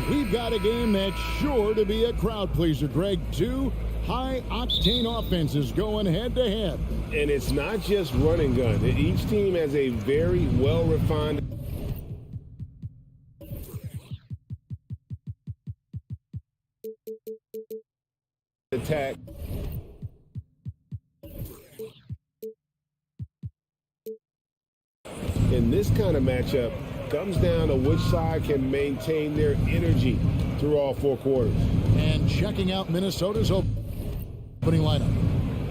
We've got a game that's sure to be a crowd pleaser, Greg. Two high-octane offenses going head-to-head. And it's not just run and gun. Each team has a very well-refined attack. In this kind of matchup, comes down to which side can maintain their energy through all 4 quarters. And checking out Minnesota's opening lineup.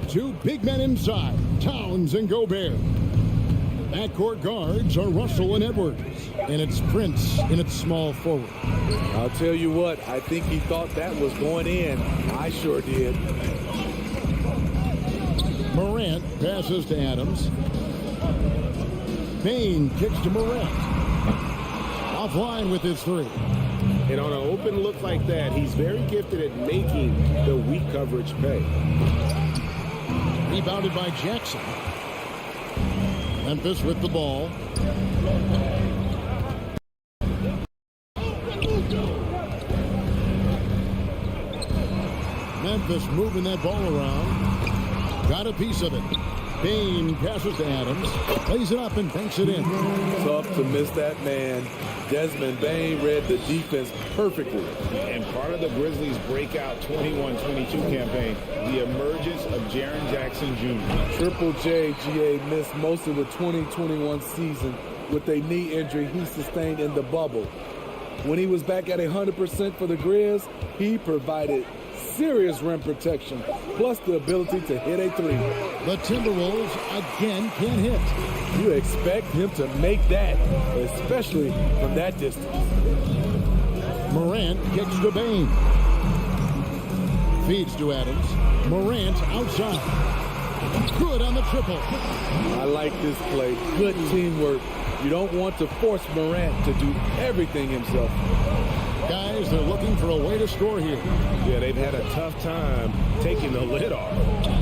2 big men inside, Towns and Gobert. Backcourt guards are Russell and Edwards. And it's Prince in its small forward. I'll tell you what, I think he thought that was going in. I sure did. Morant passes to Adams. Payne kicks to Morant. Offline with his 3. And on an open look like that, he's very gifted at making the weak coverage pay. Rebounded by Jackson. Memphis with the ball. Memphis moving that ball around. Got a piece of it. Payne passes to Adams. Plays it up and banks it in. Tough to miss that man. Desmond Bane read the defense perfectly. And part of the Grizzlies' breakout 21-22 campaign, the emergence of Jaren Jackson Jr. Triple J, GA, missed most of the 2021 season with a knee injury he sustained in the bubble. When he was back at 100% for the Grizz, he provided serious rim protection, plus the ability to hit a 3. The Timberwolves again can't hit. You expect him to make that, especially from that distance. Morant kicks to Bane. Feeds to Adams. Morant outside. Good on the triple. I like this play. Good teamwork. You don't want to force Morant to do everything himself. Guys, they're looking for a way to score here. Yeah, they've had a tough time taking the lid off.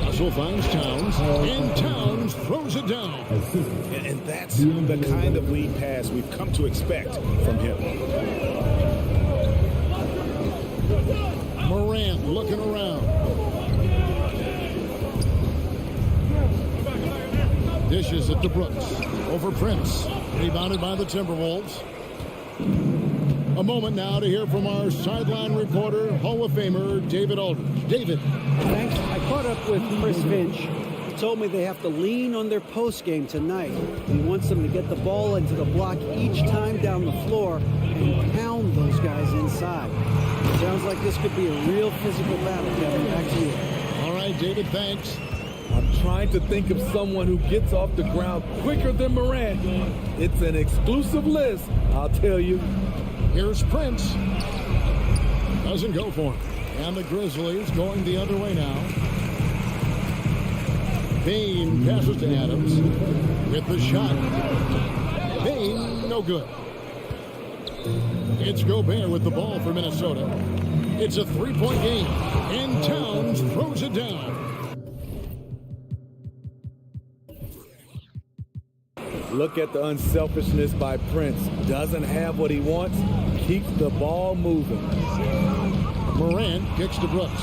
Russell finds Towns, and Towns throws it down. And that's the kind of lead pass we've come to expect from him. Morant looking around. Dishes it to Brooks. Over Prince. Rebounded by the Timberwolves. A moment now to hear from our sideline reporter, Hall of Famer David Aldridge. David. Thanks. I caught up with Chris Finch. He told me they have to lean on their post game tonight. He wants them to get the ball into the block each time down the floor and pound those guys inside. Sounds like this could be a real physical battle, Kevin. Back to you. All right, David, thanks. I'm trying to think of someone who gets off the ground quicker than Morant. It's an exclusive list, I'll tell you. Here's Prince. Doesn't go for him. And the Grizzlies going the other way now. Payne passes to Adams with the shot. Payne, no good. It's Gobert with the ball for Minnesota. It's a 3-point game. And Towns throws it down. Look at the unselfishness by Prince. Doesn't have what he wants. Keeps the ball moving. Morant kicks to Brooks.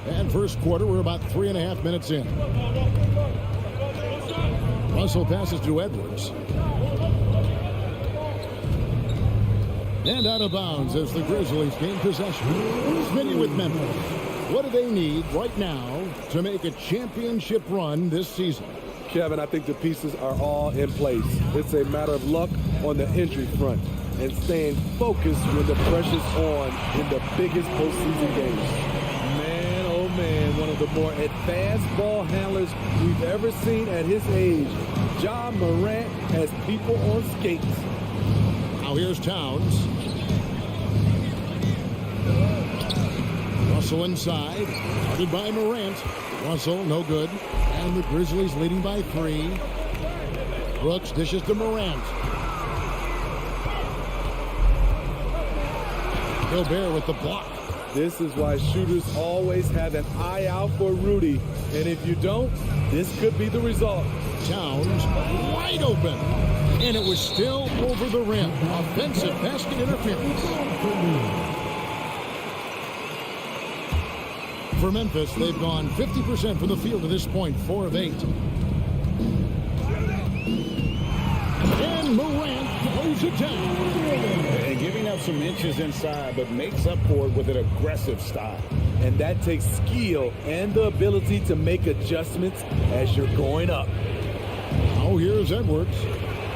And first quarter, we're about 3.5 minutes in. Russell passes to Edwards. And out of bounds as the Grizzlies gain possession. Smitty with Memphis. What do they need right now to make a championship run this season? Kevin, I think the pieces are all in place. It's a matter of luck on the injury front and staying focused when the pressure's on in the biggest postseason games. Man, oh man, one of the more advanced ball handlers we've ever seen at his age. Ja Morant has people on skates. Now here's Towns. Russell inside, guarded by Morant. Russell, no good. And the Grizzlies leading by 3. Brooks dishes to Morant. Gobert with the block. This is why shooters always have an eye out for Rudy. And if you don't, this could be the result. Towns wide open. And it was still over the rim. Offensive basket interference. For Memphis, they've gone 50% from the field to this point, 4 of 8. And Morant throws it down. And giving up some inches inside, but makes up for it with an aggressive style. And that takes skill and the ability to make adjustments as you're going up. Oh, here's Edwards.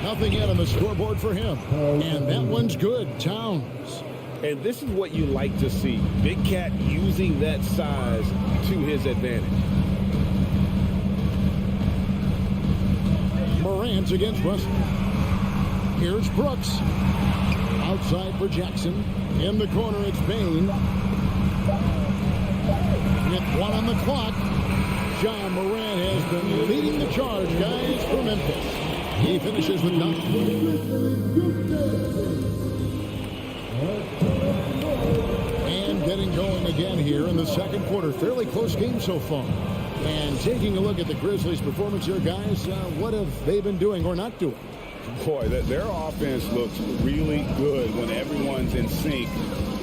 Nothing yet on the scoreboard for him. And that one's good. Towns. And this is what you like to see. Big Cat using that size to his advantage. Morant against Russell. Here's Brooks. Outside for Jackson. In the corner, it's Bain. With 1 on the clock, John Morant has been leading the charge, guys, for Memphis. He finishes with 9. And getting going again here in the second quarter. Fairly close game so far. And taking a look at the Grizzlies' performance here, guys, what have they been doing or not doing? Boy, their offense looks really good when everyone's in sync.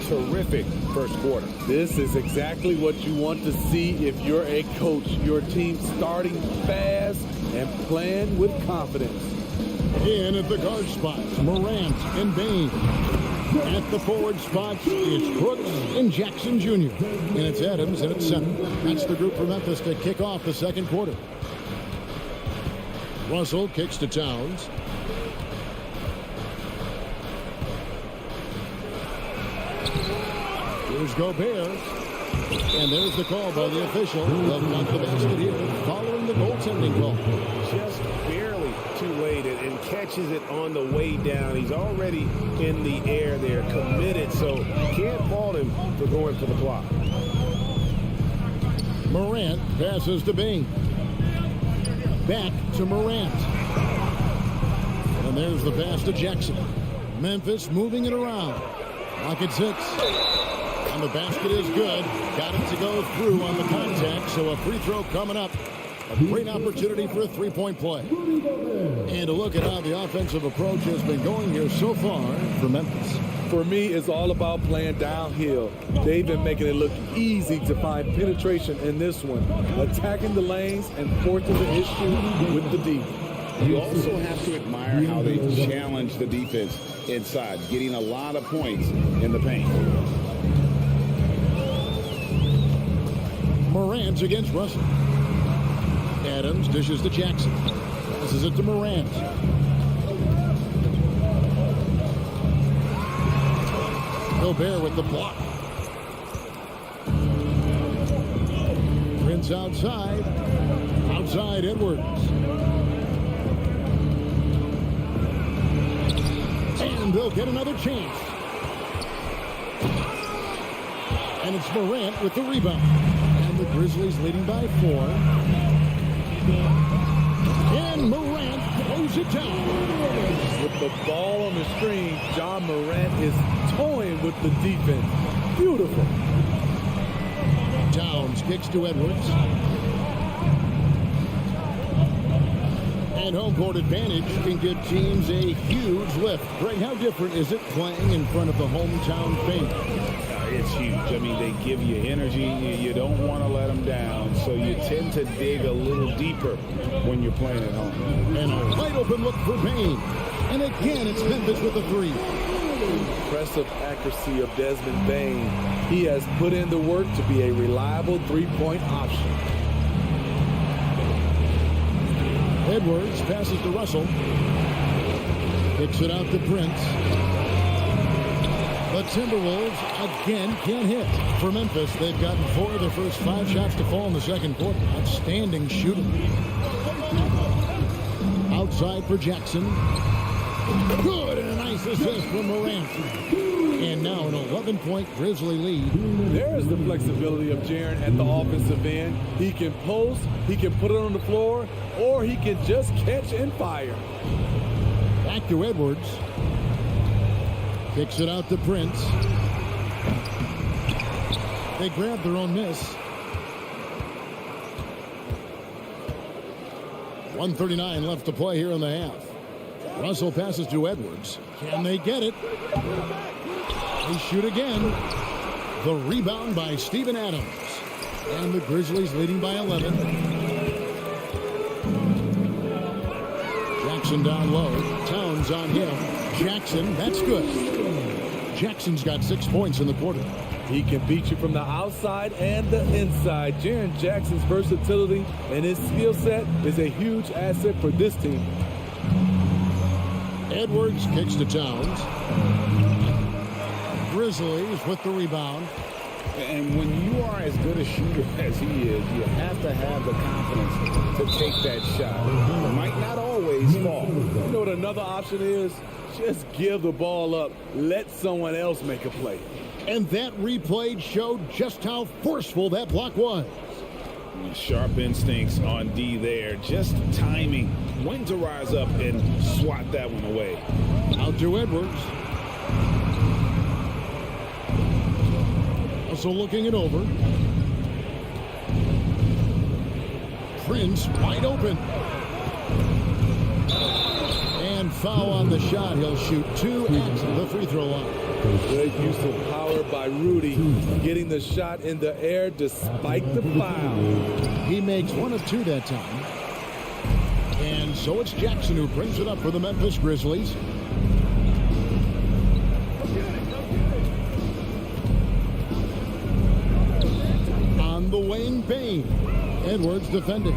Terrific first quarter. This is exactly what you want to see if you're a coach. Your team starting fast and playing with confidence. In at the guard spots, Morant and Bain. At the forward spots, it's Brooks and Jackson Jr. And it's Adams and it's center. That's the group for Memphis to kick off the second quarter. Russell kicks to Towns. Here's Gobert. And there's the call by the official. They'll count the basket here following the goaltending call. Just barely too late and catches it on the way down. He's already in the air there, committed, so can't fault him for going for the block. Morant passes to Bain. Back to Morant. And there's the pass to Jackson. Memphis moving it around. Clock at 6. And the basket is good. Got it to go through on the contact, so a free throw coming up. A great opportunity for a three-point play. And a look at how the offensive approach has been going here so far for Memphis. For me, it's all about playing downhill. They've been making it look easy to find penetration in this one, attacking the lanes and forcing the issue with the D. You also have to admire how they challenge the defense inside, getting a lot of points in the paint. Morant against Russell. Adams dishes to Jackson. Passes it to Morant. Gobert with the block. Prince outside. Outside Edwards. And they'll get another chance. And it's Morant with the rebound. And the Grizzlies leading by 4. And Morant throws it down. With the ball on the screen, John Morant is toying with the defense. Beautiful. Towns kicks to Edwards. And home court advantage can give teams a huge lift. Greg, how different is it playing in front of the hometown fans? It's huge. I mean, they give you energy. You don't want to let them down, so you tend to dig a little deeper when you're playing at home. And a wide open look for Bain. And again, it's Memphis with a 3. Impressive accuracy of Desmond Bain. He has put in the work to be a reliable three-point option. Edwards passes to Russell. Kicks it out to Prince. The Timberwolves again can't hit. For Memphis, they've gotten 4 of their first 5 shots to fall in the second quarter. Outstanding shooting. Outside for Jackson. Good, and a nice assist from Morant. And now an 11-point Grizzly lead. There's the flexibility of Jaren at the offensive end. He can post, he can put it on the floor, or he can just catch and fire. Back to Edwards. Kicks it out to Prince. They grab their own miss. 1:39 left to play here in the half. Russell passes to Edwards. Can they get it? They shoot again. The rebound by Steven Adams. And the Grizzlies leading by 11. Jackson down low. Towns on him. Jackson, that's good. Jackson's got 6 points in the quarter. He can beat you from the outside and the inside. Jaren Jackson's versatility and his skill set is a huge asset for this team. Edwards kicks to Towns. Grizzlies with the rebound. And when you are as good a shooter as he is, you have to have the confidence to take that shot. It might not always fall. You know what another option is? Just give the ball up. Let someone else make a play. And that replay showed just how forceful that block was. Sharp instincts on D there. Just timing when to rise up and swat that one away. Out to Edwards. Also looking it over. Prince wide open. And foul on the shot. He'll shoot 2 at the free throw line. Good use of power by Rudy, getting the shot in the air despite the foul. He makes 1 of 2 that time. And so it's Jackson who brings it up for the Memphis Grizzlies. On the wing, Bain. Edwards defending.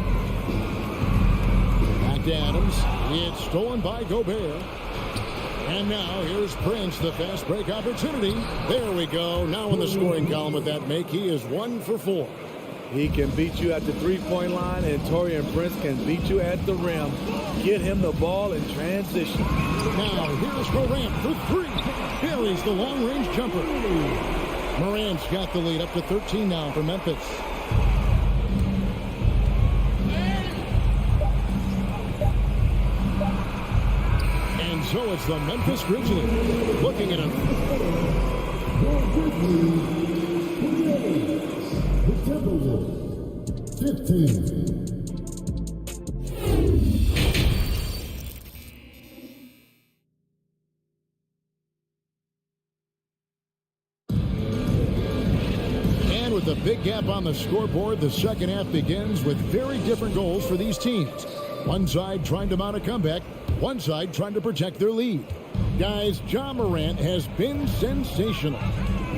Back to Adams. It's stolen by Gobert. And now here's Prince, the fast break opportunity. There we go. Now in the scoring column with that make, he is 1 for 4. He can beat you at the three-point line, and Taurean Prince can beat you at the rim. Get him the ball in transition. Now here's Morant for 3. Buries the long-range jumper. Morant's got the lead up to 13 now for Memphis. And so it's the Memphis Grizzlies looking at him. The 15. And with a big gap on the scoreboard, the second half begins with very different goals for these teams. One side trying to mount a comeback, one side trying to protect their lead. Guys, Ja Morant has been sensational.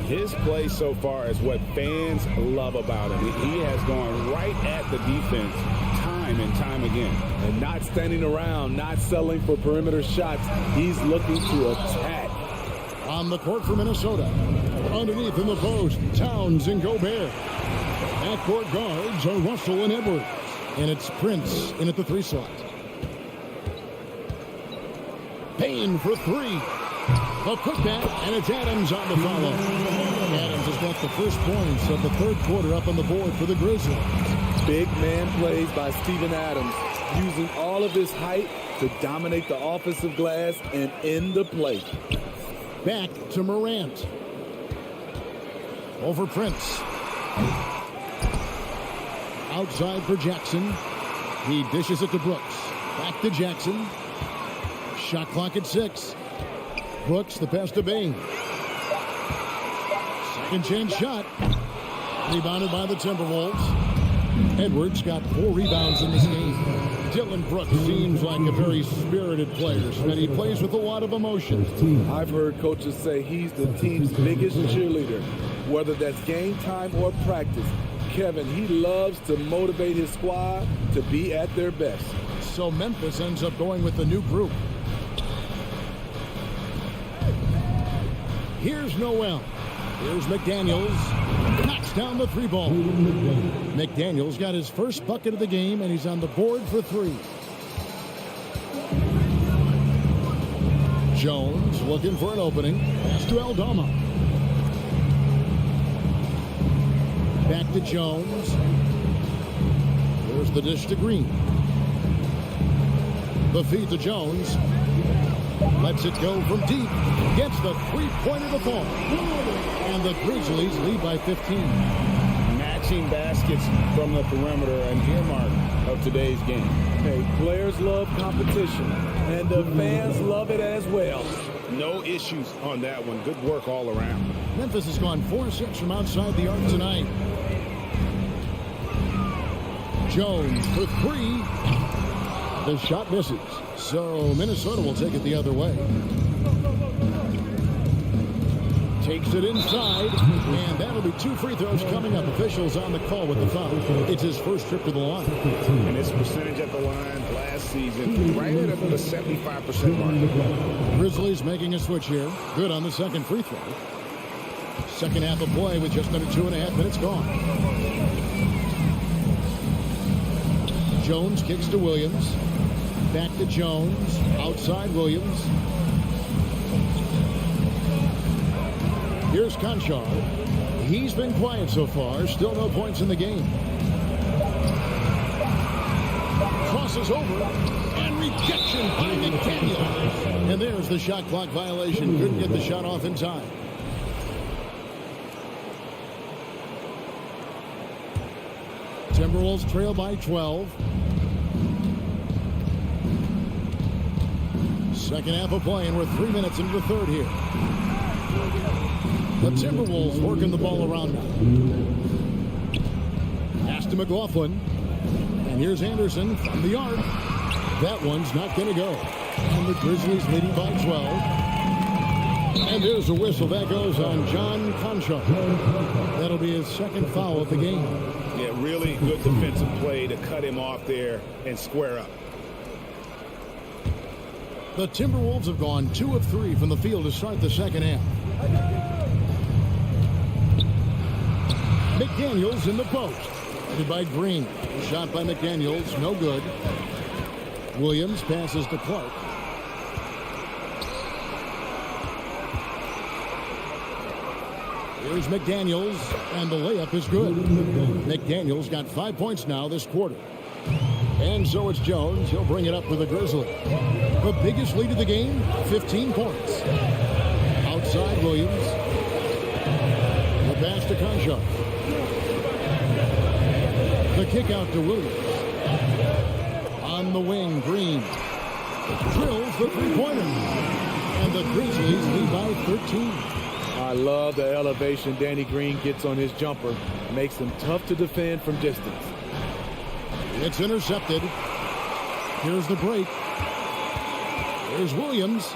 His play so far is what fans love about him. He has gone right at the defense time and time again. And not standing around, not settling for perimeter shots. He's looking to attack. On the court for Minnesota. Underneath in the post, Towns and Gobert. Backcourt guards are Russell and Edwards. And it's Prince in at the 3 slot. Payne for 3. The putback, and it's Adams on the follow. Adams has got the first points of the third quarter up on the board for the Grizzlies. Big man plays by Steven Adams, using all of his height to dominate the offensive glass and end the play. Back to Morant. Over Prince. Outside for Jackson. He dishes it to Brooks. Back to Jackson. Shot clock at 6. Brooks, the pass to Bain. Second chance shot. Rebounded by the Timberwolves. Edwards got 4 rebounds in this game. Dillon Brooks seems like a very spirited player, and he plays with a lot of emotion. I've heard coaches say he's the team's biggest cheerleader, whether that's game time or practice. Kevin, he loves to motivate his squad to be at their best. So Memphis ends up going with the new group. Here's Noel. Here's McDaniels. Knocks down the 3-ball. McDaniels got his first bucket of the game, and he's on the board for 3. Jones looking for an opening. Pass to Aldama. Back to Jones. There's the dish to Green. The feed to Jones. Lets it go from deep. Gets the 3-pointer to fall. And the Grizzlies lead by 15. Match catching baskets from the perimeter, an earmark of today's game. Hey, players love competition, and the fans love it as well. No issues on that one. Good work all around. Memphis has gone 4-6 from outside the arc tonight. Jones for three. The shot misses. So Minnesota will take it the other way. Takes it inside, and that'll be 2 free throws coming up. Officials on the call with the foul. It's his first trip to the line. And his percentage at the line last season, right at the 75% mark. Grizzlies making a switch here. Good on the second free throw. Second half of play with just under 2.5 minutes gone. Jones kicks to Williams. Back to Jones. Outside Williams. Here's Conchar. He's been quiet so far. Still no points in the game. Crosses over. And rejection by McDaniel. And there's the shot clock violation. Couldn't get the shot off in time. Timberwolves trail by 12. Second half of play, and we're 3 minutes into the third here. The Timberwolves working the ball around now. Pass to McLaughlin. And here's Anderson from the arc. That one's not going to go. And the Grizzlies leading by 12. And there's a whistle. That goes on John Conchar. That'll be his second foul of the game. Yeah, really good defensive play to cut him off there and square up. The Timberwolves have gone 2 of 3 from the field to start the second half. McDaniels in the post. Headed by Green. Shot by McDaniels. No good. Williams passes to Clark. Here's McDaniels. And the layup is good. McDaniels got 5 points now this quarter. And so it's Jones. He'll bring it up for the Grizzlies. The biggest lead of the game, 15 points. Outside Williams. The pass to Conchar. The kick out to Williams. On the wing, Green. Drills the three-pointer. And the Grizzlies lead by 13. I love the elevation Danny Green gets on his jumper. Makes him tough to defend from distance. It's intercepted. Here's the break. There's Williams.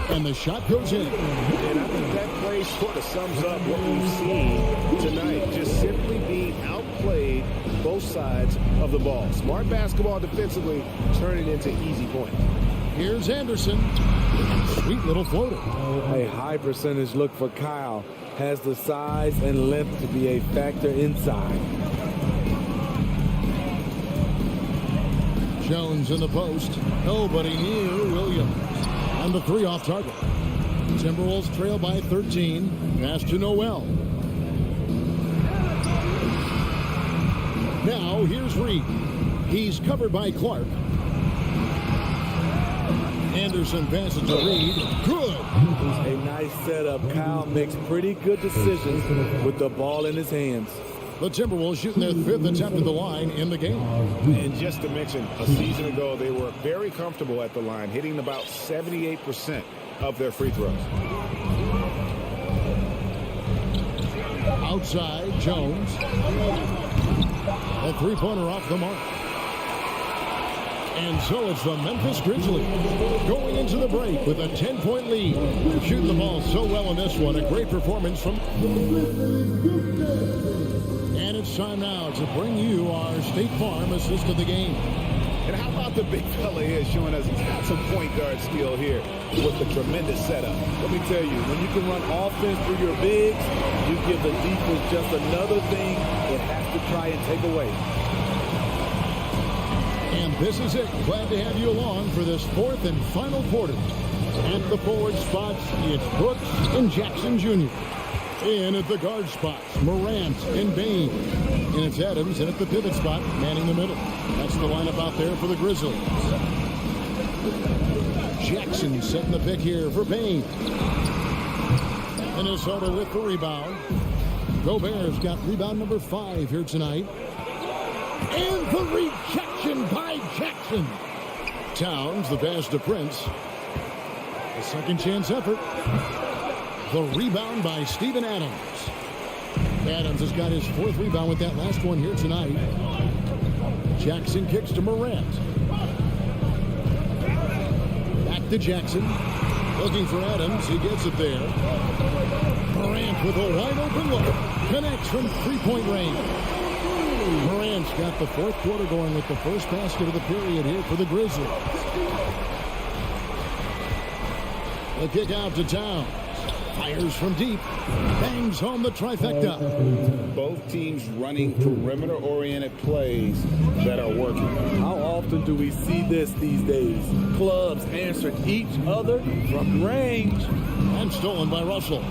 And the shot goes in. And I think that play sort of sums up what we've seen tonight. Just simply being outplayed both sides of the ball. Smart basketball defensively, turning into easy points. Here's Anderson. Sweet little floater. A high percentage look for Kyle. Has the size and length to be a factor inside. Jones in the post. Nobody near Williams. And the three off target. Timberwolves trail by 13. Pass to Noel. Now here's Reed. He's covered by Clark. Anderson passes to Reed. Good. A nice setup. Kyle makes pretty good decisions with the ball in his hands. The Timberwolves shooting their 5th attempt at the line in the game. And just to mention, a season ago, they were very comfortable at the line, hitting about 78% of their free throws. Outside, Jones. A three-pointer off the mark. And so it's the Memphis Grizzlies going into the break with a 10-point lead. Shooting the ball so well in this one. A great performance from... And it's time now to bring you our State Farm assist of the game. And how about the big fella here showing us he's got some point guard skill here with the tremendous setup. Let me tell you, when you can run offense through your bigs, you give the defense just another thing it has to try and take away. And this is it. Glad to have you along for this 4th and final quarter. At the forward spots, it's Brooks and Jackson Jr. In at the guard spots, Morant and Bain. And it's Adams in at the pivot spot, manning the middle. That's the lineup out there for the Grizzlies. Jackson setting the pick here for Bain. Minnesota with the rebound. Gobert's got rebound number 5 here tonight. And the rejection by Jackson. Towns, the pass to Prince. A second chance effort. The rebound by Steven Adams. Adams has got his 4th rebound with that last one here tonight. Jackson kicks to Morant. Back to Jackson. Looking for Adams. He gets it there. Morant with a wide open look. Connects from 3-point range. Morant's got the 4th quarter going with the first basket of the period here for the Grizzlies. The kick out to Towns. Fires from deep. Bangs home the trifecta. Both teams running perimeter-oriented plays that are working. How often do we see this these days? Clubs answering each other from range. And stolen by Russell.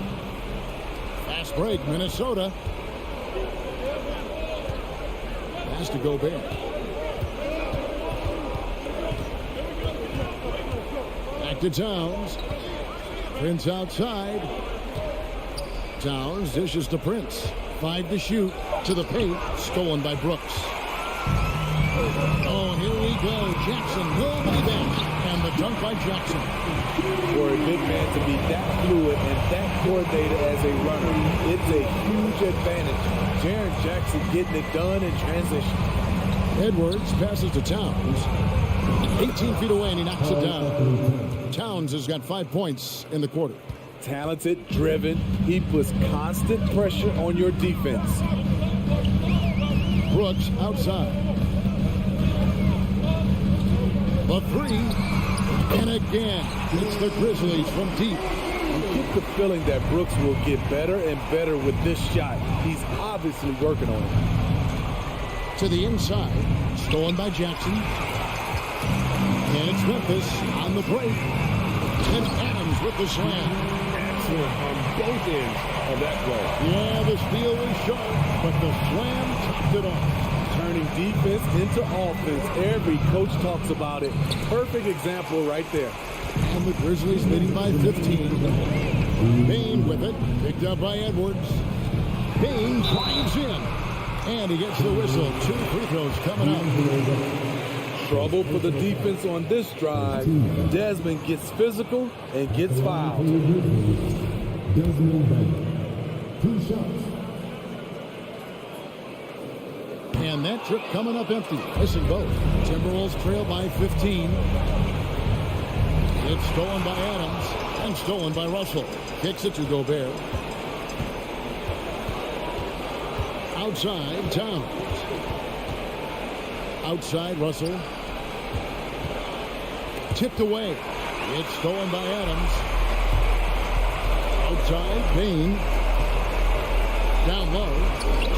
Fast break, Minnesota. Pass to Gobert. Back to Towns. Prince outside. Towns dishes to Prince. 5 to shoot. To the paint. Stolen by Brooks. Oh, here we go. Jackson, nobody there. And the dunk by Jackson. For a big man to be that fluid and that coordinated as a runner, it's a huge advantage. Jaren Jackson getting it done in transition. Edwards passes to Towns. 18 feet away and he knocks it down. Towns has got 5 points in the quarter. Talented, driven. He puts constant pressure on your defense. Brooks outside. The 3. And again, it's the Grizzlies from deep. You get the feeling that Brooks will get better and better with this shot. He's obviously working on it. To the inside. Stolen by Jackson. And it's Memphis on the break. And Adams with the slam. Excellent on both ends of that play. Yeah, the steal was sharp, but the slam topped it off. Turning defense into offense. Every coach talks about it. Perfect example right there. And the Grizzlies leading by 15. Payne with it. Picked up by Edwards. Payne drives in. And he gets the whistle. 2 free throws coming up. Trouble for the defense on this drive. Desmond gets physical and gets fouled. And that trip coming up empty. Missing both. Timberwolves trail by 15. It's stolen by Adams and stolen by Russell. Kicks it to Gobert. Outside, Towns. Outside, Russell. Tipped away. It's stolen by Adams. Outside, Payne. Down low.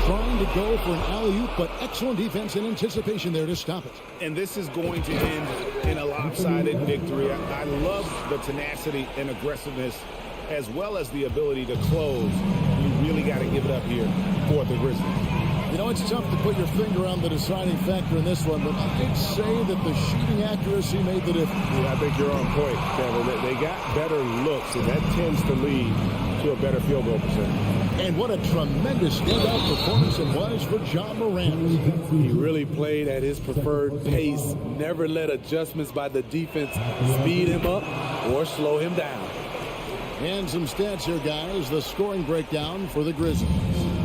Trying to go for an alley-oop, but excellent defense and anticipation there to stop it. And this is going to end in a lopsided victory. I love the tenacity and aggressiveness as well as the ability to close. You really got to give it up here for the Grizzlies. You know, it's tough to put your finger on the deciding factor in this one, but I'd say that the shooting accuracy made the difference. Yeah, I think you're on point, Kevin. They got better looks, and that tends to lead to a better field goal percentage. And what a tremendous standout performance it was for John Morant. He really played at his preferred pace, never let adjustments by the defense speed him up or slow him down. And some stats here, guys. The scoring breakdown for the Grizzlies.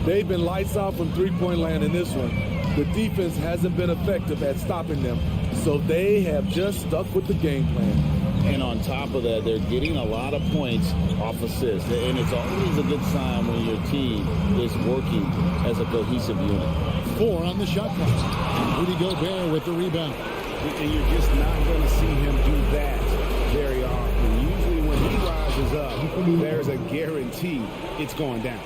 They've been lights out from three-point land in this one. The defense hasn't been effective at stopping them, so they have just stuck with the game plan. And on top of that, they're getting a lot of points off assists. And it's always a good sign when your team is working as a cohesive unit. 4 on the shot clock. Rudy Gobert with the rebound. And you're just not going to see him do that very often. Usually when he rises up, there's a guarantee it's going down.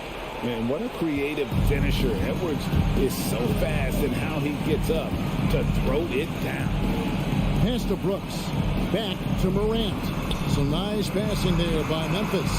And what a creative finisher. Edwards is so fast in how he gets up to throw it down. Pass to Brooks. Back to Morant. Some nice passing there by Memphis.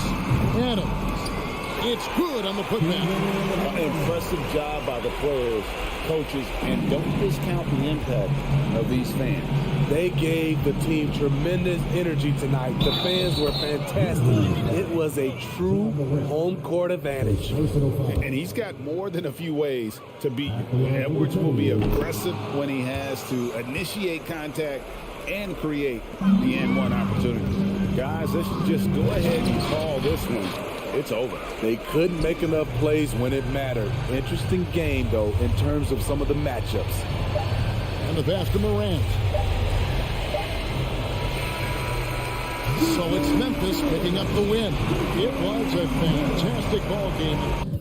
Adams. It's good on the putback. Impressive job by the players, coaches, and don't discount the impact of these fans. They gave the team tremendous energy tonight. The fans were fantastic. It was a true home court advantage. And he's got more than a few ways to beat you. Edwards will be aggressive when he has to initiate contact and create the N1 opportunity. Guys, let's just go ahead and call this one. It's over. They couldn't make enough plays when it mattered. Interesting game, though, in terms of some of the matchups. And the pass to Morant. So it's Memphis picking up the win. It was a fantastic ball game.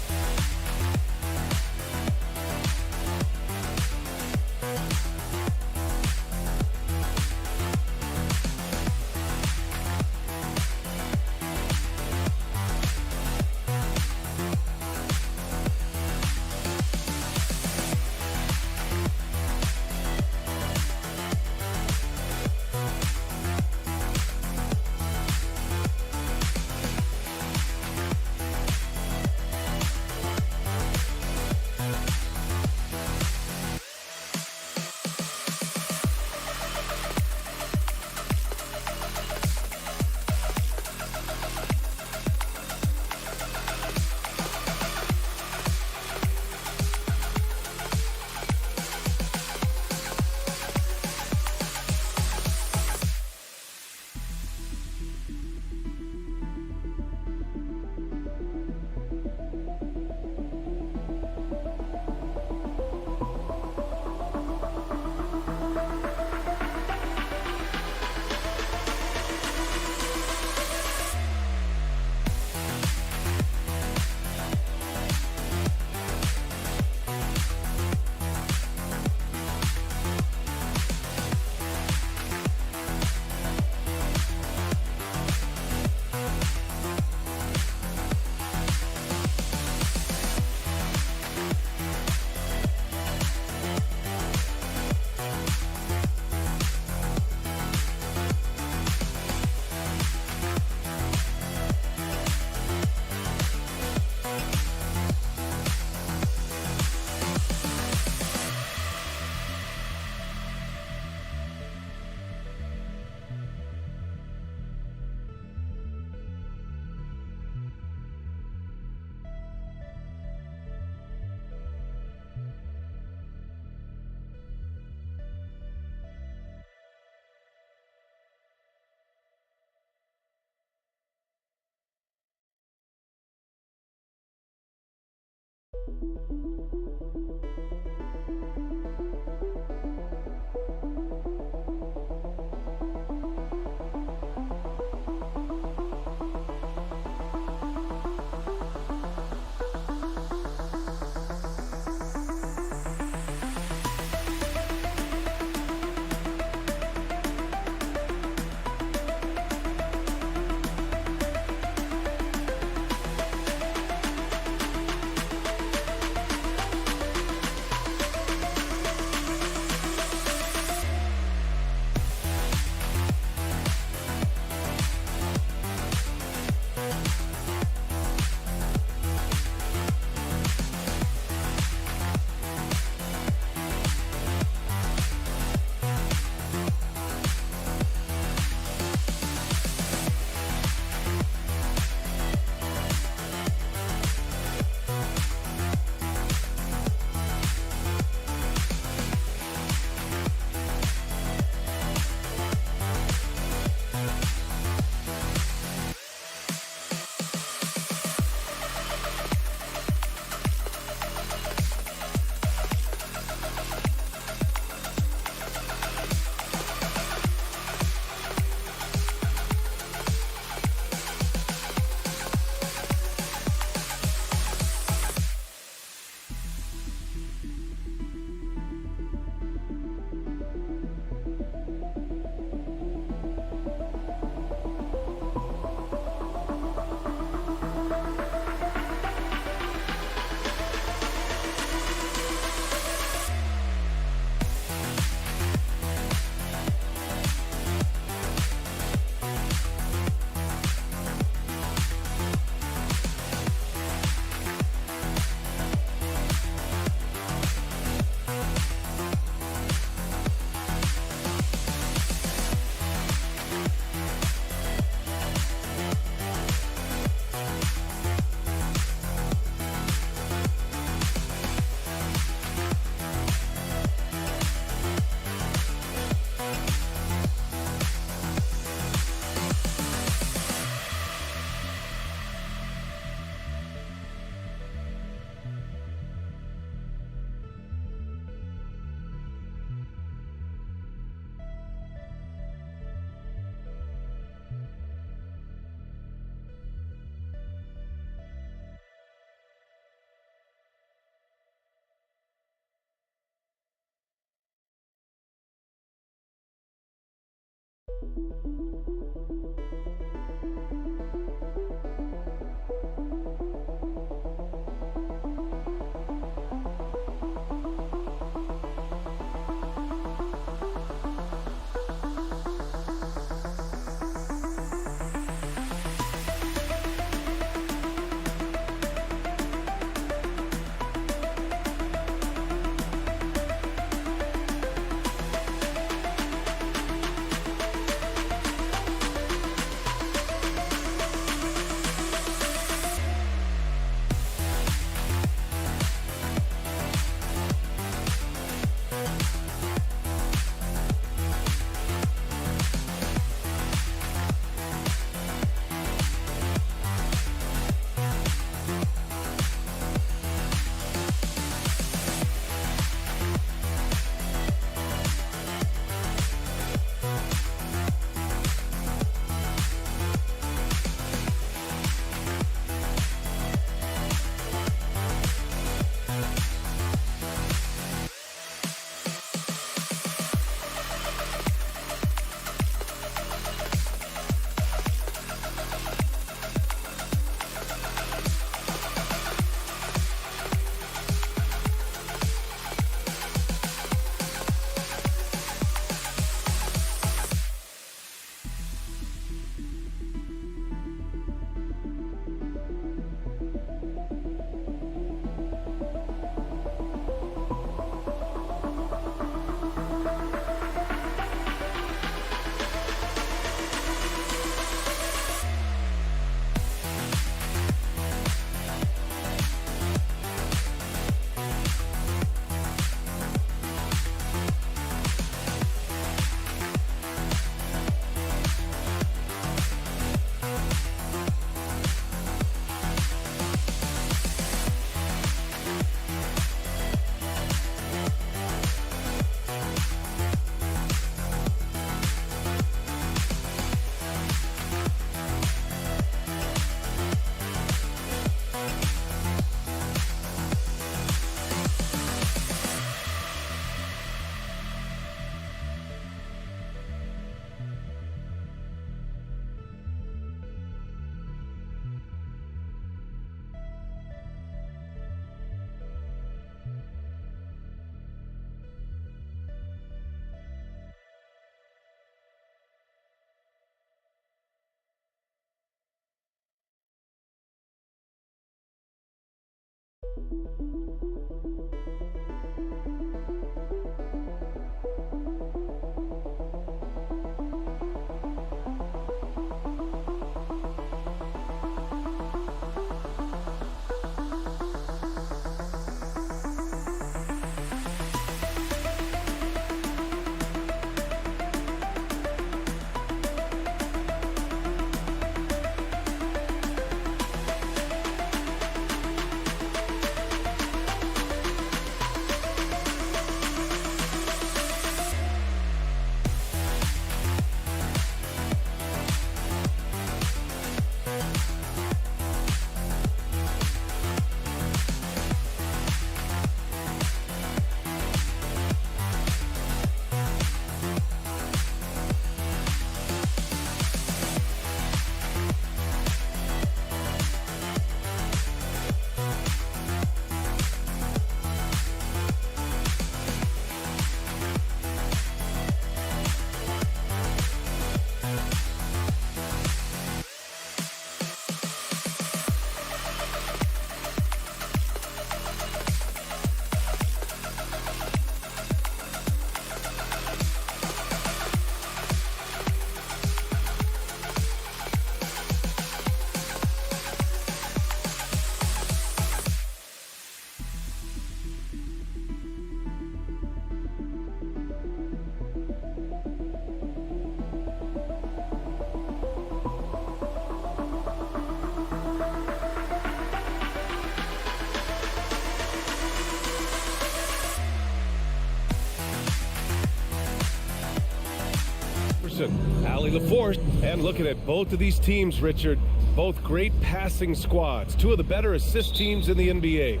Allie the fourth. And looking at both of these teams, Richard, both great passing squads, two of the better assist teams in the NBA.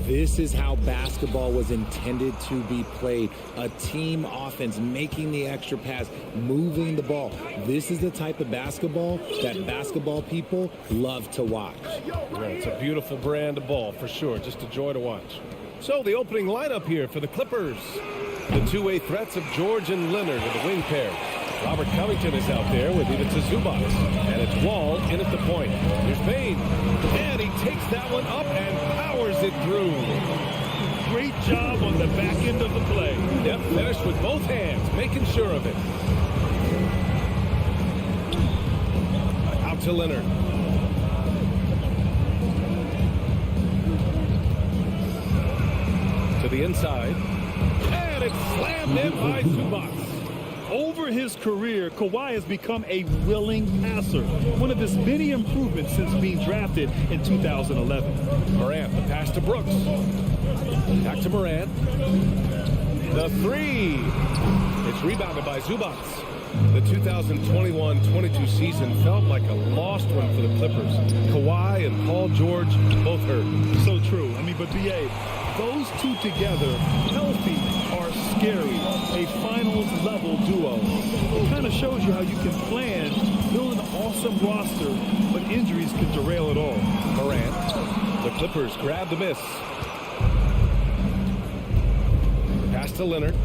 This is how basketball was intended to be played. A team offense, making the extra pass, moving the ball. This is the type of basketball that basketball people love to watch. Yeah, it's a beautiful brand of ball for sure. Just a joy to watch. So the opening lineup here for the Clippers. The two-way threats of George and Leonard with the wing pair. Robert Covington is out there with Ivica Zubac. And it's Wall in at the point. Here's Payne. And he takes that one up and powers it through. Great job on the back end of the play. Yep, finished with both hands, making sure of it. Out to Leonard. To the inside. And it's slammed in by Zubac. Over his career, Kawhi has become a willing passer, one of his many improvements since being drafted in 2011. Morant, the pass to Brooks. Back to Morant. The three. It's rebounded by Zubac. The 2021-22 season felt like a lost one for the Clippers. Kawhi and Paul George both hurt. So true. But BA, those two together, healthy, are scary. A finals-level duo. It kind of shows you how you can plan, build an awesome roster, but injuries can derail it all. Morant. The Clippers grab the miss. Pass to Leonard.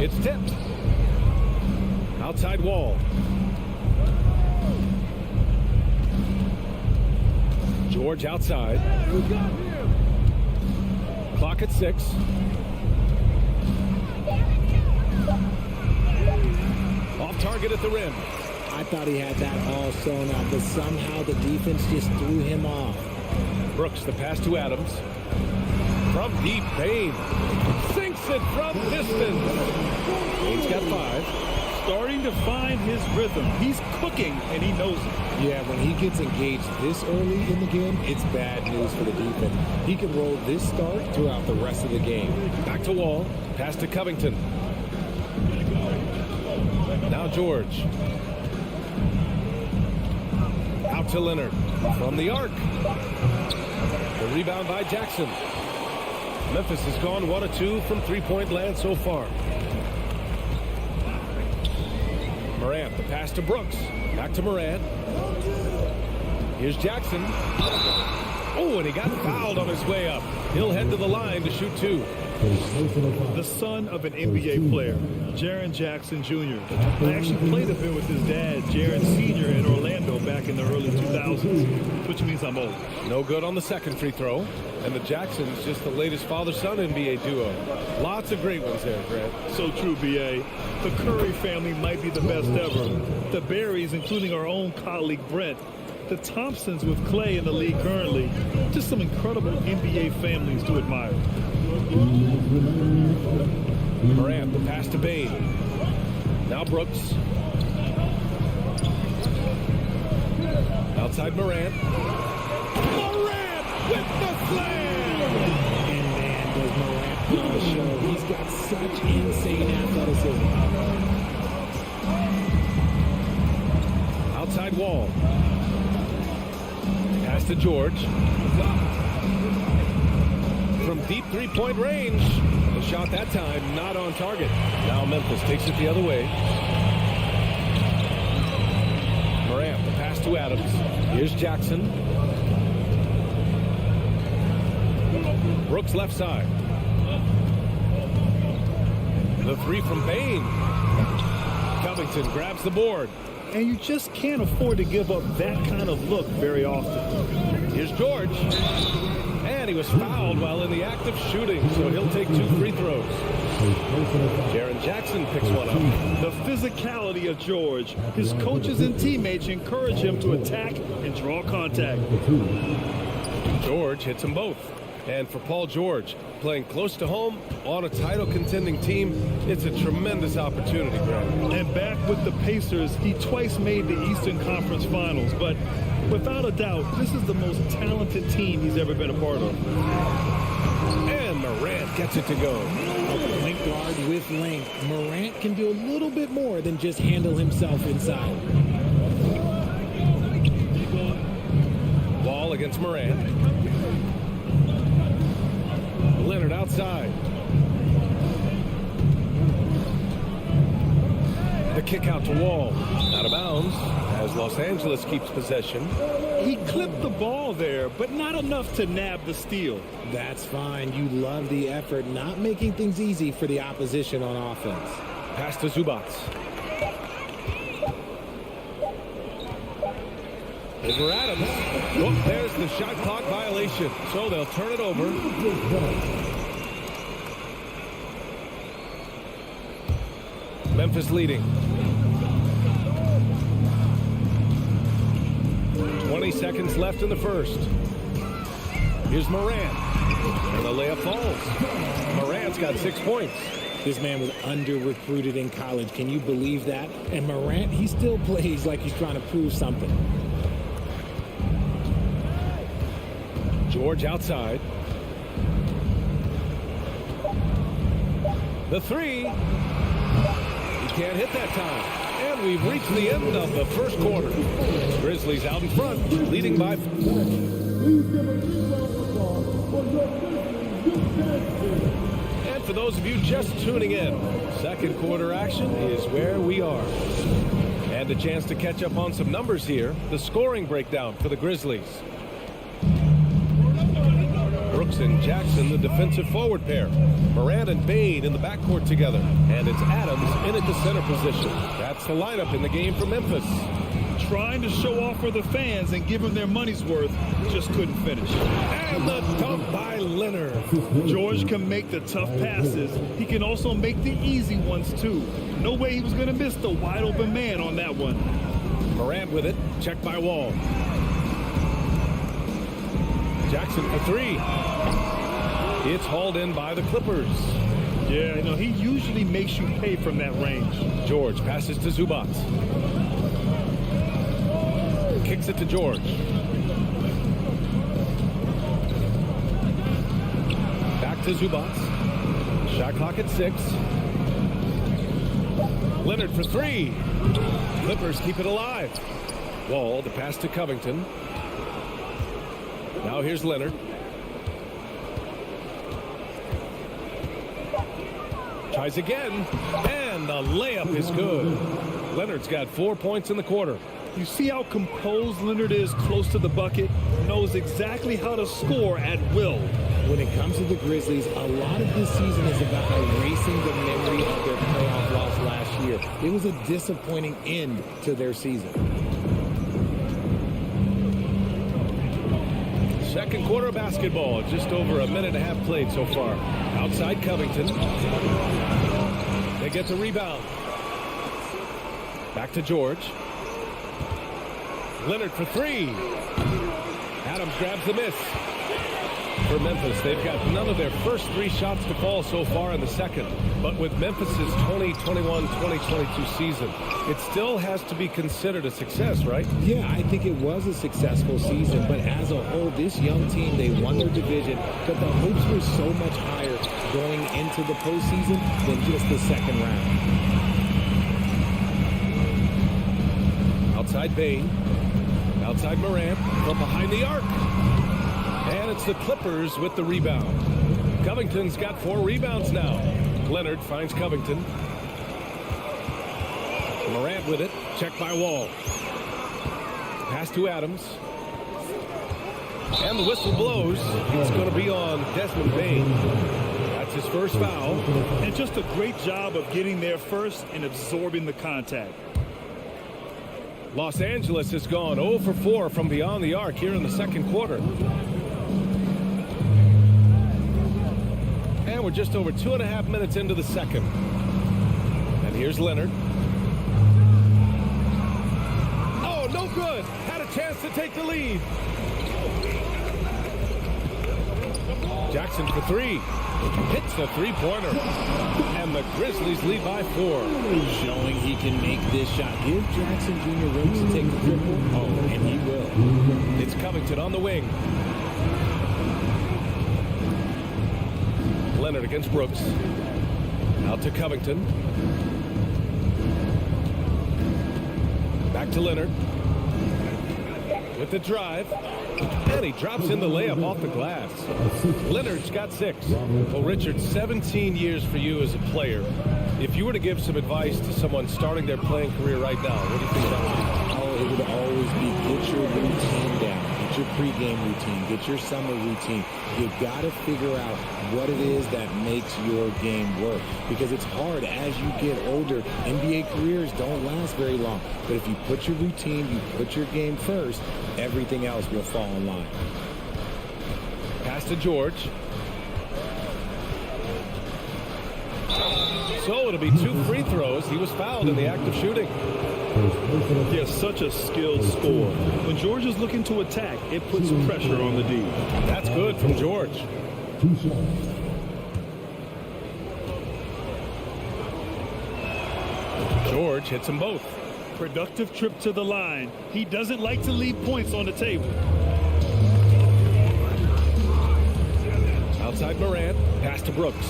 It's tipped. Outside Wall. George outside. Clock at 6. Off target at the rim. I thought he had that all sewn up, but somehow the defense just threw him off. Brooks, the pass to Adams. From deep, Payne sinks it from distance. Payne's got 5. Starting to find his rhythm. He's cooking, and he knows it. Yeah, when he gets engaged this early in the game, it's bad news for the defense. He can roll this start throughout the rest of the game. Back to Wall. Pass to Covington. Now George. Out to Leonard. From the arc. The rebound by Jackson. Memphis has gone 1 of 2 from three-point land so far. Morant, the pass to Brooks. Back to Morant. Here's Jackson. Oh, and he got fouled on his way up. He'll head to the line to shoot 2. The son of an NBA player, Jaren Jackson Jr. I actually played a bit with his dad, Jaren Sr. in Orlando back in the early 2000s, which means I'm old. No good on the second free throw. And the Jacksons, just the latest father-son NBA duo. Lots of great ones there, Grant. So true, B.A. The Curry family might be the best ever. The Berries, including our own colleague Brent. The Thompsons with Clay in the league currently. Just some incredible NBA families to admire. Morant, the pass to Payne. Now Brooks. Outside Morant. Morant with the slam! And man, does Morant put on a show. He's got such insane athleticism. Outside Wall. Pass to George. From deep three-point range. The shot that time not on target. Now Memphis takes it the other way. Morant, the pass to Adams. Here's Jackson. Brooks left side. The three from Payne. Covington grabs the board. And you just can't afford to give up that kind of look very often. Here's George. And he was fouled while in the act of shooting, so he'll take 2 free throws. Jaren Jackson picks one up. The physicality of George. His coaches and teammates encourage him to attack and draw contact. George hits them both. And for Paul George, playing close to home on a title-contending team, it's a tremendous opportunity, Greg. And back with the Pacers, he twice made the Eastern Conference Finals. But without a doubt, this is the most talented team he's ever been a part of. And Morant gets it to go. A point guard with length. Morant can do a little bit more than just handle himself inside. Wall against Morant. Leonard outside. The kick out to Wall. Out of bounds as Los Angeles keeps possession. He clipped the ball there, but not enough to nab the steal. That's fine. You love the effort, not making things easy for the opposition on offense. Pass to Zubac. Over Adams. Oh, there's the shot clock violation. So they'll turn it over. Memphis leading. 20 seconds left in the first. Here's Morant. And the layup falls. Morant's got 6 points. This man was under-recruited in college. Can you believe that? And Morant, he still plays like he's trying to prove something. George outside. The three. He can't hit that time. And we've reached the end of the first quarter. Grizzlies out in front, leading by 4. And for those of you just tuning in, second quarter action is where we are. And a chance to catch up on some numbers here. The scoring breakdown for the Grizzlies. Brooks and Jackson, the defensive forward pair. Morant and Bane in the backcourt together. And it's Adams in at the center position. That's the lineup in the game for Memphis. Trying to show off for the fans and give them their money's worth, just couldn't finish. And the dunk by Leonard. George can make the tough passes. He can also make the easy ones, too. No way he was going to miss the wide-open man on that one. Morant with it. Checked by Wall. Jackson for 3. It's hauled in by the Clippers. Yeah, you know, he usually makes you pay from that range. George passes to Zubac. Kicks it to George. Back to Zubac. Shot clock at 6. Leonard for 3. Clippers keep it alive. Wall, the pass to Covington. Now here's Leonard. Tries again, and the layup is good. Leonard's got 4 points in the quarter. You see how composed Leonard is close to the bucket? Knows exactly how to score at will. When it comes to the Grizzlies, a lot of this season is about erasing the memory of their playoff loss last year. It was a disappointing end to their season. Second quarter of basketball, just over a minute and a half played so far. Outside Covington. They get the rebound. Back to George. Leonard for 3. Adams grabs the miss. For Memphis, they've got none of their first 3 shots to fall so far in the second. But with Memphis's 2021-2022 season, it still has to be considered a success, right? Yeah, I think it was a successful season, but as a whole, this young team, they won their division, but the hopes were so much higher going into the postseason than just the second round. Outside Bane. Outside Morant. From behind the arc. And it's the Clippers with the rebound. Covington's got 4 rebounds now. Leonard finds Covington. Morant with it. Checked by Wall. Pass to Adams. And the whistle blows. It's going to be on Desmond Bane. That's his first foul. And just a great job of getting there first and absorbing the contact. Los Angeles has gone 0 for 4 from beyond the arc here in the second quarter. And we're just over 2.5 minutes into the second. And here's Leonard. Oh, no good. Had a chance to take the lead. Jackson for 3. Hits the 3-pointer. And the Grizzlies lead by 4. Showing he can make this shot. Give Jackson Jr. room to take the triple. Oh, and he will. It's Covington on the wing. Leonard against Brooks. Out to Covington. Back to Leonard. with the drive. And he drops in the layup off the glass. Leonard's got 6. Well, Richard, 17 years for you as a player. If you were to give some advice to someone starting their playing career right now, what do you think that would be? Oh, it would always be get your routine down. Get your pregame routine. Get your summer routine. You got to figure out what it is that makes your game work. Because it's hard as you get older. NBA careers don't last very long. But if you put your routine, you put your game first, everything else will fall in line. Pass to George. So it'll be 2 free throws. He was fouled in the act of shooting. They're such a skilled scorer. When George is looking to attack, it puts pressure on the D. That's good from George. George hits them both. Productive trip to the line. He doesn't like to leave points on the table. Outside Morant. Pass to Brooks.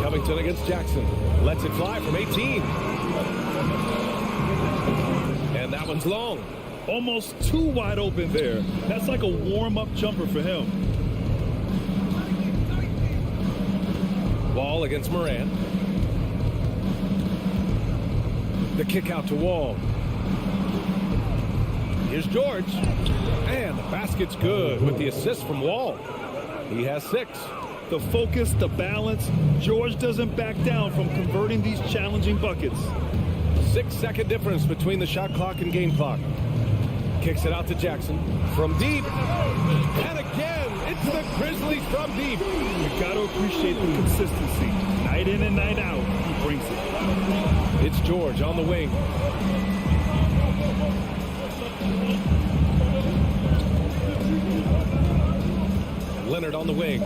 Covington against Jackson. Lets it fly from 18. And that one's long. Almost too wide open there. That's like a warm-up jumper for him. Wall against Morant. The kick out to Wall. Here's George. And the basket's good with the assist from Wall. He has 6. The focus, the balance. George doesn't back down from converting these challenging buckets. 6-second difference between the shot clock and game clock. Kicks it out to Jackson from deep. And again, it's the Grizzlies from deep. You got to appreciate the consistency. Night in and night out, he brings it. It's George on the wing. Leonard on the wing.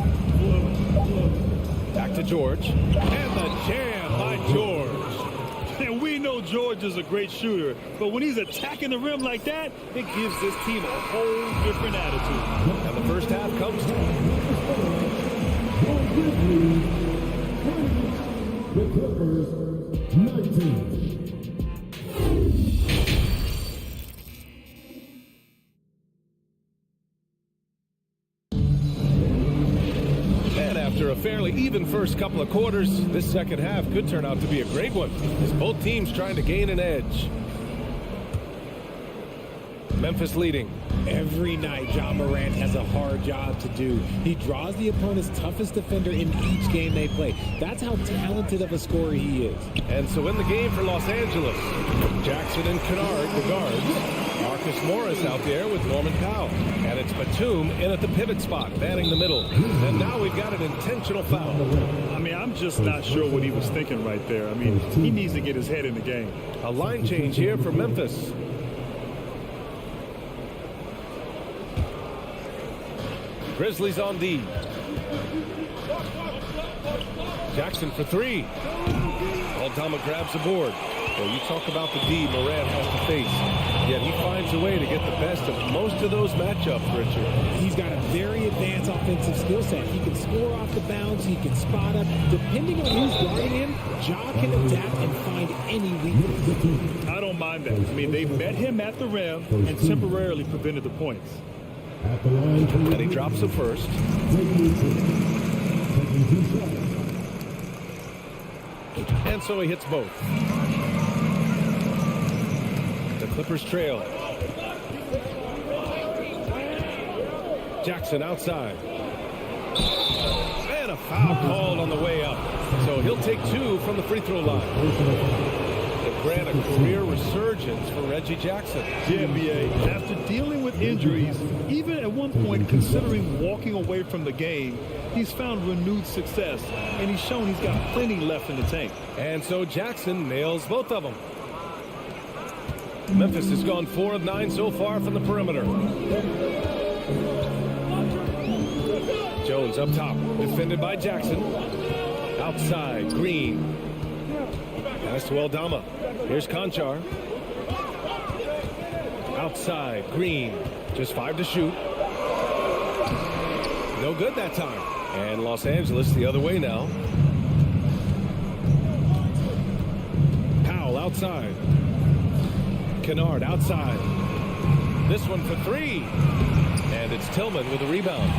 Back to George. And the jam by George. And we know George is a great shooter, but when he's attacking the rim like that, it gives this team a whole different attitude. And the first half comes to the Clippers 19. After a fairly even first couple of quarters, this second half could turn out to be a great one, as both teams trying to gain an edge. Memphis leading. Every night, Ja Morant has a hard job to do. He draws the opponent's toughest defender in each game they play. That's how talented of a scorer he is. And so in the game for Los Angeles, Jackson and Kennard, the guards. Marcus Morris out there with Norman Powell. And it's Batum in at the pivot spot, manning the middle. And now we've got an intentional foul. I mean, I'm just not sure what he was thinking right there. I mean, he needs to get his head in the game. A line change here for Memphis. Grizzlies on D. Jackson for 3. Aldama grabs the board. Well, you talk about the D Morant has to face. Yet he finds a way to get the best of most of those matchups, Richard. He's got a very advanced offensive skill set. He can score off the bounce. He can spot up. Depending on who's guarding him, Ja can adapt and find any weakness. I don't mind that. I mean, they met him at the rim and temporarily prevented the points. And he drops the first. And so he hits both. The Clippers trail. Jackson outside. And a foul called on the way up. So he'll take 2 from the free throw line. It grant a career resurgence for Reggie Jackson. Yeah, B.A. After dealing with injuries, even at one point considering walking away from the game, he's found renewed success, and he's shown he's got plenty left in the tank. And so Jackson nails both of them. Memphis has gone 4 of 9 so far from the perimeter. Jones up top, defended by Jackson. Outside, Green. Pass to Aldama. Here's Conchar. Outside, Green. Just 5 to shoot. No good that time. And Los Angeles the other way now. Powell outside. Kennard outside. This one for three. And it's Tillman with a rebound.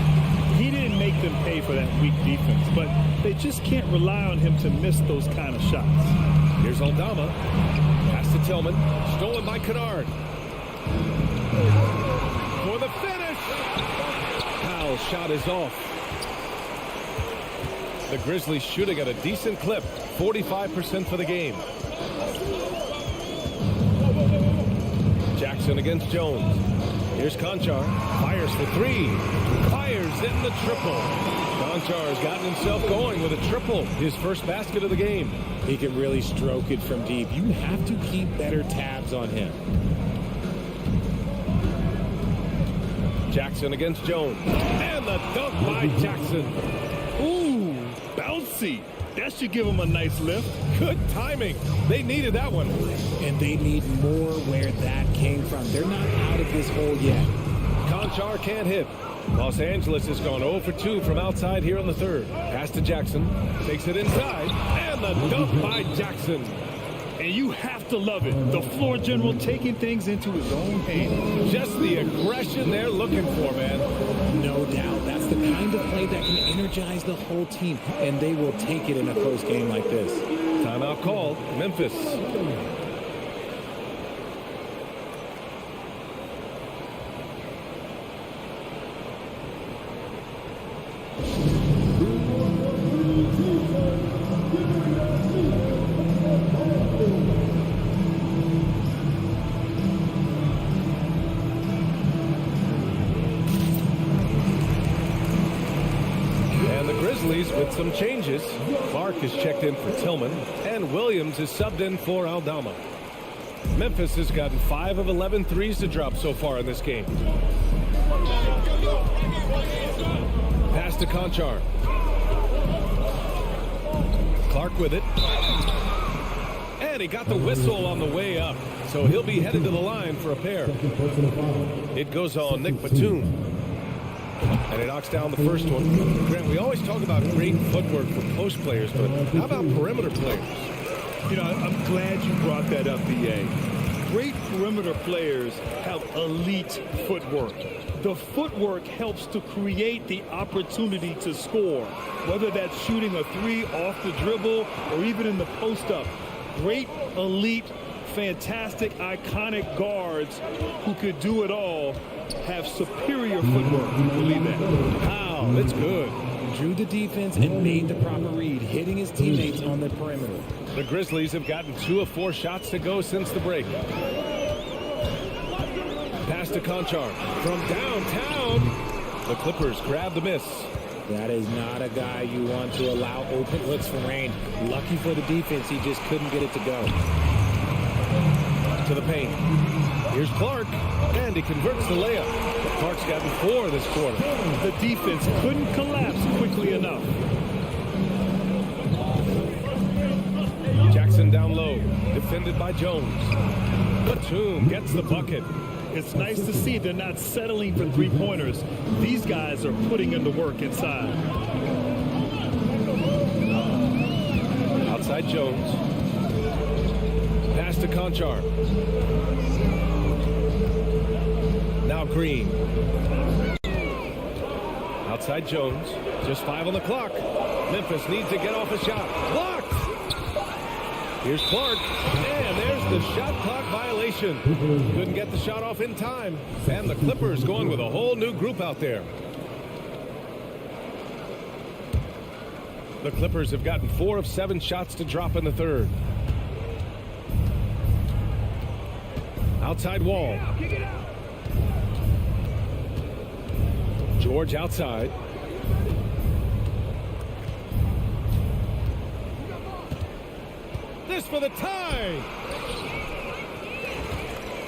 He didn't make them pay for that weak defense, but they just can't rely on him to miss those kind of shots. Here's Aldama. Pass to Tillman. Stolen by Kennard. For the finish. Powell's shot is off. The Grizzlies shooting at a decent clip. 45% for the game. Jackson against Jones. Here's Conchar. Fires for three. Fires in the triple. Conchar has gotten himself going with a triple. His first basket of the game. He can really stroke it from deep. You have to keep better tabs on him. Jackson against Jones. And the dunk by Jackson. Ooh, bouncy. That should give him a nice lift. Good timing. They needed that one. And they need more where that came from. They're not out of this hole yet. Conchar can't hit. Los Angeles has gone 0 for 2 from outside here in the third. Pass to Jackson. Takes it inside. And the dunk by Jackson. And you have to love it. The floor general taking things into his own hands. Just the aggression they're looking for, man. No doubt. That's the kind of play that can energize the whole team. And they will take it in a close game like this. Timeout called. Memphis. With some changes, Clark is checked in for Tillman, and Williams is subbed in for Aldama. Memphis has gotten 5 of 11 threes to drop so far in this game. Pass to Conchar. Clark with it. And he got the whistle on the way up, so he'll be headed to the line for a pair. It goes on Nick Batum. And he knocks down the first one. Grant, we always talk about great footwork for post players, but how about perimeter players? You know, I'm glad you brought that up, B.A. Great perimeter players have elite footwork. The footwork helps to create the opportunity to score, whether that's shooting a three off the dribble or even in the post-up. Great, elite, fantastic, iconic guards who could do it all have superior footwork. You believe that? Wow, that's good. Drew the defense and made the proper read, hitting his teammates on the perimeter. The Grizzlies have gotten 2 of 4 shots to go since the break. Pass to Conchar from downtown. The Clippers grab the miss. That is not a guy you want to allow open looks for rain. Lucky for the defense, he just couldn't get it to go. To the paint. Here's Clark, and he converts the layup. Clark's gotten 4 this quarter. The defense couldn't collapse quickly enough. Jackson down low, defended by Jones. Batum gets the bucket. It's nice to see they're not settling for three-pointers. These guys are putting in the work inside. Outside Jones. Pass to Conchar. Now Green. Outside Jones. Just 5 on the clock. Memphis needs to get off a shot. Blocked! Here's Clark. And there's the shot clock violation. Couldn't get the shot off in time. And the Clippers going with a whole new group out there. The Clippers have gotten 4 of 7 shots to drop in the third. Outside Wall. George outside. This for the tie.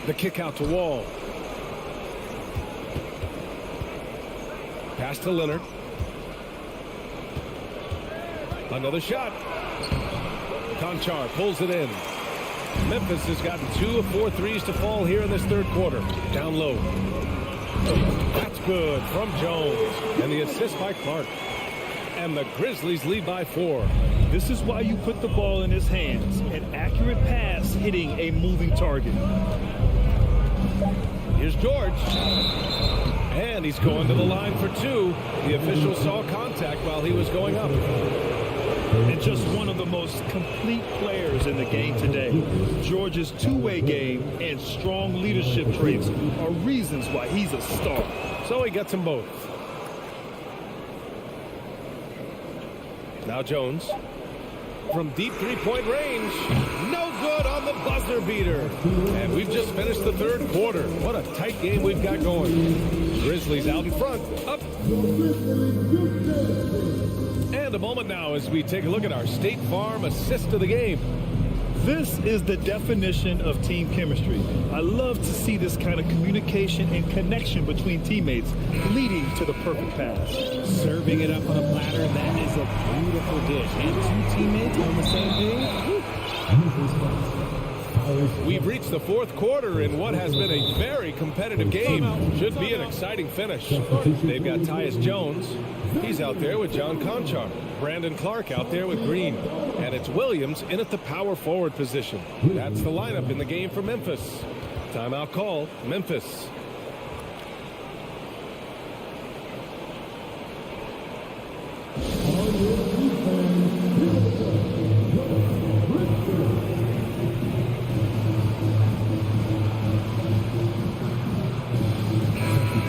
The kick out to Wall. Pass to Leonard. Another shot. Conchar pulls it in. Memphis has gotten 2 of 4 threes to fall here in this third quarter. Down low. That's good from Jones. And the assist by Clark. And the Grizzlies lead by 4. This is why you put the ball in his hands. An accurate pass hitting a moving target. Here's George. And he's going to the line for two. The official saw contact while he was going up. And just one of the most complete players in the game today. George's two-way game and strong leadership traits are reasons why he's a star. So he gets them both. Now Jones. From deep three-point range. No good on the buzzer beater. And we've just finished the third quarter. What a tight game we've got going. Grizzlies out in front. Up. And a moment now as we take a look at our State Farm assist of the game. This is the definition of team chemistry. I love to see this kind of communication and connection between teammates leading to the perfect pass. Serving it up on a platter, that is a beautiful dish. And two teammates on the same page. We've reached the fourth quarter in what has been a very competitive game. Should be an exciting finish. They've got Tyus Jones. He's out there with John Conchar. Brandon Clark out there with Green. And it's Williams in at the power forward position. That's the lineup in the game for Memphis. Timeout call, Memphis.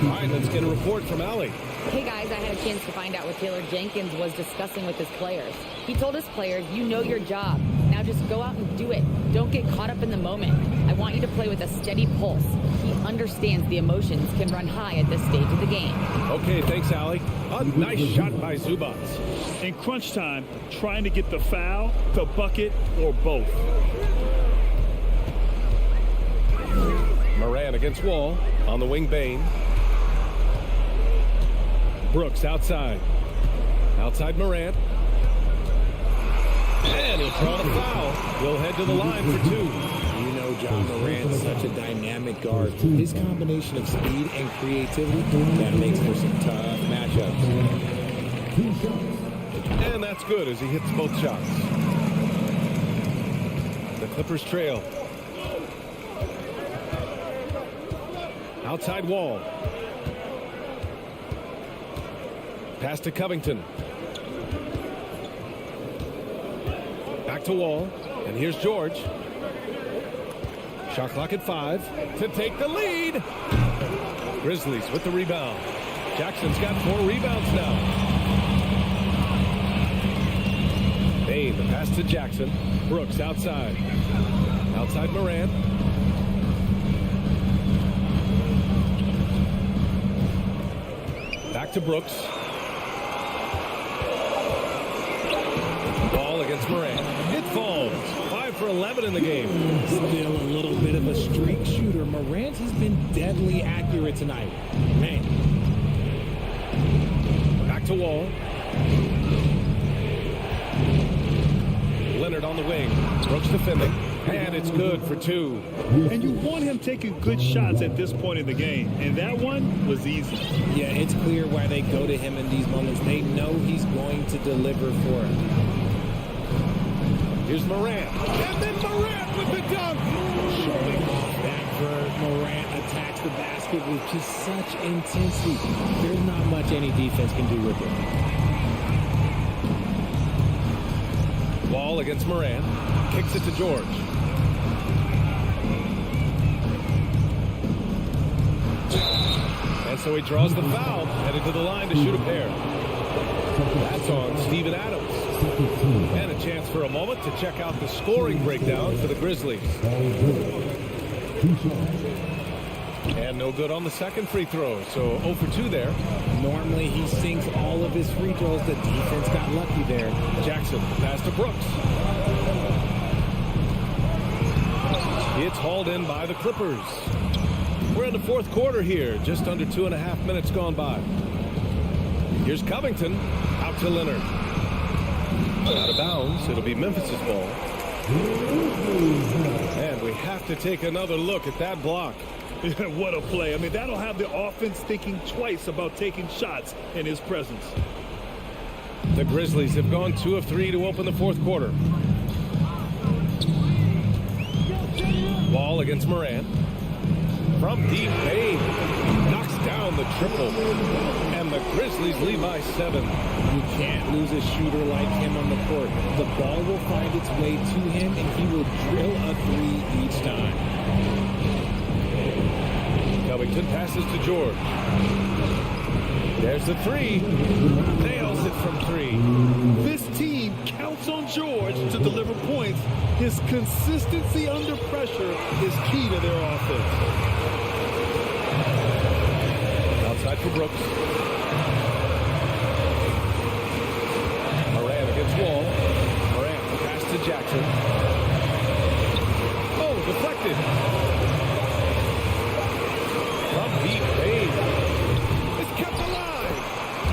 All right, let's get a report from Allie. Hey guys, I had a chance to find out what Taylor Jenkins was discussing with his players. He told his players, you know your job. Now just go out and do it. Don't get caught up in the moment. I want you to play with a steady pulse. He understands the emotions can run high at this stage of the game. Okay, thanks, Allie. A nice shot by Zubats. In crunch time, trying to get the foul, the bucket, or both. Moran against Wall on the wing. Bain. Brooks outside. Outside Morant. And he'll draw the foul. He'll head to the line for two. You know John Morant's such a dynamic guard. His combination of speed and creativity, that makes for some tough matchups. And that's good as he hits both shots. The Clippers trail. Outside Wall. Pass to Covington. Back to Wall. And here's George. Shot clock at 5 to take the lead. Grizzlies with the rebound. Jackson's got 4 rebounds now. Bain, the pass to Jackson. Brooks outside. Outside Morant. Back to Brooks. Ball against Morant. It falls. 5 for 11 in the game. Still a little bit of a streak shooter. Morant has been deadly accurate tonight. Man. Back to Wall. Leonard on the wing. Brooks defending. And it's good for 2. And you want him taking good shots at this point in the game. And that one was easy. Yeah, it's clear why they go to him in these moments. They know he's going to deliver for him. Here's Morant. And then Morant with the dunk. Showing off that vert. Morant attacks the basket with just such intensity. There's not much any defense can do with it. Wall against Morant. Kicks it to George. And so he draws the foul, headed to the line to shoot a pair. That's on Steven Adams. And a chance for a moment to check out the scoring breakdown for the Grizzlies. And no good on the second free throw, so 0 for 2 there. Normally he sinks all of his free throws. The defense got lucky there. Jackson, pass to Brooks. It's hauled in by the Clippers. We're in the fourth quarter here, just under 2.5 minutes gone by. Here's Covington, out to Leonard. Out of bounds, it'll be Memphis's ball. And we have to take another look at that block. What a play. I mean, that'll have the offense thinking twice about taking shots in his presence. The Grizzlies have gone 2 of 3 to open the fourth quarter. Ball against Morant. From deep, Bain knocks down the triple. And the Grizzlies lead by 7. You can't lose a shooter like him on the court. The ball will find its way to him, and he will drill a 3 each time. Covington passes to George. There's the 3. Nails it from 3. This team counts on George to deliver points. His consistency under pressure is key to their offense. Outside for Brooks. Moran against Wall. Moran pass to Jackson. Oh, deflected. From deep, Bain. It's kept alive.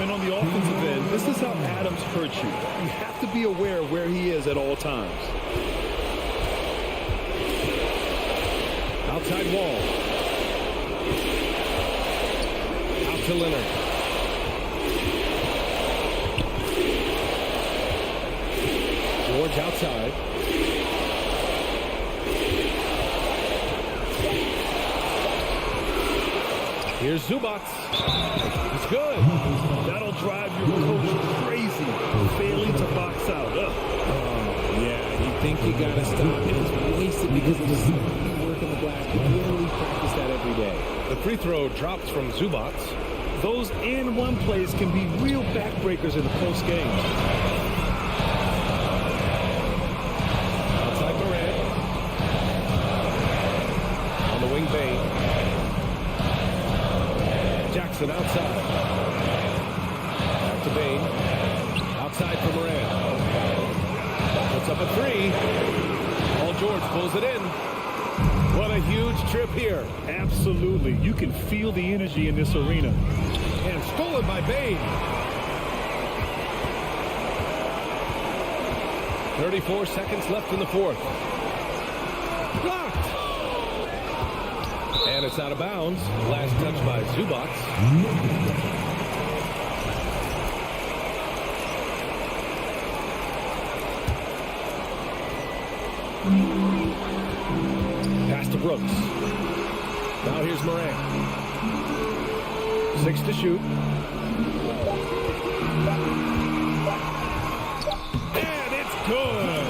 And on the offensive end, this is how Adams hurts you. You have to be aware of where he is at all times. Outside Wall. Out to Leonard. George outside. Here's Zubac. It's good. That'll drive your coach crazy, failing to box out. Yeah, you think you got to stop, and it's wasted because of the sloppy work in the glass. You literally practice that every day. The free throw drops from Zubac. Those and-one plays can be real backbreakers in the post game. Outside Moran. On the wing, Bain. Jackson outside. Back to Bain. Outside for Moran. Puts up a 3. Paul George pulls it in. What a huge trip here. Absolutely. You can feel the energy in this arena. And stolen by Bain. 34 seconds left in the 4th. Blocked. And it's out of bounds. Last touch by Zubac. Pass to Brooks. Now here's Moran. 6 to shoot. And it's good.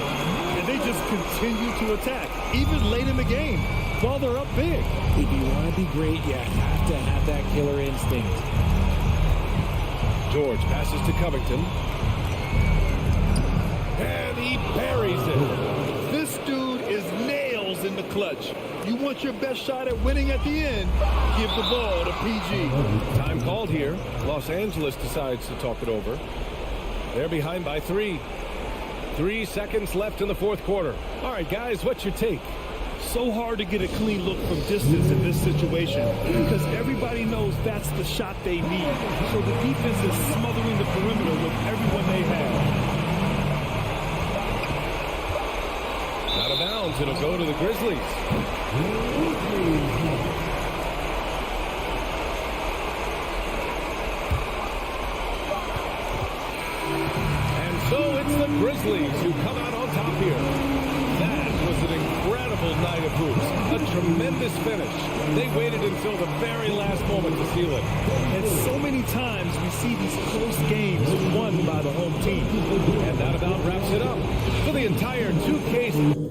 And they just continue to attack, even late in the game, while they're up big. If you want to be great, you have to have that killer instinct. George passes to Covington. And he buries it. This dude is nails in the clutch. You want your best shot at winning at the end, give the ball to PG. Time called here. Los Angeles decides to talk it over. They're behind by 3. 3 seconds left in the 4th quarter. All right, guys, what's your take? So hard to get a clean look from distance in this situation because everybody knows that's the shot they need. So the defense is smothering the perimeter with everyone they have. Out of bounds. It'll go to the Grizzlies. And so it's the Grizzlies who come out on top here. That was an incredible night of hoops. A tremendous finish. They waited until the very last moment to seal it. And so many times we see these close games won by the home team. And that about wraps it up for the entire 2K.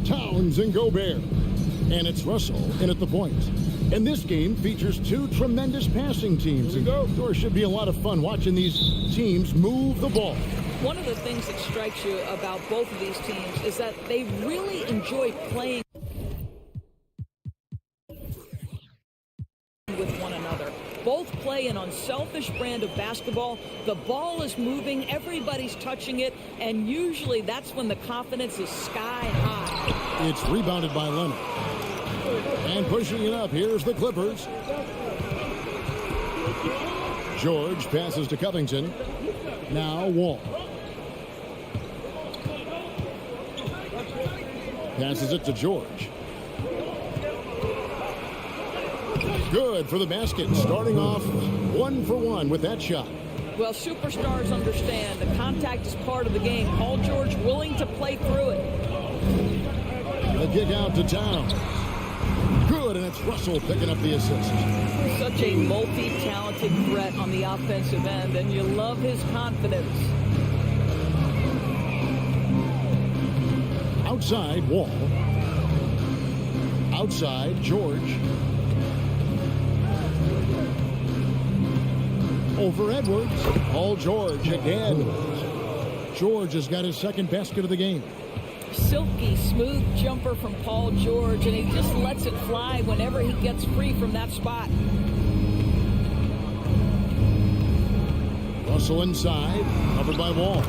Towns and Gobert. And it's Russell in at the point. And this game features two tremendous passing teams. And there should be a lot of fun watching these teams move the ball. One of the things that strikes you about both of these teams is that they really enjoy playing with one another. Both play an unselfish brand of basketball. The ball is moving, everybody's touching it, and usually that's when the confidence is sky high. It's rebounded by Leonard. And pushing it up, here's the Clippers. George passes to Covington. Now Wall. Passes it to George. Good for the basket. Starting off 1-for-1 with that shot. Well, superstars understand the contact is part of the game. Paul George willing to play through it. The kick out to Towns. Good, and it's Russell picking up the assist. Such a multi-talented threat on the offensive end, and you love his confidence. Outside, Wall. Outside, George. Over Edwards. Paul George again. George has got his second basket of the game. Silky smooth jumper from Paul George, and he just lets it fly whenever he gets free from that spot. Russell inside, covered by Wall.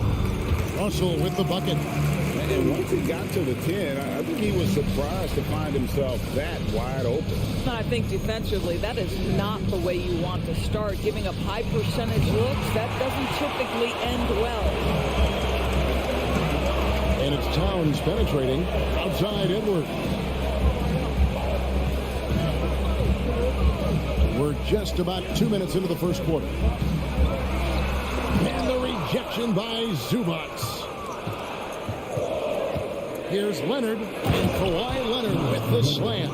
Russell with the bucket. And once he got to the 10, I think he was surprised to find himself that wide open. I think defensively, that is not the way you want to start. Giving up high percentage looks, that doesn't typically end well. And it's Towns penetrating. Outside, Edwards. We're just about 2 minutes into the first quarter. And the rejection by Zubac. Here's Leonard, and Kawhi Leonard with the slam.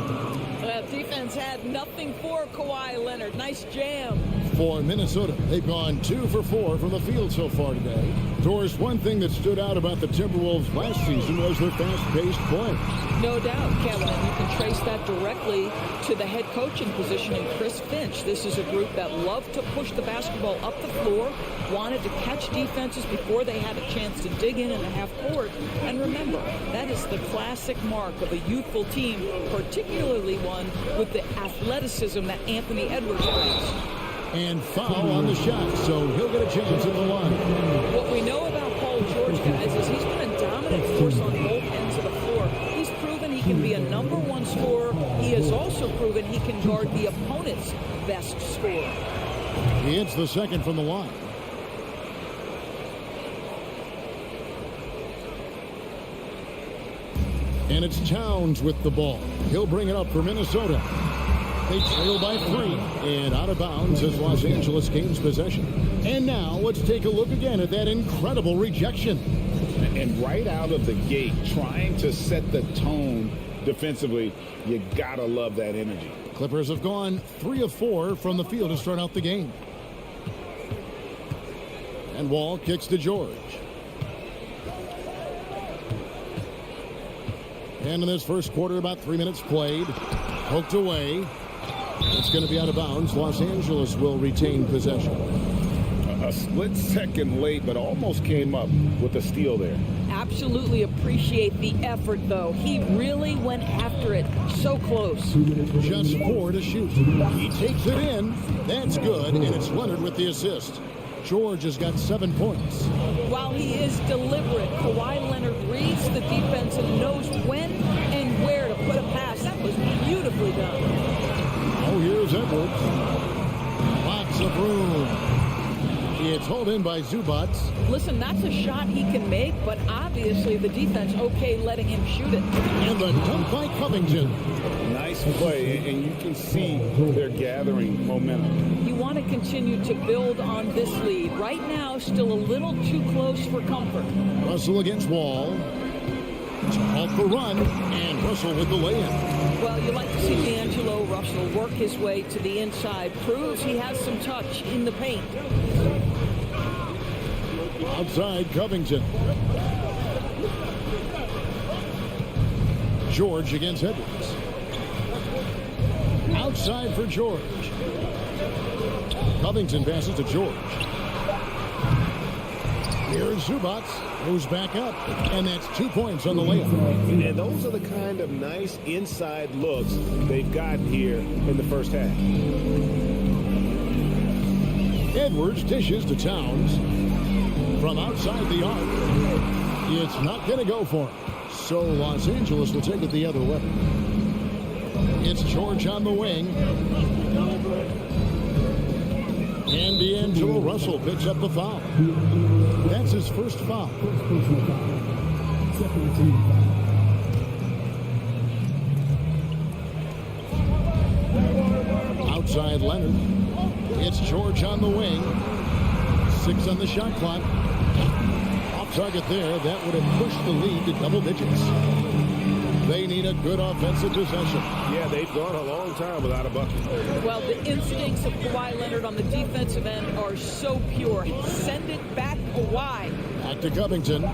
Defense had nothing for Kawhi Leonard. Nice jam. For Minnesota, they've gone 2 for 4 from the field so far today. Doris, one thing that stood out about the Timberwolves last season was their fast-paced play. No doubt, Kevin, and you can trace that directly to the head coaching position in Chris Finch. This is a group that loved to push the basketball up the floor, wanted to catch defenses before they had a chance to dig in the half court. And remember, that is the classic mark of a youthful team, particularly one with the athleticism that Anthony Edwards brings. And foul on the shot, so he'll get a chance at the line. What we know about Paul George, guys, is he's been a dominant force on both ends of the floor. He's proven he can be a #1 scorer. He has also proven he can guard the opponent's best scorer. He hits the second from the line. And it's Towns with the ball. He'll bring it up for Minnesota. They trail by 3, and out of bounds as Los Angeles gains possession. And now let's take a look again at that incredible rejection. And right out of the gate, trying to set the tone defensively, you gotta love that energy. Clippers have gone 3 of 4 from the field to start out the game. And Wall kicks to George. And in this first quarter, about 3 minutes played. Poked away. It's going to be out of bounds. Los Angeles will retain possession. A split second late, but almost came up with a steal there. Absolutely appreciate the effort, though. He really went after it. So close. Just 4 to shoot. He takes it in. That's good, and it's Leonard with the assist. George has got 7 points. While he is deliberate, Kawhi Leonard reads the defense and knows when and where to put a pass. That was beautifully done. Oh, here's Edwards. Lots of room. It's hauled in by Zubac. Listen, that's a shot he can make, but obviously the defense okay letting him shoot it. And the dunk by Covington. Nice play, and you can see they're gathering momentum. You want to continue to build on this lead. Right now, still a little too close for comfort. Russell against Wall. Off the run, and Russell with the lay-in. Well, you like to see D'Angelo Russell work his way to the inside. Proves he has some touch in the paint. Outside, Covington. George against Edwards. Outside for George. Covington passes to George. Here's Zubac, moves back up, and that's 2 points on the layup. And those are the kind of nice inside looks they've gotten here in the first half. Edwards dishes to Towns from outside the arc. It's not going to go for him. So Los Angeles will take it the other way. It's George on the wing. And D'Angelo Russell picks up the foul. That's his first foul. Outside Leonard. It's George on the wing. 6 on the shot clock. Off target there. That would have pushed the lead to double digits. They need a good offensive possession. Yeah, they've gone a long time without a bucket. Well, the instincts of Kawhi Leonard on the defensive end are so pure. Send it back, Kawhi. Back to Covington.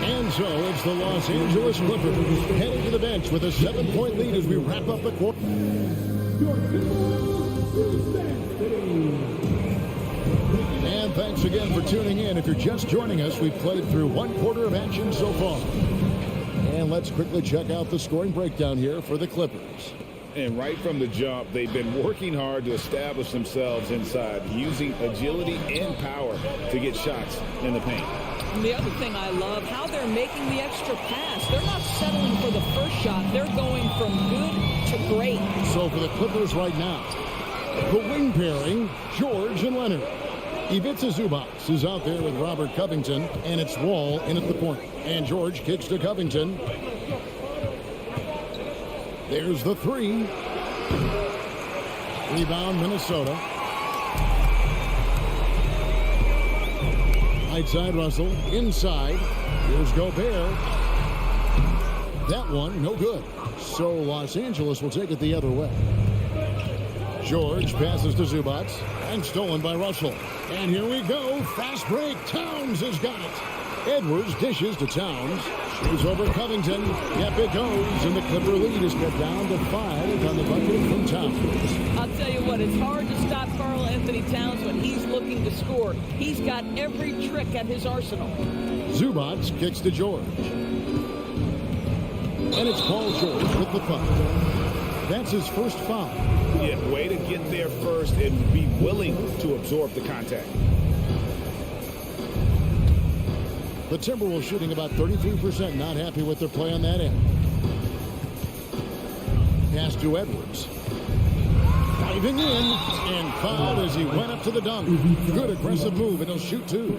And so it's the Los Angeles Clippers heading to the bench with a 7-point lead as we wrap up the quarter. And thanks again for tuning in. If you're just joining us, we've played through 1 quarter of action so far. And let's quickly check out the scoring breakdown here for the Clippers. And right from the jump, they've been working hard to establish themselves inside, using agility and power to get shots in the paint. And the other thing I love, how they're making the extra pass. They're not settling for the first shot. They're going from good to great. So for the Clippers right now, the wing pairing, George and Leonard. Ivica Zubac is out there with Robert Covington, and it's Wall in at the point. And George kicks to Covington. There's the 3. Rebound, Minnesota. Right side, Russell. Inside. Here's Gobert. That one, no good. So Los Angeles will take it the other way. George passes to Zubac, and stolen by Russell. And here we go. Fast break. Towns has got it. Edwards dishes to Towns. Shoots over Covington. Yep, it goes. And the Clipper lead is cut down to 5 on the bucket from Towns. I'll tell you what, it's hard to stop Karl Anthony Towns when he's looking to score. He's got every trick at his arsenal. Zubac kicks to George. And it's Paul George with the foul. That's his first foul. Yeah, way to get there first and be willing to absorb the contact. The Timberwolves shooting about 33%, not happy with their play on that end. Pass to Edwards. Diving in and fouled as he went up to the dunk. Good aggressive move, and he'll shoot 2.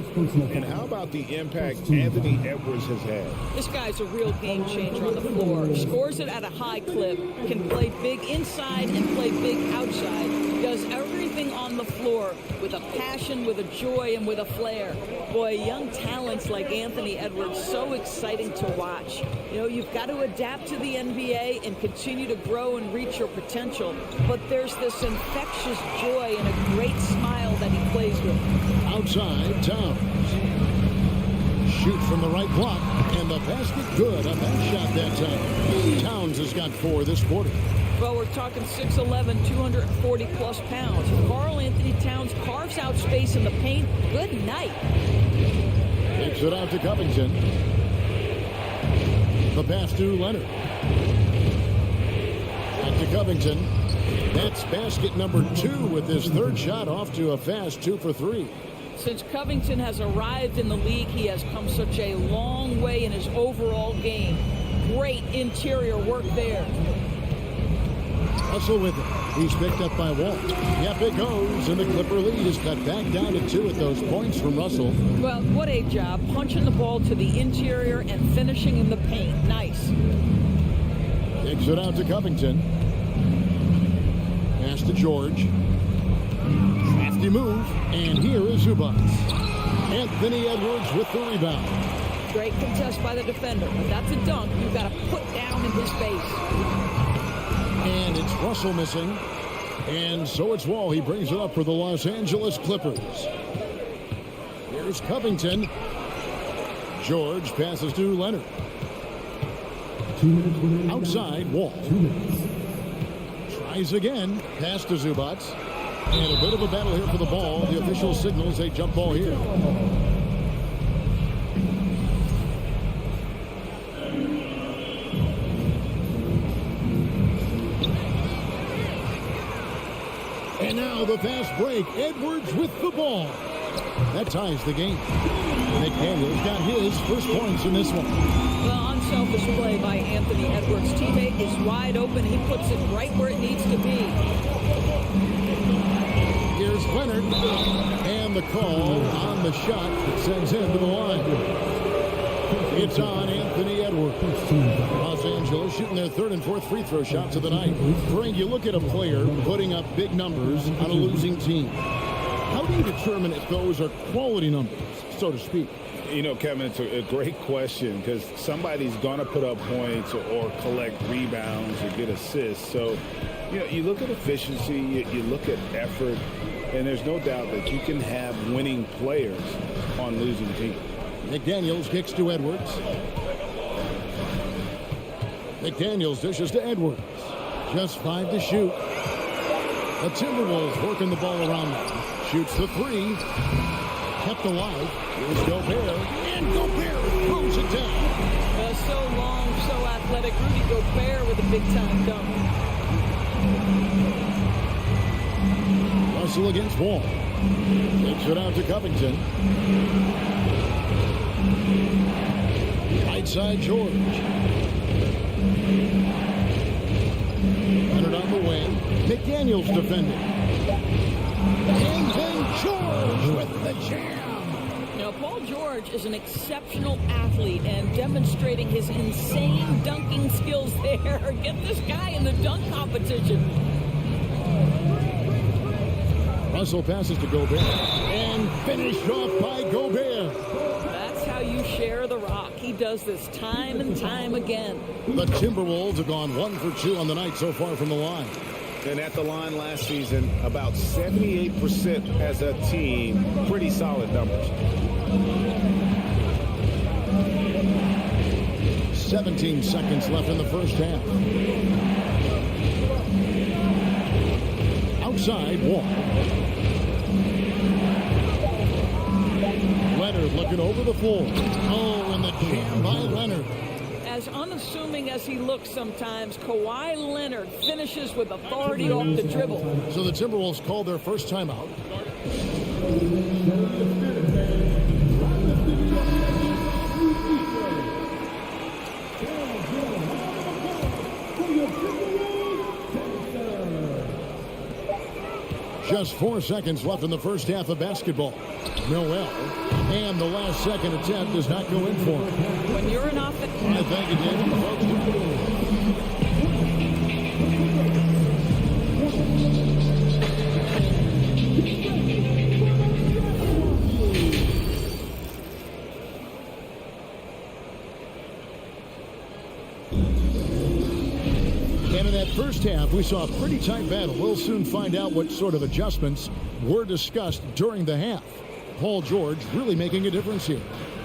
And how about the impact Anthony Edwards has had? This guy's a real game changer on the floor. Scores it at a high clip, can play big inside and play big outside. Does everything on the floor with a passion, with a joy, and with a flair. Boy, young talents like Anthony Edwards, so exciting to watch. You know, you've got to adapt to the NBA and continue to grow and reach your potential. But there's this infectious joy and a great smile that he plays with. Outside, Towns. Shoot from the right block, and the basket good on that shot that time. Towns has got 4 this quarter. Well, we're talking 6'11", 240-plus pounds. Karl Anthony Towns carves out space in the paint. Good night. Takes it out to Covington. The pass to Leonard. Back to Covington. That's basket number 2 with his third shot, off to a fast 2 for 3. Since Covington has arrived in the league, he has come such a long way in his overall game. Great interior work there. Russell with it. He's picked up by Walt. Yep, it goes, and the Clipper lead is cut back down to 2 with those points from Russell. Well, what a job. Punching the ball to the interior and finishing in the paint. Nice. Takes it out to Covington. Pass to George. Crafty move, and here is Zubac. Anthony Edwards with the rebound. Great contest by the defender, but that's a dunk you've got to put down in his face. And it's Russell missing. And so it's Wall. He brings it up for the Los Angeles Clippers. Here's Covington. George passes to Leonard. Outside, Wall. Tries again. Pass to Zubac. And a bit of a battle here for the ball. The official signals a jump ball here. And now the fast break. Edwards with the ball. That ties the game. McDaniels got his first points in this one. Well, unselfish play by Anthony Edwards. Teammate is wide open. He puts it right where it needs to be. Here's Leonard. And the call on the shot that sends him to the line. It's on Anthony Edwards. Los Angeles shooting their third and fourth free throw shots of the night. Frank, you look at a player putting up big numbers on a losing team. How do you determine if those are quality numbers, so to speak? You know, Kevin, it's a great question because somebody's going to put up points or collect rebounds or get assists. So, you know, you look at efficiency, you look at effort, and there's no doubt that you can have winning players on losing teams. McDaniels kicks to Edwards. McDaniels dishes to Edwards. Just 5 to shoot. The Timberwolves working the ball around them. Shoots the 3. Kept alive. Here's Gobert. And Gobert throws it down. So long, so athletic. Rudy Gobert with a big-time dunk. Russell against Wall. Takes it out to Covington. Right side, George. Leonard on the wing. McDaniels defending. And then George with the jam. Now, Paul George is an exceptional athlete and demonstrating his insane dunking skills there. Get this guy in the dunk competition. Russell passes to Gobert. And finished off by Gobert. That's how you share the rock. He does this time and time again. The Timberwolves have gone 1 for 2 on the night so far from the line. And at the line last season, about 78% as a team. Pretty solid numbers. 17 seconds left in the first half. Outside, Wall. Leonard looking over the floor. Oh, and the jam by Leonard. As unassuming as he looks sometimes, Kawhi Leonard finishes with authority off the dribble. So the Timberwolves called their first timeout. Just 4 seconds left in the first half of basketball. Noel. And the last second attempt does not go in for him. When you're an offense. Thank you, David. And in that first half, we saw a pretty tight battle. We'll soon find out what sort of adjustments were discussed during the half. Paul George really making a difference here.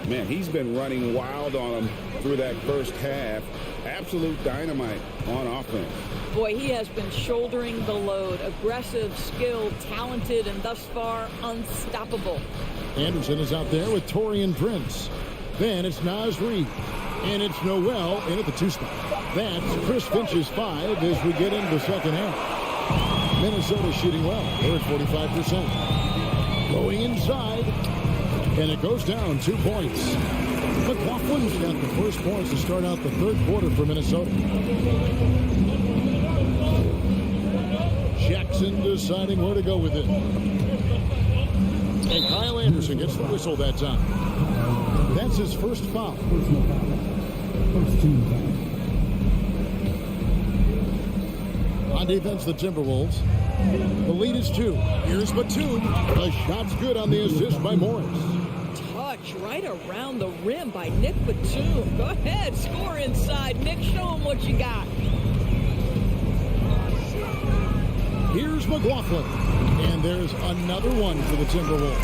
Man, he's been running wild on him through that first half. Absolute dynamite on offense. Boy, he has been shouldering the load. Aggressive, skilled, talented, and thus far unstoppable. Anderson is out there with Taurean Prince. Then it's Naz Reid. And it's Noel in at the 2 spot. That's Chris Finch's 5 as we get into the second half. Minnesota shooting well. They're at 45%. Going inside. And it goes down 2 points. McLaughlin's got the first points to start out the third quarter for Minnesota. Jackson deciding where to go with it. And Kyle Anderson gets the whistle that time. That's his first foul. On defense, the Timberwolves. The lead is 2. Here's Batum. The shot's good on the assist by Morris. Touch right around the rim by Nick Batum. Go ahead, score inside. Nick, show him what you got. Here's McLaughlin. And there's another one for the Timberwolves.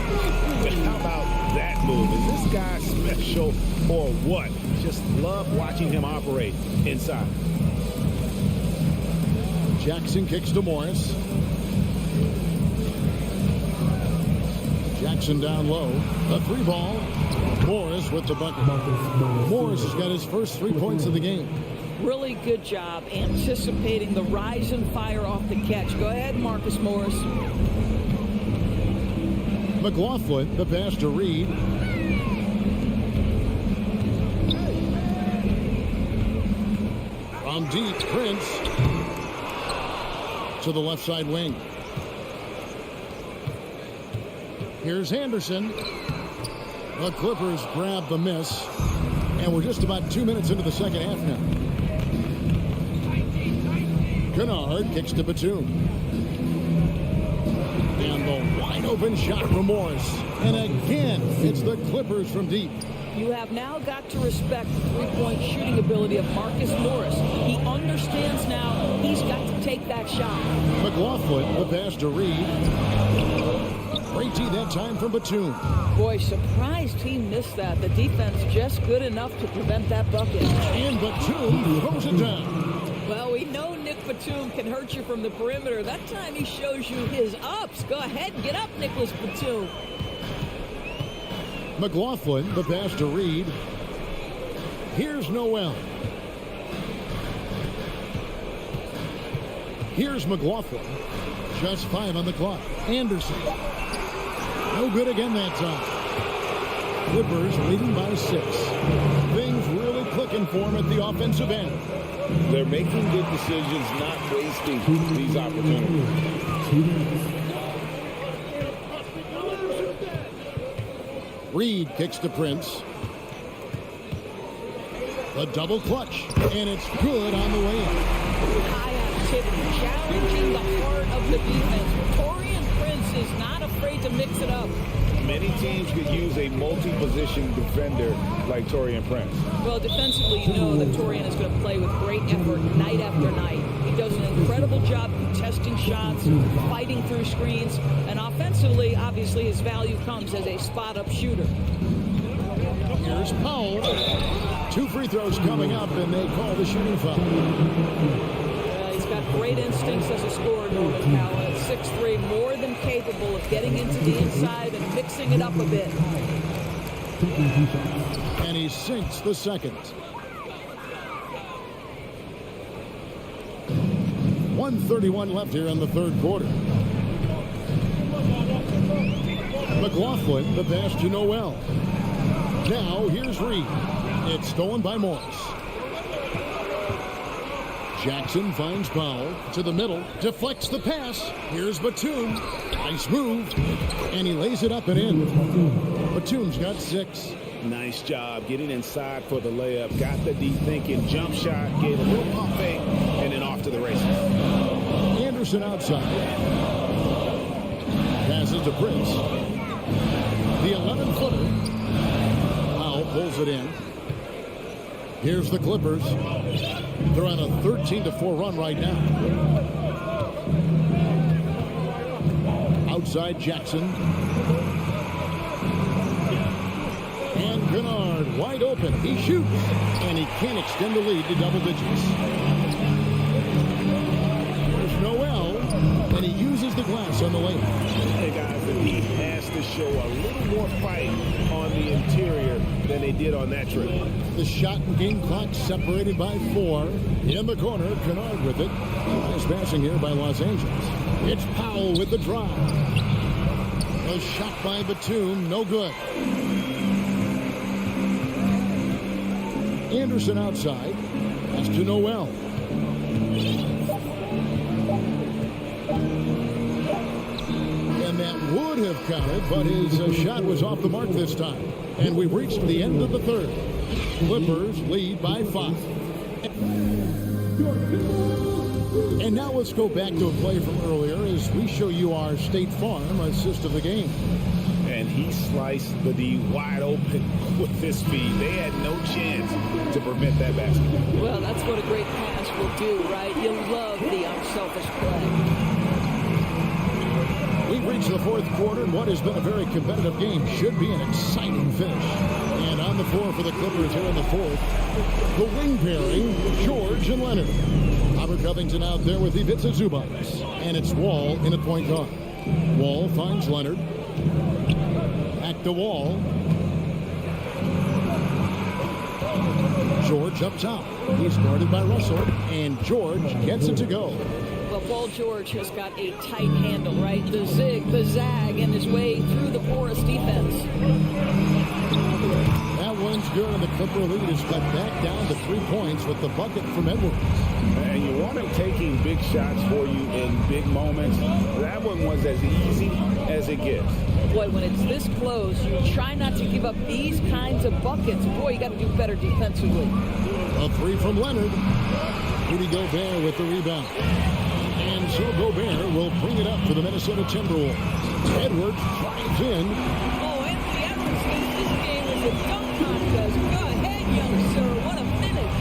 How about that move? Is this guy special or what? Just love watching him operate inside. Jackson kicks to Morris. Jackson down low. A 3 ball. Morris with the bucket. Morris has got his first 3 points of the game. Really good job anticipating the rise and fire off the catch. Go ahead, Marcus Morris. McLaughlin, the pass to Reid. From deep, Prince to the left side wing. Here's Anderson. The Clippers grab the miss. And we're just about 2 minutes into the second half now. Kennard kicks to Batum. And the wide open shot from Morris. And again, it's the Clippers from deep. You have now got to respect the three-point shooting ability of Marcus Morris. He understands now he's got to take that shot. McLaughlin, the pass to Reid. Great D that time from Batum. Boy, surprised he missed that. The defense just good enough to prevent that bucket. And Batum throws it down. Well, we know Nick Batum can hurt you from the perimeter. That time he shows you his ups. Go ahead and get up, Nicholas Batum. McLaughlin, the pass to Reid. Here's Noel. Here's McLaughlin. Just 5 on the clock. Anderson. No good again that time. Clippers leading by 6. Things really clicking for them at the offensive end. They're making good decisions, not wasting these opportunities. Reid kicks to Prince. A double clutch, and it's good on the way in. High activity, challenging the heart of the defense. Taurean Prince is not afraid to mix it up. Many teams could use a multi-position defender like Taurean Prince. Well, defensively, you know that Taurean is going to play with great effort night after night. He does an incredible job contesting shots, fighting through screens, and offensively, obviously, his value comes as a spot-up shooter. Here's Powell. 2 free throws coming up, and they call the shooting foul. He's got great instincts as a scorer, Norman Powell. At 6'3", more than capable of getting into the inside and mixing it up a bit. And he sinks the second. 1:31 left here in the third quarter. McLaughlin, the pass to Noel. Now here's Reid. It's stolen by Morris. Jackson finds Powell to the middle, deflects the pass. Here's Batum. Nice move. And he lays it up and in. Batum's got 6. Nice job getting inside for the layup. Got the deep thinking jump shot, gave a little pump fake, and then off to the races. Anderson outside. Passes to Prince. The 11-footer. Powell pulls it in. Here's the Clippers. They're on a 13-4 run right now. Outside Jackson. And Kennard wide open. He shoots, and he can't extend the lead to double digits. There's Noel, and he uses the glass on the layup. Hey, guys, the D has to show a little more fight on the interior than they did on that trip. The shot and game clock separated by 4. In the corner, Kennard with it. Nice passing here by Los Angeles. It's Powell with the drive. A shot by Batum, no good. Anderson outside. Pass to Noel. And that would have counted, but his shot was off the mark this time. And we've reached the end of the third. Clippers lead by 5. And now let's go back to a play from earlier as we show you our State Farm assist of the game. And he sliced the D wide open with his speed. They had no chance to prevent that basket. Well, that's what a great pass will do, right? You love the unselfish play. We've reached the fourth quarter, and what has been a very competitive game should be an exciting finish. And on the floor for the Clippers here in the fourth, the wing pairing, George and Leonard. Robert Covington out there with Ivica Zubac. And it's Wall in at point guard. Wall finds Leonard. Back to Wall. George up top. He's guarded by Russell. And George gets it to go. Well, Paul George has got a tight handle, right? The zig, the zag, and his way through the porous defense. That one's good, and the Clipper lead is cut back down to 3 points with the bucket from Edwards. And you want him taking big shots for you in big moments. That one was as easy as it gets. Boy, when it's this close, you try not to give up these kinds of buckets. Boy, you got to do better defensively. A 3 from Leonard. Rudy Gobert with the rebound. And so Gobert will bring it up for the Minnesota Timberwolves. Edwards drives in. Oh, Anthony Edwards thinks this game is a dunk contest. Go ahead, young sir. What a finish.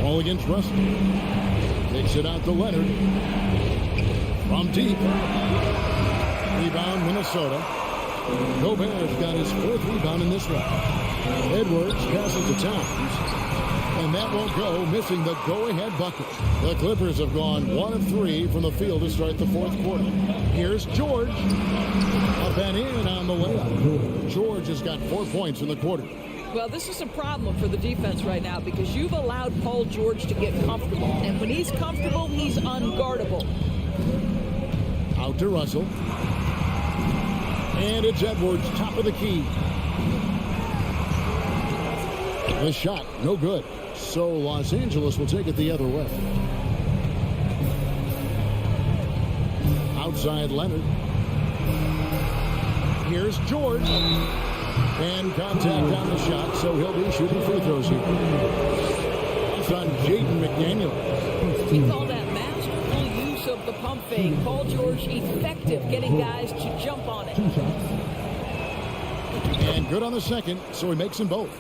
Ball against Russell. Takes it out to Leonard. From deep. Rebound, Minnesota. Gobert's got his 4th rebound in this one. Edwards passes to Towns. And that won't go, missing the go-ahead bucket. The Clippers have gone 1 of 3 from the field to start the fourth quarter. Here's George. Up and in on the layup. George has got 4 points in the quarter. Well, this is a problem for the defense right now because you've allowed Paul George to get comfortable. And when he's comfortable, he's unguardable. Out to Russell. And it's Edwards, top of the key. The shot, no good. So Los Angeles will take it the other way. Outside Leonard. Here's George. And contact on the shot, so he'll be shooting free throws here. It's on Jaden McDaniel. We call that masterful use of the pump fake. Paul George effective, getting guys to jump on it. And good on the second, so he makes them both.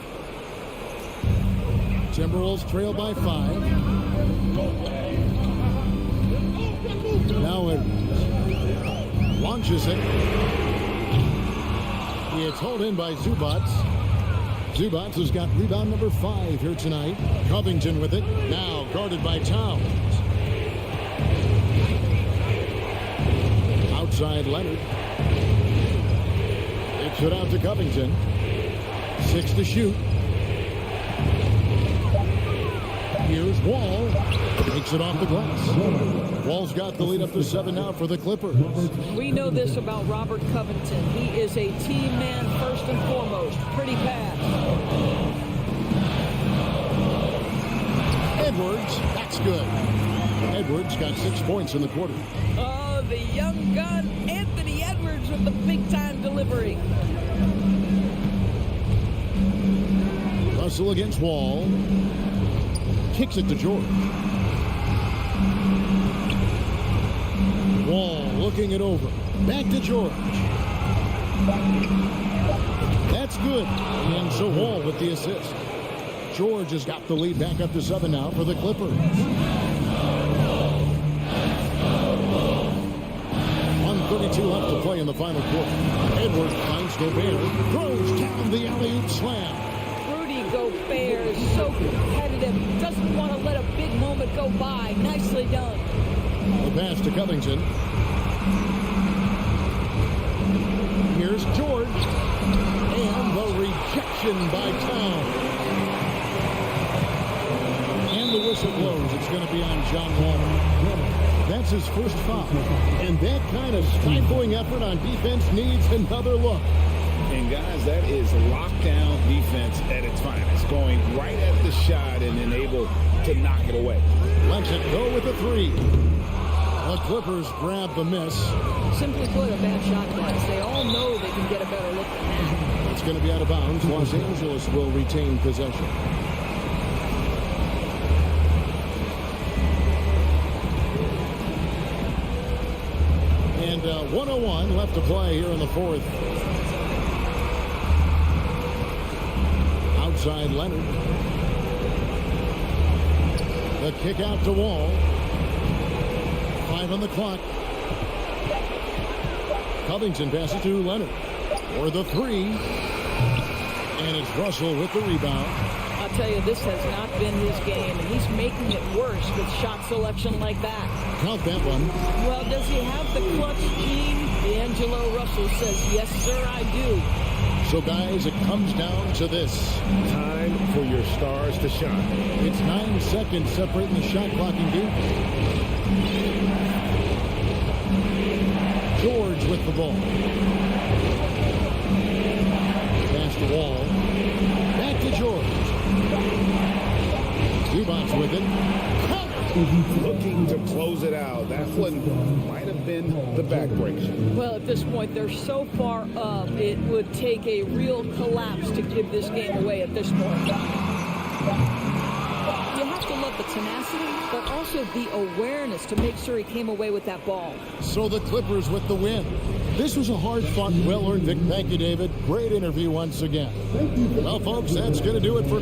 Timberwolves trail by 5. Now it launches it. It's hauled in by Zubac. Zubac has got rebound number 5 here tonight. Covington with it. Now guarded by Towns. Outside Leonard. Takes it out to Covington. 6 to shoot. Here's Wall. Takes it off the glass. Wall's got the lead up to 7 now for the Clippers. We know this about Robert Covington. He is a team man first and foremost. Pretty pass. Edwards, that's good. Edwards got 6 points in the quarter. Oh, the young gun, Anthony Edwards with the big-time delivery. Russell against Wall. Kicks it to George. Wall looking it over. Back to George. That's good. And so Wall with the assist. George has got the lead back up to 7 now for the Clippers. 1:32 left to play in the final quarter. Edwards finds Gobert, throws down the alley-oop slam. Rudy Gobert is so competitive, doesn't want to let a big moment go by. Nicely done. The pass to Covington. Here's George. And the rejection by Town. And the whistle blows. It's going to be on John Wall. That's his first foul. And that kind of stifling effort on defense needs another look. And guys, that is lockdown defense at its finest. Going right at the shot and then able to knock it away. Lets it go with a three. The Clippers grab the miss. Simply put, a bad shot, guys. They all know they can get a better look than that. It's going to be out of bounds. Los Angeles will retain possession. And 1:01 left to play here in the fourth. Outside Leonard. The kick out to Wall. 5 on the clock. Covington passes to Leonard for the three. And it's Russell with the rebound. I'll tell you, this has not been his game, and he's making it worse with shot selection like that. Count that one. Well, does he have the clutch gene? D'Angelo Russell says, yes, sir, I do. So, guys, it comes down to this. Time for your stars to shine. It's 9 seconds separating the shot clock and game. George with the ball. Pass to Wall. Back to George. Zubac's with it. Looking to close it out. That one might have been the backbreaker. Well, at this point, they're so far up, it would take a real collapse to give this game away at this point. You have to love the tenacity, but also the awareness to make sure he came away with that ball. So the Clippers with the win. This was a hard-fought, well-earned victory. Thank you, David. Great interview once again. Well, folks, that's going to do it for...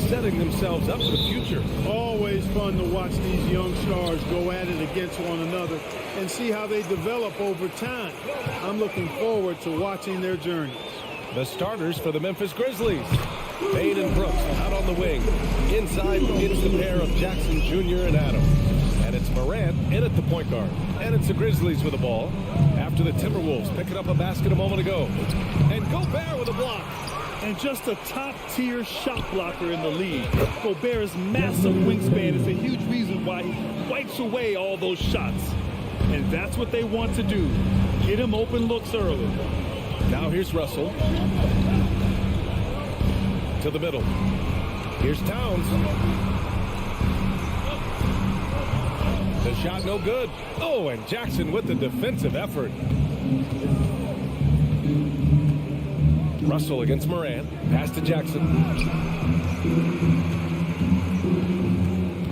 Setting themselves up for the future. Always fun to watch these young stars go at it against one another and see how they develop over time. I'm looking forward to watching their journeys. The starters for the Memphis Grizzlies. Payne and Brooks out on the wing. Inside, it's the pair of Jackson Jr. and Adams. And it's Morant in at the point guard. And it's the Grizzlies with the ball. After the Timberwolves picking up a basket a moment ago. And Gobert with a block. And just a top-tier shot blocker in the league. Gobert's massive wingspan is a huge reason why he wipes away all those shots. And that's what they want to do. Get him open looks early. Now here's Russell. To the middle. Here's Towns. The shot no good. Oh, and Jackson with the defensive effort. Russell against Morant. Pass to Jackson.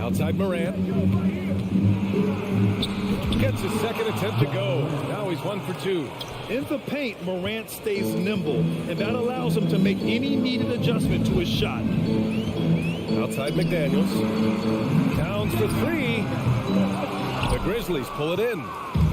Outside Morant. Gets his second attempt to go. Now he's 1 for 2. In the paint, Morant stays nimble, and that allows him to make any needed adjustment to his shot. Outside McDaniels. Towns for 3. The Grizzlies pull it in.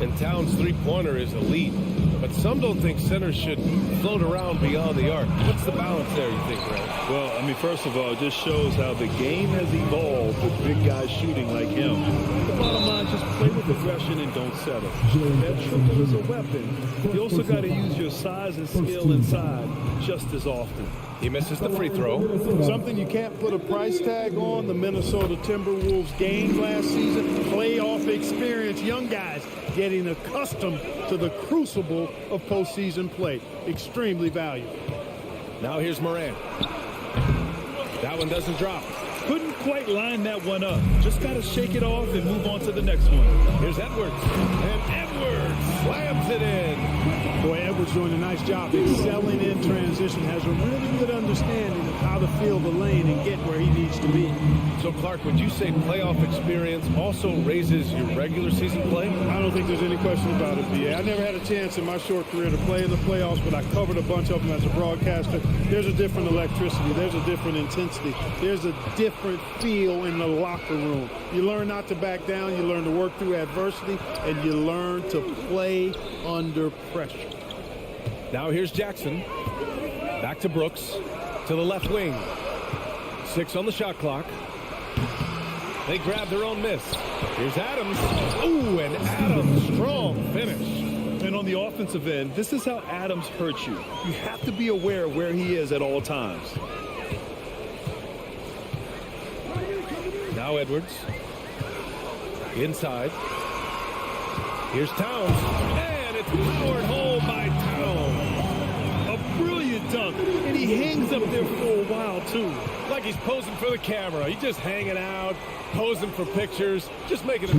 And Towns' three-pointer is elite. But some don't think centers should float around beyond the arc. What's the balance there, you think, Ray? Well, I mean, first of all, it just shows how the game has evolved with big guys shooting like him. The bottom line, just play with aggression and don't settle. That triple is a weapon. You also got to use your size and skill inside just as often. He misses the free throw. Something you can't put a price tag on, the Minnesota Timberwolves gained last season. Playoff experience, young guys getting accustomed to the crucible of postseason play. Extremely valuable. Now here's Morant. That one doesn't drop. Couldn't quite line that one up. Just got to shake it off and move on to the next one. Here's Edwards. And Edwards slams it in. Boy, Edwards doing a nice job excelling in transition. Has a really good understanding of how to feel the lane and get where he needs to be. So, Clark, would you say playoff experience also raises your regular season play? I don't think there's any question about it, B.A. I never had a chance in my short career to play in the playoffs, but I covered a bunch of them as a broadcaster. There's a different electricity. There's a different intensity. There's a different feel in the locker room. You learn not to back down. You learn to work through adversity, and you learn to play under pressure. Now here's Jackson. Back to Brooks. To the left wing. 6 on the shot clock. They grab their own miss. Here's Adams. Ooh, and Adams, strong finish. And on the offensive end, this is how Adams hurts you. You have to be aware of where he is at all times. Now Edwards. Inside. Here's Towns. And it's powered home by Towns. A brilliant dunk. And he hangs up there for a while, too. Like he's posing for the camera. He's just hanging out, posing for pictures, just making it.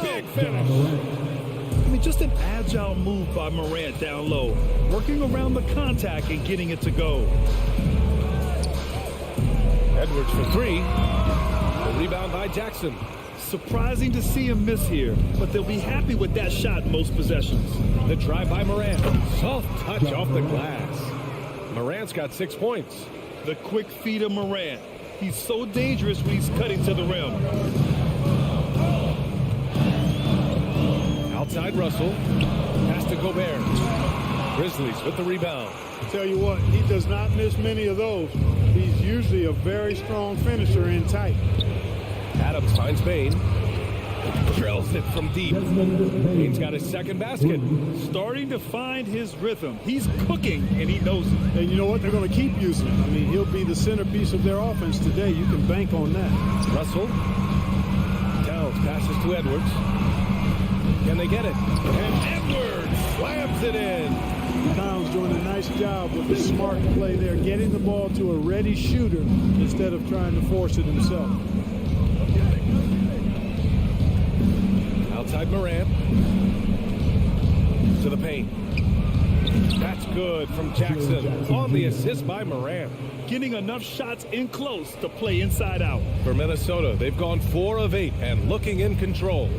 Big finish. I mean, just an agile move by Morant down low, working around the contact and getting it to go. Edwards for 3. The rebound by Jackson. Surprising to see him miss here, but they'll be happy with that shot most possessions. The drive by Morant. Soft touch off the glass. Morant's got 6 points. The quick feed of Morant. He's so dangerous when he's cutting to the rim. Outside Russell. Pass to Gobert. Grizzlies with the rebound. Tell you what, he does not miss many of those. He's usually a very strong finisher in tight. Adams finds Bain. Drills it from deep. Bain's got his second basket. Starting to find his rhythm. He's cooking, and he knows it. And you know what? They're going to keep using him. I mean, he'll be the centerpiece of their offense today. You can bank on that. Russell. Towns passes to Edwards. Can they get it? And Edwards slams it in. Towns doing a nice job with the smart play there, getting the ball to a ready shooter instead of trying to force it himself. Outside Morant. To the paint. That's good from Jackson. On the assist by Morant. Getting enough shots in close to play inside out. For Minnesota, they've gone 4 of 8 and looking in control.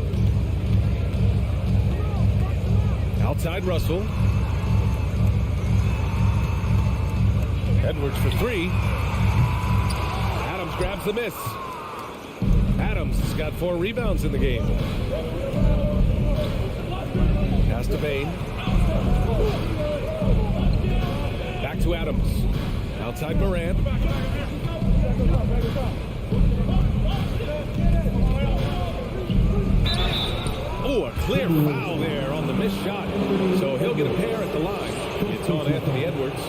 Outside Russell. Edwards for 3. Adams grabs the miss. Adams has got 4 rebounds in the game. Pass to Bain. Back to Adams. Outside Morant. Oh, a clear foul there on the missed shot. So he'll get a pair at the line. It's on Anthony Edwards.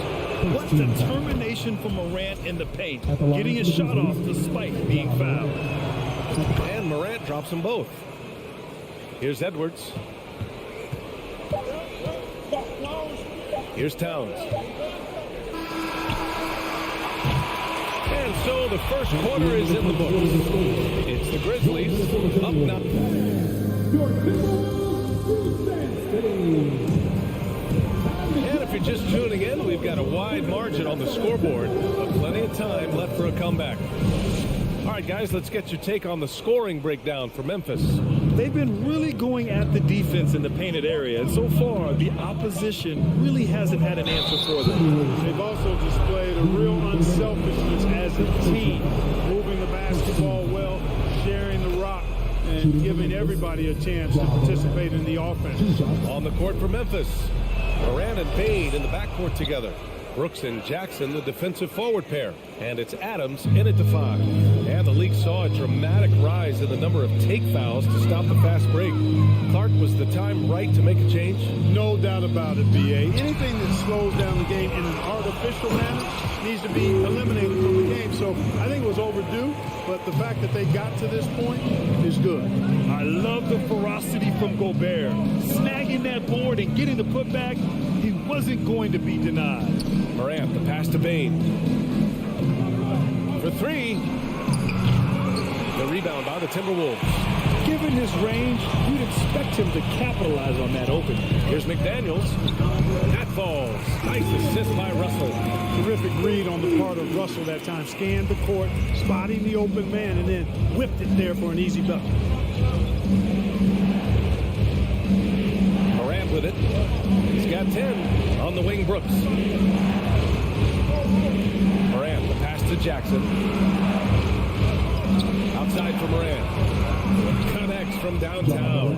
What determination from Morant in the paint. Getting his shot off despite being fouled. And Morant drops them both. Here's Edwards. Here's Towns. And so the first quarter is in the books. It's the Grizzlies up now. And if you're just tuning in, we've got a wide margin on the scoreboard, but plenty of time left for a comeback. All right, guys, let's get your take on the scoring breakdown for Memphis. They've been really going at the defense in the painted area, and so far the opposition really hasn't had an answer for them. They've also displayed a real unselfishness as a team, moving the basketball well, sharing the rock, and giving everybody a chance to participate in the offense. On the court for Memphis, Morant and Bain in the backcourt together. Brooks and Jackson, the defensive forward pair. And it's Adams in at the 5. And the league saw a dramatic rise in the number of take fouls to stop the fast break. Clark, was the time right to make a change? No doubt about it, B.A. Anything that slows down the game in an artificial manner needs to be eliminated from the game. So I think it was overdue, but the fact that they got to this point is good. I love the ferocity from Gobert. Snagging that board and getting the putback, he wasn't going to be denied. Morant, the pass to Bain. For 3. The rebound by the Timberwolves. Given his range, you'd expect him to capitalize on that opening. Here's McDaniels. That falls. Nice assist by Russell. Terrific read on the part of Russell that time. Scanned the court, spotting the open man, and then whipped it there for an easy bucket. Morant with it. He's got 10 on the wing. Brooks. Morant, the pass to Jackson. Outside for Morant. Connects from downtown.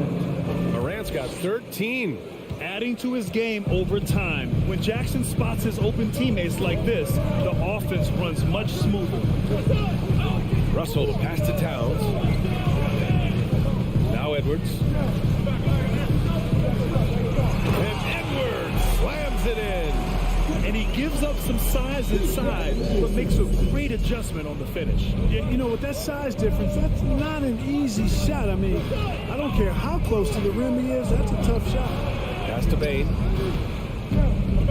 Morant's got 13. Adding to his game over time. When Jackson spots his open teammates like this, the offense runs much smoother. Russell, the pass to Towns. Now Edwards. And Edwards slams it in. And he gives up some size inside, but makes a great adjustment on the finish. You know, with that size difference, that's not an easy shot. I mean, I don't care how close to the rim he is, that's a tough shot. Pass to Bain.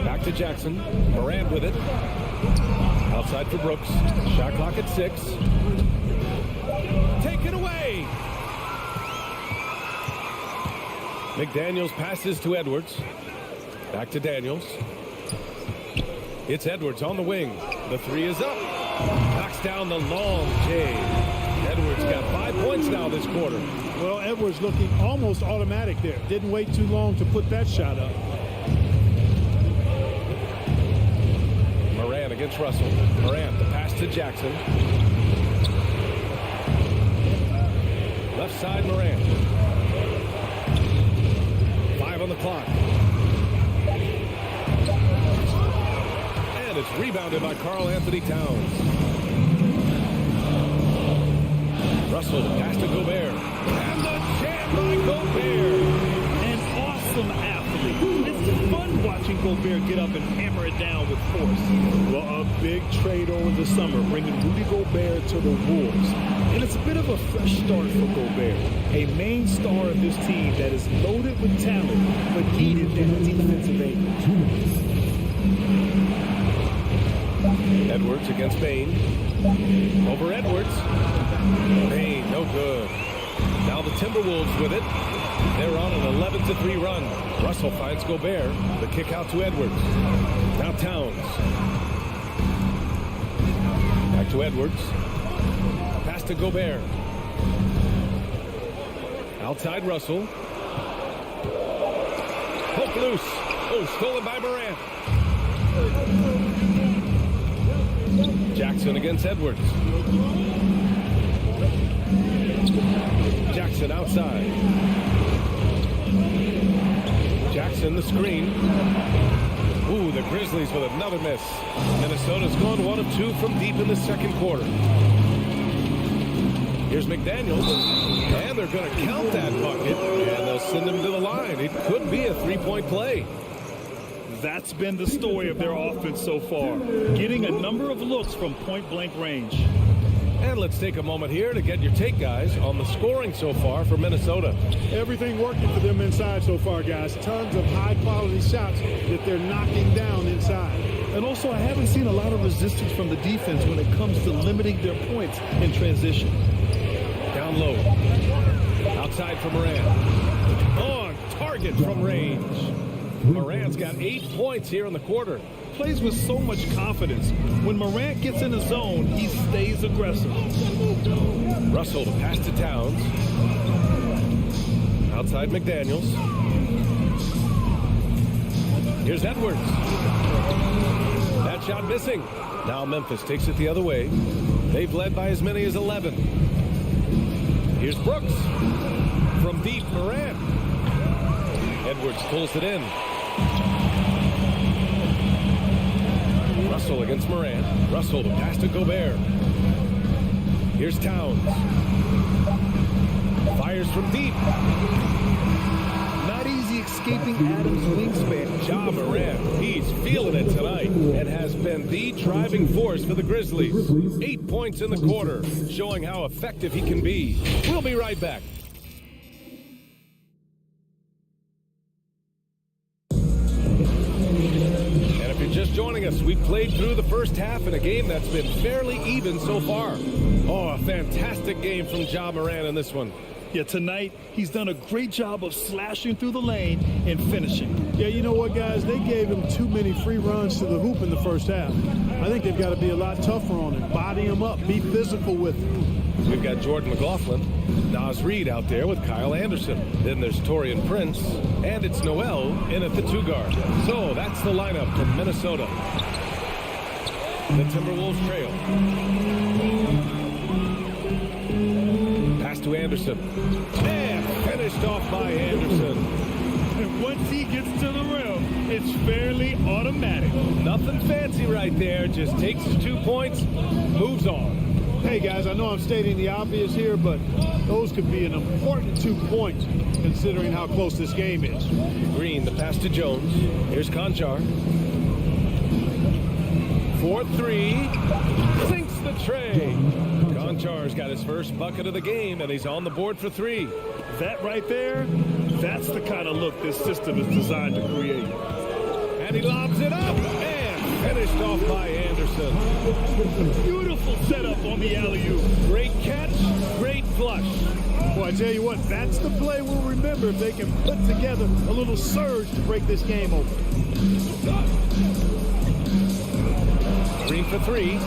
Back to Jackson. Morant with it. Outside for Brooks. Shot clock at 6. Take it away. McDaniels passes to Edwards. Back to Daniels. It's Edwards on the wing. The 3 is up. Knocks down the long J. Edwards got 5 points now this quarter. Well, Edwards looking almost automatic there. Didn't wait too long to put that shot up. Morant against Russell. Morant, the pass to Jackson. Left side, Morant. on the clock. And it's rebounded by Karl Anthony Towns. Russell, pass to Gobert. And the jam by Gobert. An awesome athlete. It's fun watching Gobert get up and hammer it down with force. Well, a big trade over the summer, bringing Rudy Gobert to the Wolves. And it's a bit of a fresh start for Gobert, a main star of this team that is loaded with talent, but needed that defensive aid. Edwards against Bain. Over Edwards. Bain, no good. Now the Timberwolves with it. They're on an 11-3 run. Russell finds Gobert. The kick out to Edwards. Now Towns. Back to Edwards. Pass to Gobert. Outside Russell. Poke loose. Oh, stolen by Morant. Jackson against Edwards. Jackson outside. Jackson the screen. Ooh, the Grizzlies with another miss. Minnesota's gone 1 of 2 from deep in the second quarter. Here's McDaniels, and they're going to count that bucket, and they'll send him to the line. It could be a three-point play. That's been the story of their offense so far, getting a number of looks from point-blank range. And let's take a moment here to get your take, guys, on the scoring so far for Minnesota. Everything working for them inside so far, guys. Tons of high-quality shots that they're knocking down inside. And also, I haven't seen a lot of resistance from the defense when it comes to limiting their points in transition. Down low. Outside for Morant. On target from range. Morant's got 8 points here in the quarter. Plays with so much confidence. When Morant gets in the zone, he stays aggressive. Russell to pass to Towns. Outside McDaniels. Here's Edwards. That shot missing. Now Memphis takes it the other way. They've led by as many as 11. Here's Brooks. From deep, Morant. Edwards pulls it in. Russell against Morant. Russell to pass to Gobert. Here's Towns. Fires from deep. Not easy escaping Adams' wingspan. Ja Morant, he's feeling it tonight and has been the driving force for the Grizzlies. 8 points in the quarter, showing how effective he can be. We'll be right back. Just joining us, we played through the first half in a game that's been fairly even so far. Oh, a fantastic game from Ja Morant in this one. Yeah, tonight, he's done a great job of slashing through the lane and finishing. Yeah, you know what, guys? They gave him too many free runs to the hoop in the first half. I think they've got to be a lot tougher on him. Body him up. Be physical with him. We've got Jordan McLaughlin, Naz Reid out there with Kyle Anderson. Then there's Taurean Prince, and it's Noel in at the 2 guard. So that's the lineup from Minnesota. The Timberwolves trail. Pass to Anderson. And finished off by Anderson. And once he gets to the rim, it's fairly automatic. Nothing fancy right there. Just takes his 2 points, moves on. Hey, guys, I know I'm stating the obvious here, but those could be an important 2 points considering how close this game is. Green, the pass to Jones. Here's Conchar. 4-3. Sinks the tray. Conchar's got his first bucket of the game, and he's on the board for 3. That right there, that's the kind of look this system is designed to create. And he lobs it up, and finished off by Anderson. Beautiful setup on the alley-oop. Great catch, great flush. Well, I tell you what, that's the play we'll remember if they can put together a little surge to break this game open. Green for 3.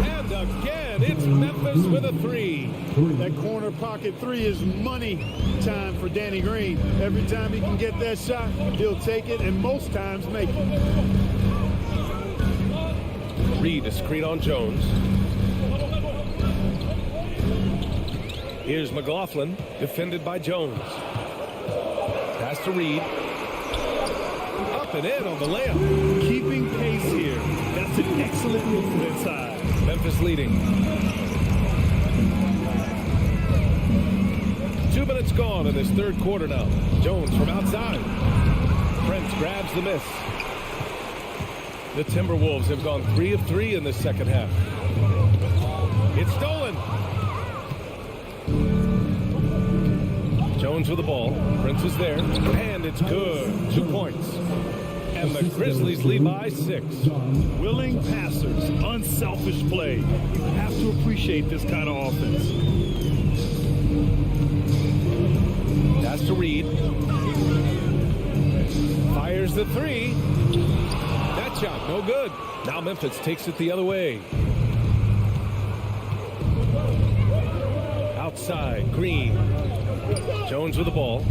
And again, it's Memphis with a 3. That corner pocket 3 is money time for Danny Green. Every time he can get that shot, he'll take it, and most times make it. Reid to screen on Jones. Here's McLaughlin, defended by Jones. Pass to Reid. up and in on the layup. Keeping pace here. That's an excellent move inside. Memphis leading. 2 minutes gone in this third quarter now. Jones from outside. Prince grabs the miss. The Timberwolves have gone 3 of 3 in this second half. It's stolen. Jones with the ball. Prince is there. And it's good. 2 points. And the Grizzlies lead by 6. Willing passers, unselfish play. You have to appreciate this kind of offense. Has to Reed. Fires the 3. That shot, no good. Now Memphis takes it the other way. Outside, Green. Jones with the ball.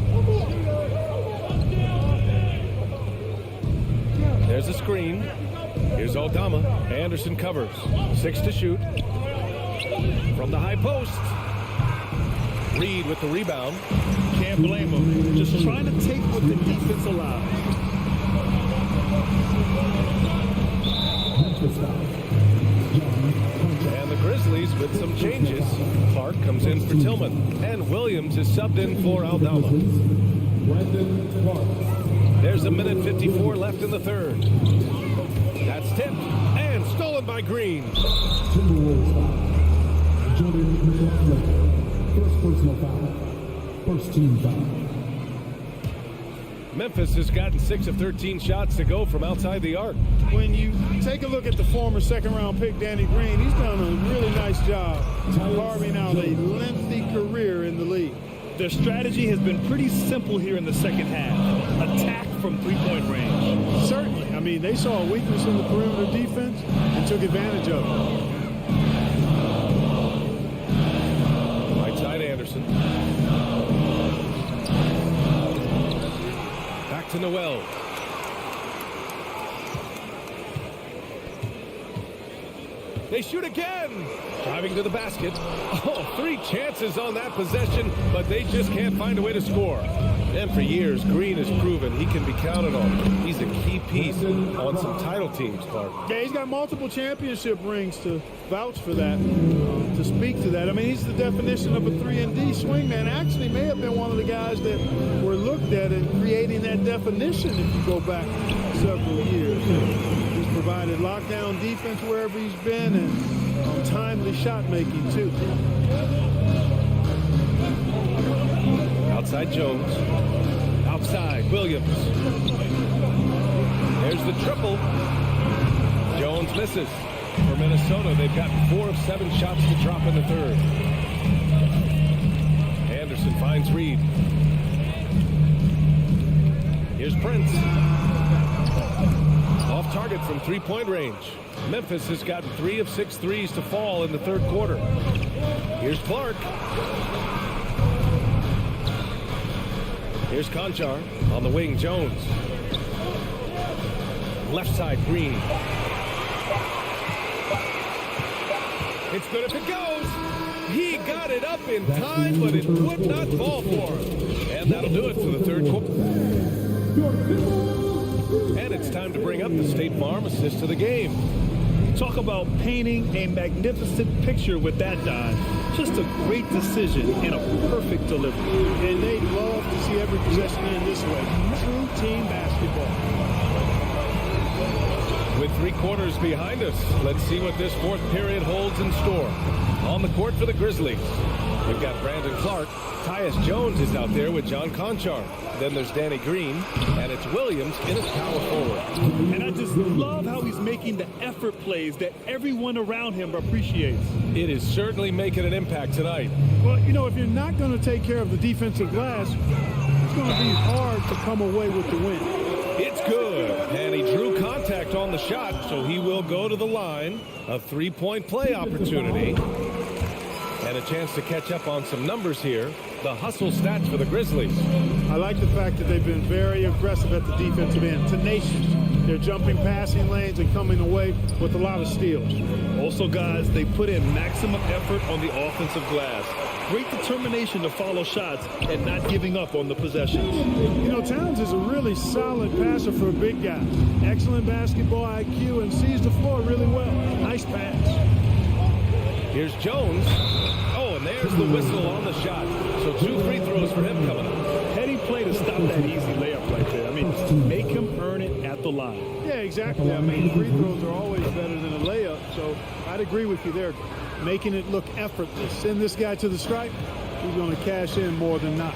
There's a screen. Here's Aldama. Anderson covers. 6 to shoot. From the high post. Reed with the rebound. Can't blame him. Just trying to take what the defense allows. And the Grizzlies with some changes. Clark comes in for Tillman. And Williams is subbed in for Aldama. There's a minute 54 left in the third. That's tipped and stolen by Green. First personal foul. First team foul. Memphis has gotten 6 of 13 shots to go from outside the arc. When you take a look at the former second-round pick, Danny Green, he's done a really nice job carving out a lengthy career in the league. Their strategy has been pretty simple here in the second half. Attack from three-point range. Certainly. I mean, they saw a weakness in the perimeter defense and took advantage of it. Right side Anderson. Back to Noel. They shoot again. Driving to the basket. Oh, 3 chances on that possession, but they just can't find a way to score. And for years, Green has proven he can be counted on. He's a key piece on some title teams, Clark. Yeah, he's got multiple championship rings to vouch for that, to speak to that. I mean, he's the definition of a 3-and-D swingman. Actually, may have been one of the guys that were looked at in creating that definition if you go back several years. He's provided lockdown defense wherever he's been and timely shot making, too. Outside Jones. Outside Williams. There's the triple. Jones misses. For Minnesota, they've gotten 4 of 7 shots to drop in the third. Anderson finds Reed. Here's Prince. Off target from 3-point range. Memphis has gotten 3 of 6 threes to fall in the third quarter. Here's Clark. Here's Conchar. On the wing, Jones. Left side, Green. It's good if it goes. He got it up in time, but it would not fall for him. And that'll do it for the third quarter. And it's time to bring up the State Farm assist of the game. Talk about painting a magnificent picture with that dive. Just a great decision and a perfect delivery. And they'd love to see every possession end this way. True team basketball. With 3 quarters behind us, let's see what this fourth period holds in store. On the court for the Grizzlies, we've got Brandon Clark. Tyus Jones is out there with John Conchar. Then there's Danny Green, and it's Williams in his power forward. And I just love how he's making the effort plays that everyone around him appreciates. It is certainly making an impact tonight. Well, you know, if you're not going to take care of the defensive glass, it's going to be hard to come away with the win. It's good, and he drew contact on the shot, so he will go to the line. A 3-point play opportunity. And a chance to catch up on some numbers here. The hustle stats for the Grizzlies. I like the fact that they've been very aggressive at the defensive end, tenacious. They're jumping passing lanes and coming away with a lot of steals. Also, guys, they put in maximum effort on the offensive glass. Great determination to follow shots and not giving up on the possessions. You know, Towns is a really solid passer for a big guy. Excellent basketball IQ and sees the floor really well. Nice pass. Here's Jones. Oh, and there's the whistle on the shot. So 2 free throws for him coming up. Heady play to stop that easy layup right there. I mean, make him earn it at the line. Yeah, exactly. I mean, free throws are always better than a layup, so I'd agree with you there. Making it look effortless. Send this guy to the stripe, he's going to cash in more than not.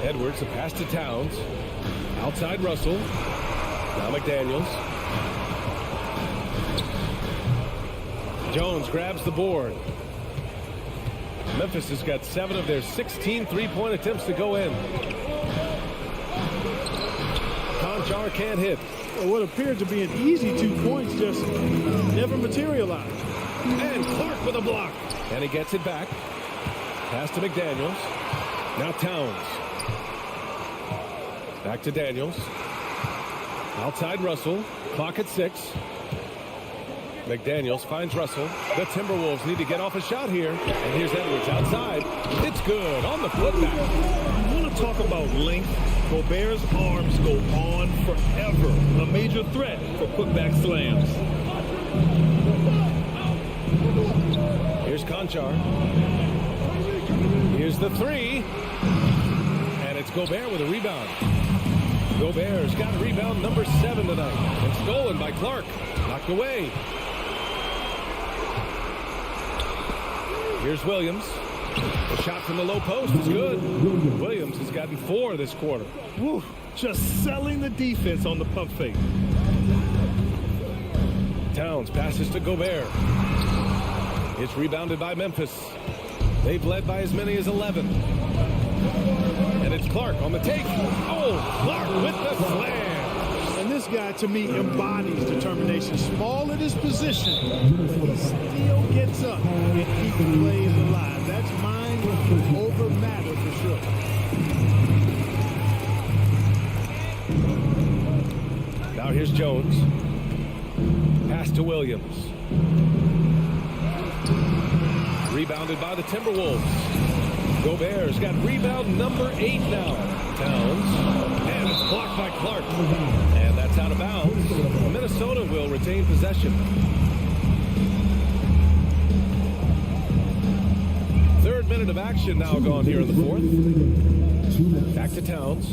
Edwards, a pass to Towns. Outside Russell. Now McDaniels. Jones grabs the board. Memphis has got 7 of their 16 three-point attempts to go in. Conchar can't hit. Well, what appeared to be an easy 2 points just never materialized. And Clark with a block. And he gets it back. Pass to McDaniels. Now Towns. Back to Daniels. Outside Russell. Clock at 6. McDaniels finds Russell. The Timberwolves need to get off a shot here. And here's Edwards outside. It's good on the putback. You want to talk about length? Gobert's arms go on forever. A major threat for putback slams. Here's Conchar. Here's the 3. And it's Gobert with a rebound. Gobert's got rebound number 7 tonight. And stolen by Clark. Knocked away. Here's Williams. The shot from the low post is good. Williams has gotten 4 this quarter. Woo, just selling the defense on the pump fake. Towns passes to Gobert. It's rebounded by Memphis. They've led by as many as 11. And it's Clark on the take. Oh, Clark with the slam. And this guy, to me, embodies determination. Small at his position, but he still gets up and keeps the plays alive. That's mind over matter for sure. Now here's Jones. Pass to Williams. Rebounded by the Timberwolves. Gobert's got rebound number 8 now. Towns. And it's blocked by Clark. And that's out of bounds. Minnesota will retain possession. Third minute of action now gone here in the 4th. Back to Towns.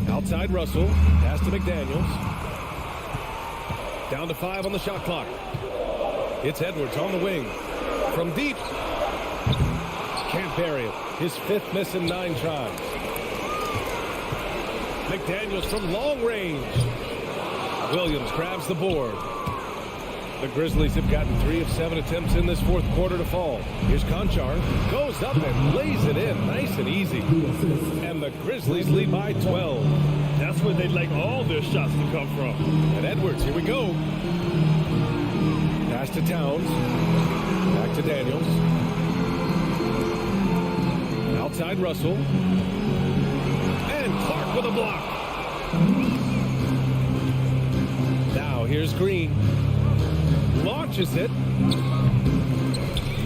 Outside Russell. Pass to McDaniels. Down to 5 on the shot clock. It's Edwards on the wing. From deep. Can't bury it. His 5th miss in 9 tries. McDaniels from long range. Williams grabs the board. The Grizzlies have gotten 3 of 7 attempts in this 4th quarter to fall. Here's Conchar. Goes up and lays it in. Nice and easy. And the Grizzlies lead by 12. That's where they'd like all their shots to come from. And Edwards, here we go. Pass to Towns. Back to Daniels. Outside Russell. And Clark with a block. Now here's Green. Launches it.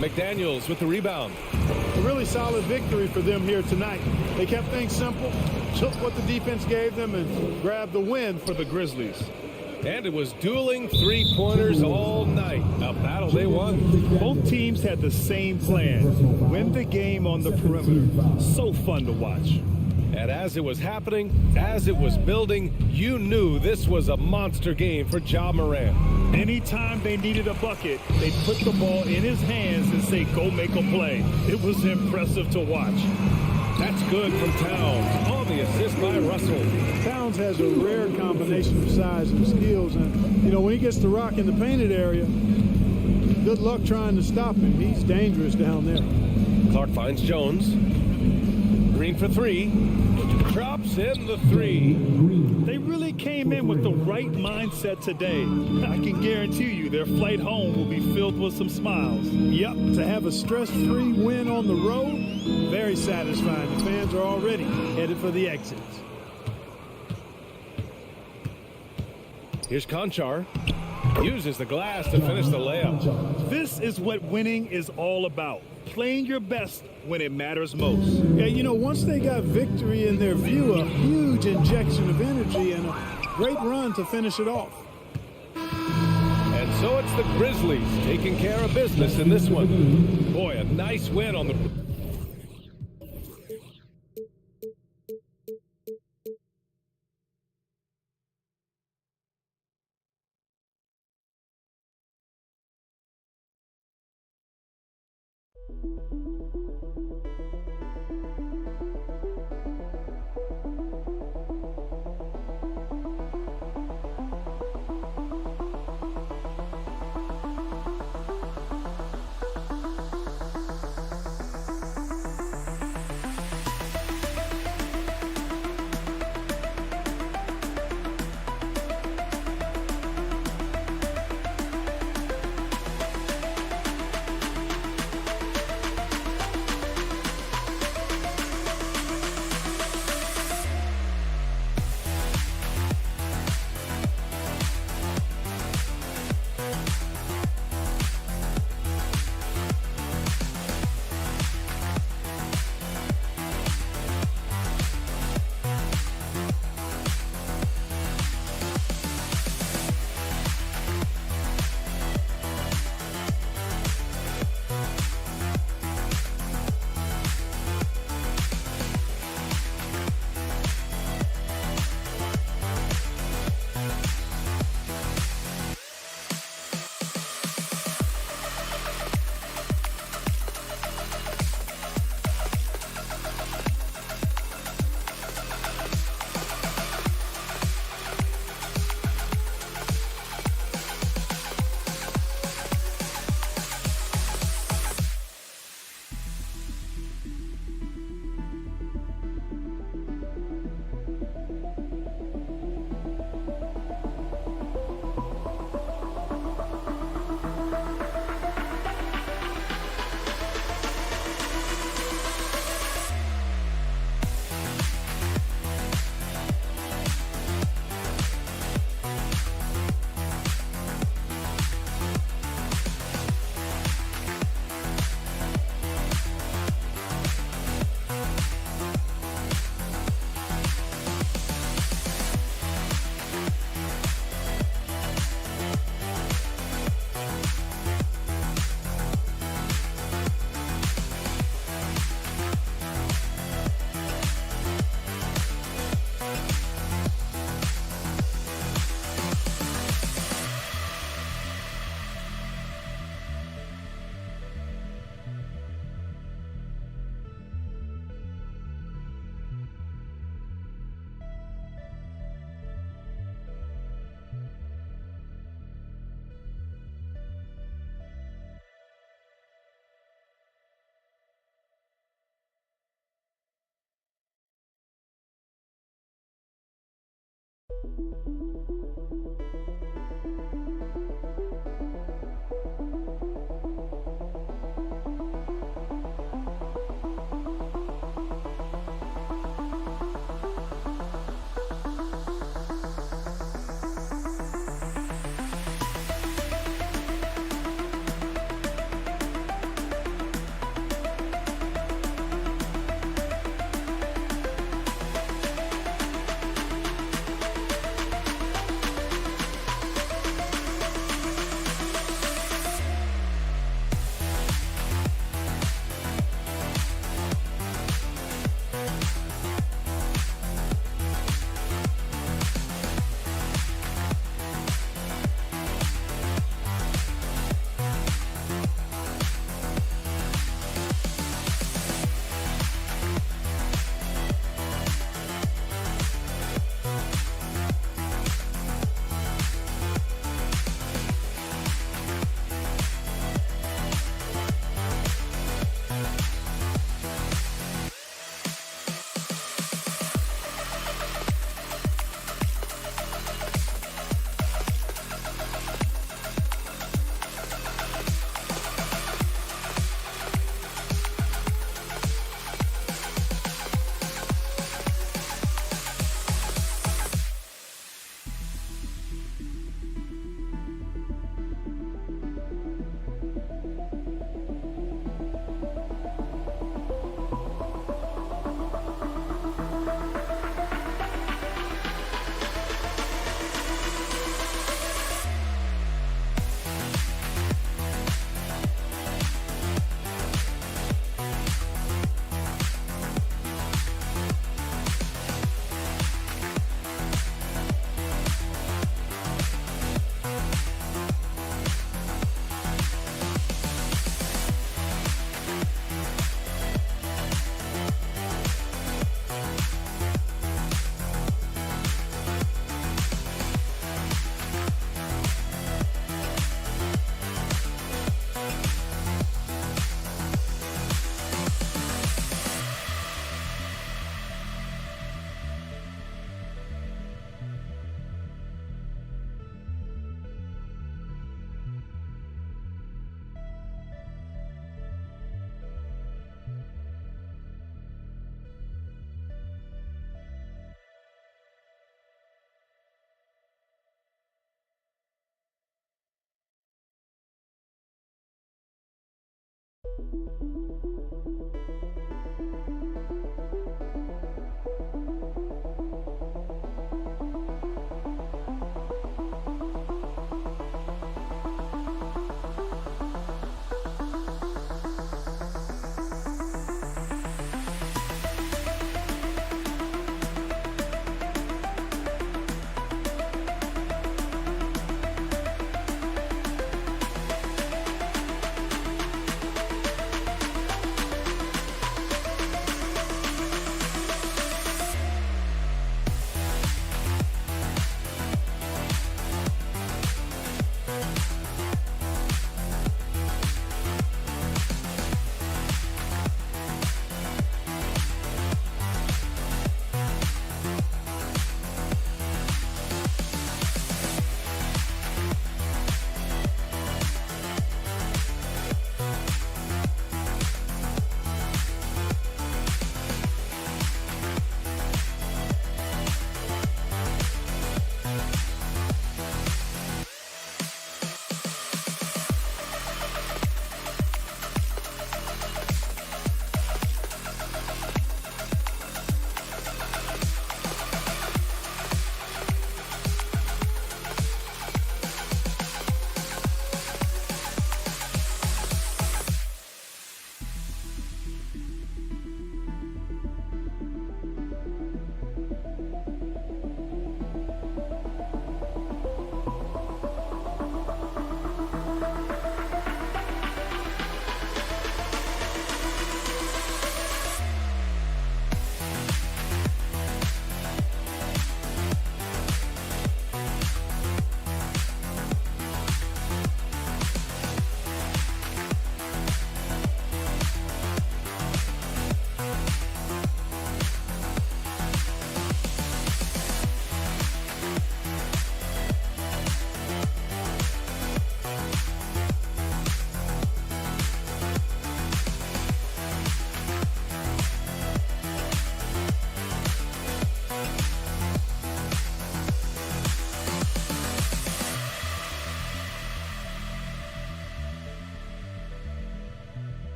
McDaniels with the rebound. A really solid victory for them here tonight. They kept things simple, took what the defense gave them, and grabbed the win for the Grizzlies. And it was dueling 3-pointers all night. A battle they won. Both teams had the same plan. Win the game on the perimeter. So fun to watch. And as it was happening, as it was building, you knew this was a monster game for Ja Morant. Anytime they needed a bucket, they put the ball in his hands and say, go make a play. It was impressive to watch. That's good from Towns on the assist by Russell. Towns has a rare combination of size and skills, and you know, when he gets the rock in the painted area, good luck trying to stop him. He's dangerous down there. Clark finds Jones. Green for 3. Drops in the 3. They really came in with the right mindset today. I can guarantee you their flight home will be filled with some smiles. Yep, to have a stress-free win on the road, very satisfying. The fans are already headed for the exits. Here's Conchar. Uses the glass to finish the layup. This is what winning is all about. Playing your best when it matters most. Yeah, you know, once they got victory in their view, a huge injection of energy and a great run to finish it off. And so it's the Grizzlies taking care of business in this one. Boy, a nice win on the...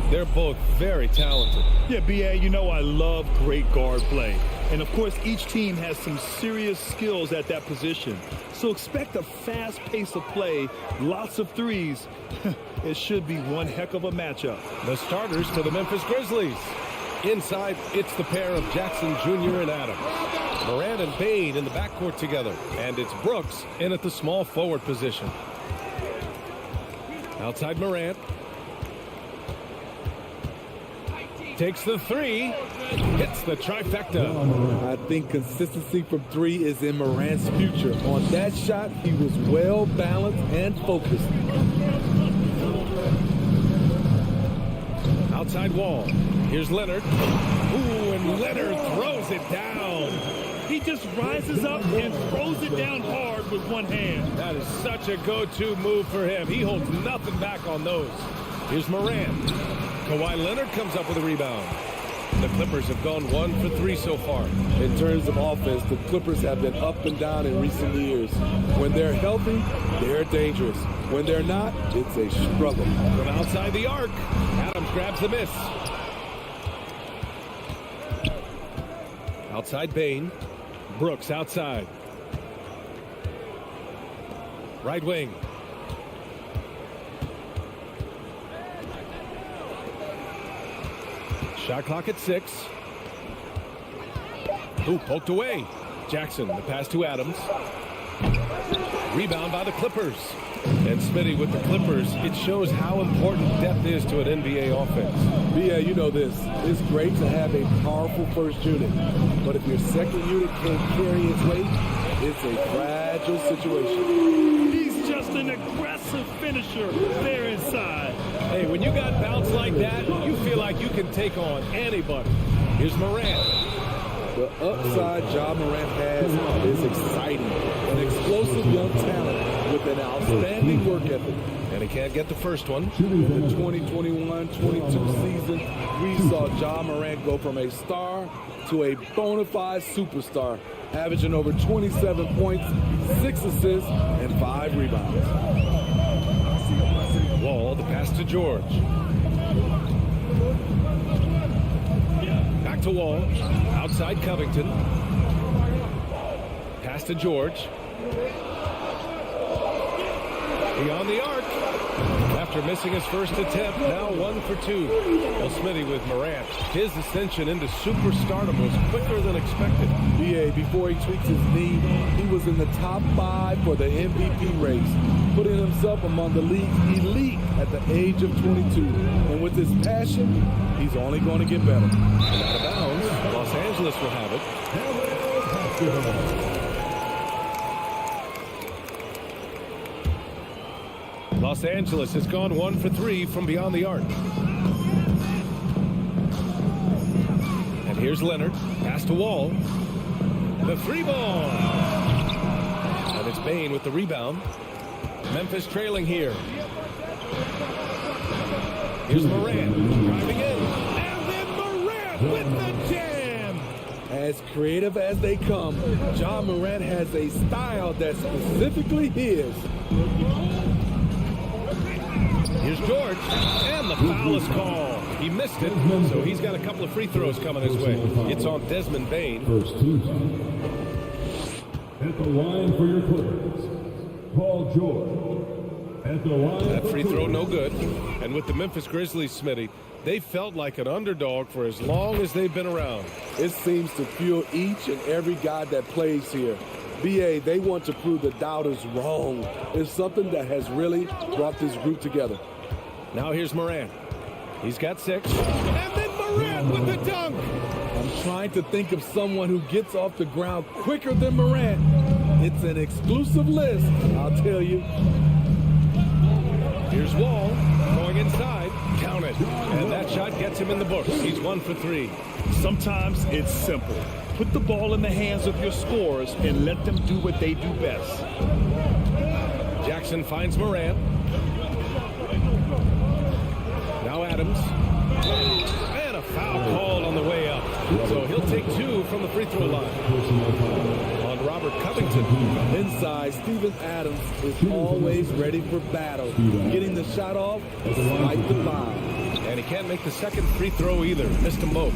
They're both very talented. Yeah, B.A., you know I love great guard play. And, of course, each team has some serious skills at that position. So expect a fast pace of play, lots of threes. It should be one heck of a matchup. The starters for the Memphis Grizzlies. Inside, it's the pair of Jackson Jr. and Adams. Morant and Bane in the backcourt together. And it's Brooks in at the small forward position. Outside Morant. Takes the three, hits the trifecta. I think consistency from three is in Morant's future. On that shot, he was well balanced and focused. Outside Wall. Here's Leonard. Ooh, and Leonard throws it down. He just rises up and throws it down hard with one hand. That is such a go-to move for him. He holds nothing back on those. Here's Morant. Kawhi Leonard comes up with a rebound. The Clippers have gone 1 for 3 so far. In terms of offense, the Clippers have been up and down in recent years. When they're healthy, they're dangerous. When they're not, it's a struggle. From outside the arc, Adams grabs the miss. Outside Bane. Brooks outside. Right wing. Shot clock at 6. Ooh, poked away. Jackson, the pass to Adams. Rebound by the Clippers. And Smitty with the Clippers, it shows how important depth is to an NBA offense. Yeah, you know this. It's great to have a powerful first unit. But if your second unit can't carry its weight, it's a fragile situation. He's just an aggressive finisher there inside. Hey, when you got bounce like that, you feel like you can take on anybody. Here's Morant. The upside Ja Morant has is exciting. An explosive young talent with an outstanding work ethic. And he can't get the first one. In the 2021-22 season, we saw Ja Morant go from a star to a bona fide superstar, averaging over 27 points, 6 assists, and 5 rebounds. Wall, the pass to George. Back to Wall. Outside Covington. Pass to George. Beyond the arc. After missing his first attempt, now 1 for 2. Well, Smitty with Morant. His ascension into superstardom was quicker than expected. BA, before he tweaked his knee, he was in the top 5 for the MVP race, putting himself among the league's elite at the age of 22. And with his passion, he's only going to get better. And out of bounds, Los Angeles will have it. Los Angeles has gone 1 for 3 from beyond the arc. And here's Leonard. Pass to Wall. The 3-ball. And it's Bane with the rebound. Memphis trailing here. Here's Morant driving in. And then Morant with the jam. As creative as they come, Ja Morant has a style that's specifically his. Here's George, and the foul is called. He missed it, so he's got a couple of free throws coming his way. It's on Desmond Bane. First team foul. At the line for your Clippers, Paul George. At the line. That free throw no good. And with the Memphis Grizzlies, Smitty, they felt like an underdog for as long as they've been around. It seems to fuel each and every guy that plays here. BA, they want to prove the doubters wrong. It's something that has really brought this group together. Now here's Morant. He's got 6. And then Morant with the dunk. I'm trying to think of someone who gets off the ground quicker than Morant. It's an exclusive list, I'll tell you. Here's Wall going inside. Count it. And that shot gets him in the books. He's 1 for 3. Sometimes it's simple. Put the ball in the hands of your scorers and let them do what they do best. Jackson finds Morant. Now Adams. And a foul called on the way up. So he'll take 2 from the free throw line. On Robert Covington. Inside, Steven Adams is always ready for battle. Getting the shot off despite the foul. And he can't make the second free throw either. Missed them both.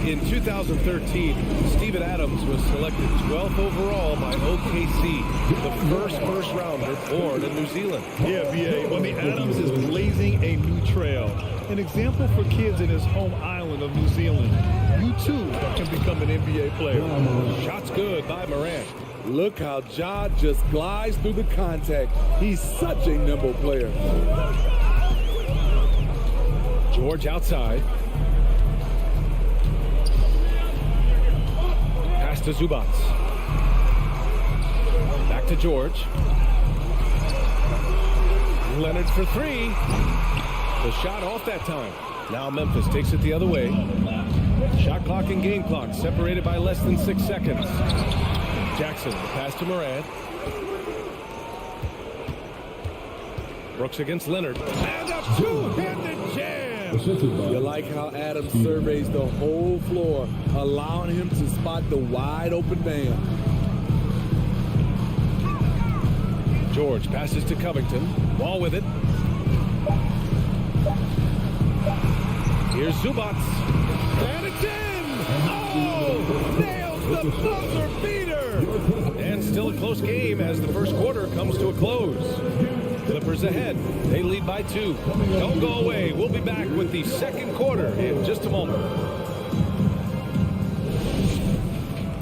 In 2013, Steven Adams was selected 12th overall by OKC, the first rounder born in New Zealand. Yeah, B.A. Well, Adams is blazing a new trail. An example for kids in his home island of New Zealand. You, too, can become an NBA player. Shots good by Morant. Look how Ja just glides through the contact. He's such a nimble player. George outside. Pass to Zubats. Back to George. Leonard for 3. The shot off that time. Now Memphis takes it the other way. Shot clock and game clock separated by less than 6 seconds. Jackson, the pass to Morant. Brooks against Leonard. And a two-handed jam! You like how Adams surveys the whole floor, allowing him to spot the wide open man. George passes to Covington. Ball with it. Here's Zubats. And it's in! Oh! Nails the buzzer beater! And still a close game as the first quarter comes to a close. Clippers ahead. They lead by 2. Don't go away. We'll be back with the second quarter in just a moment.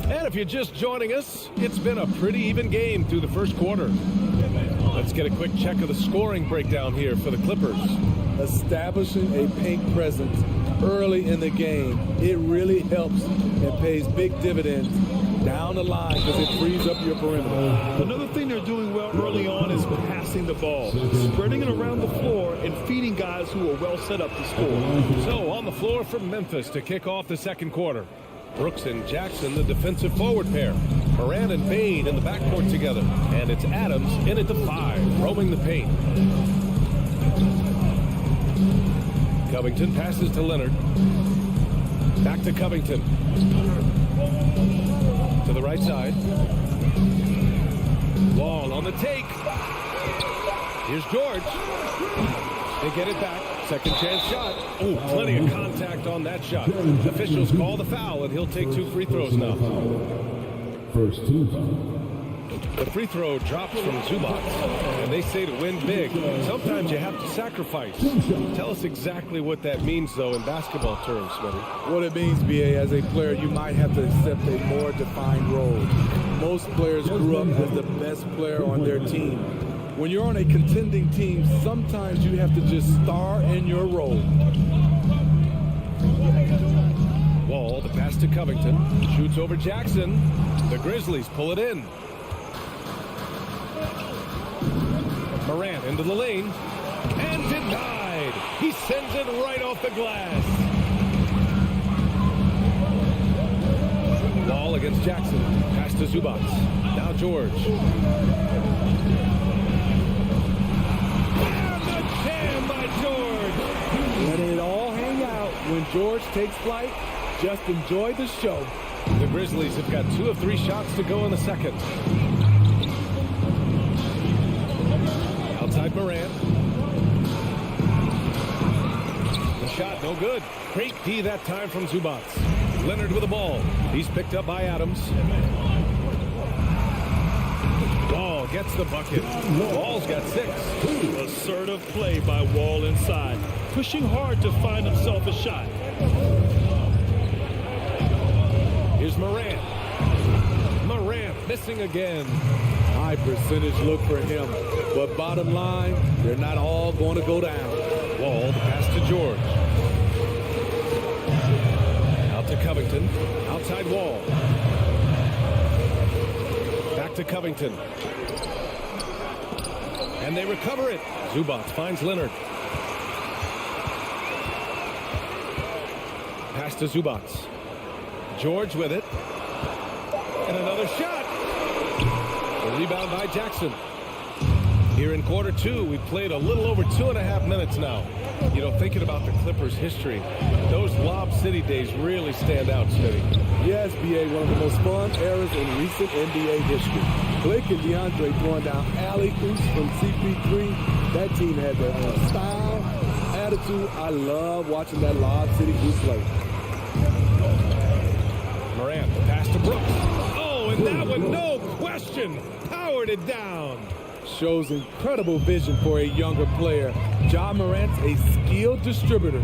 And if you're just joining us, it's been a pretty even game through the first quarter. Let's get a quick check of the scoring breakdown here for the Clippers. Establishing a paint presence early in the game, it really helps and pays big dividends down the line because it frees up your perimeter. Another thing they're doing well early on is passing the ball, spreading it around the floor and feeding guys who are well set up to score. So on the floor for Memphis to kick off the second quarter. Brooks and Jackson, the defensive forward pair. Morant and Bain in the backcourt together. And it's Adams in at the 5, roaming the paint. Covington passes to Leonard. Back to Covington. To the right side. Wall on the take. Here's George. They get it back. Second chance shot. Oh, plenty of contact on that shot. Officials call the foul, and he'll take 2 free throws now. First team. The free throw drops from Zubats, and they say to win big, sometimes you have to sacrifice. Tell us exactly what that means, though, in basketball terms, Smitty. What it means, B.A., as a player, you might have to accept a more defined role. Most players grew up as the best player on their team. When you're on a contending team, sometimes you have to just star in your role. Wall, the pass to Covington. Shoots over Jackson. The Grizzlies pull it in. Morant into the lane. And denied. He sends it right off the glass. Wall against Jackson. Pass to Zubats. Now George. And the jam by George. Let it all hang out. When George takes flight, just enjoy the show. The Grizzlies have got 2 of 3 shots to go in the second. Outside Morant. The shot no good. Great D that time from Zubats. Leonard with the ball. He's picked up by Adams. Wall gets the bucket. Wall's got 6. Assertive play by Wall inside, pushing hard to find himself a shot. Here's Morant. Morant missing again. High percentage look for him. But bottom line, they're not all going to go down. Wall, the pass to George. Out to Covington. Outside Wall. Back to Covington. And they recover it. Zubats finds Leonard. Pass to Zubats. George with it. And another shot. The rebound by Jackson. Here in quarter 2, we've played a little over 2.5 minutes now. You know, thinking about the Clippers' history, those lob City days really stand out, Smitty. Yes, BA, one of the most fun eras in recent NBA history. Click and DeAndre throwing down alley-oops from CP3. That team had their own style, attitude. I love watching that Lob City group play. Morant, the pass to Brooks. Oh, and that one, no question, powered it down. Shows incredible vision for a younger player. Ja Morant's a skilled distributor.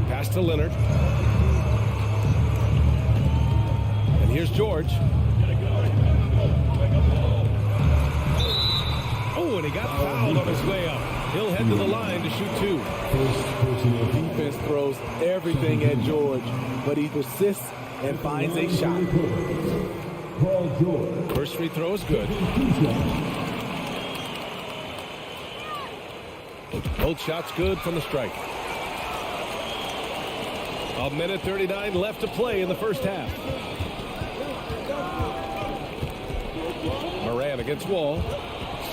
Pass to Leonard. And here's George. Oh, and he got fouled on his way up. He'll head to the line to shoot 2. Defense throws everything at George, but he persists and finds a shot. First free throw is good. Both shots good from the strike. 1:39 left to play in the first half. Morant against Wall.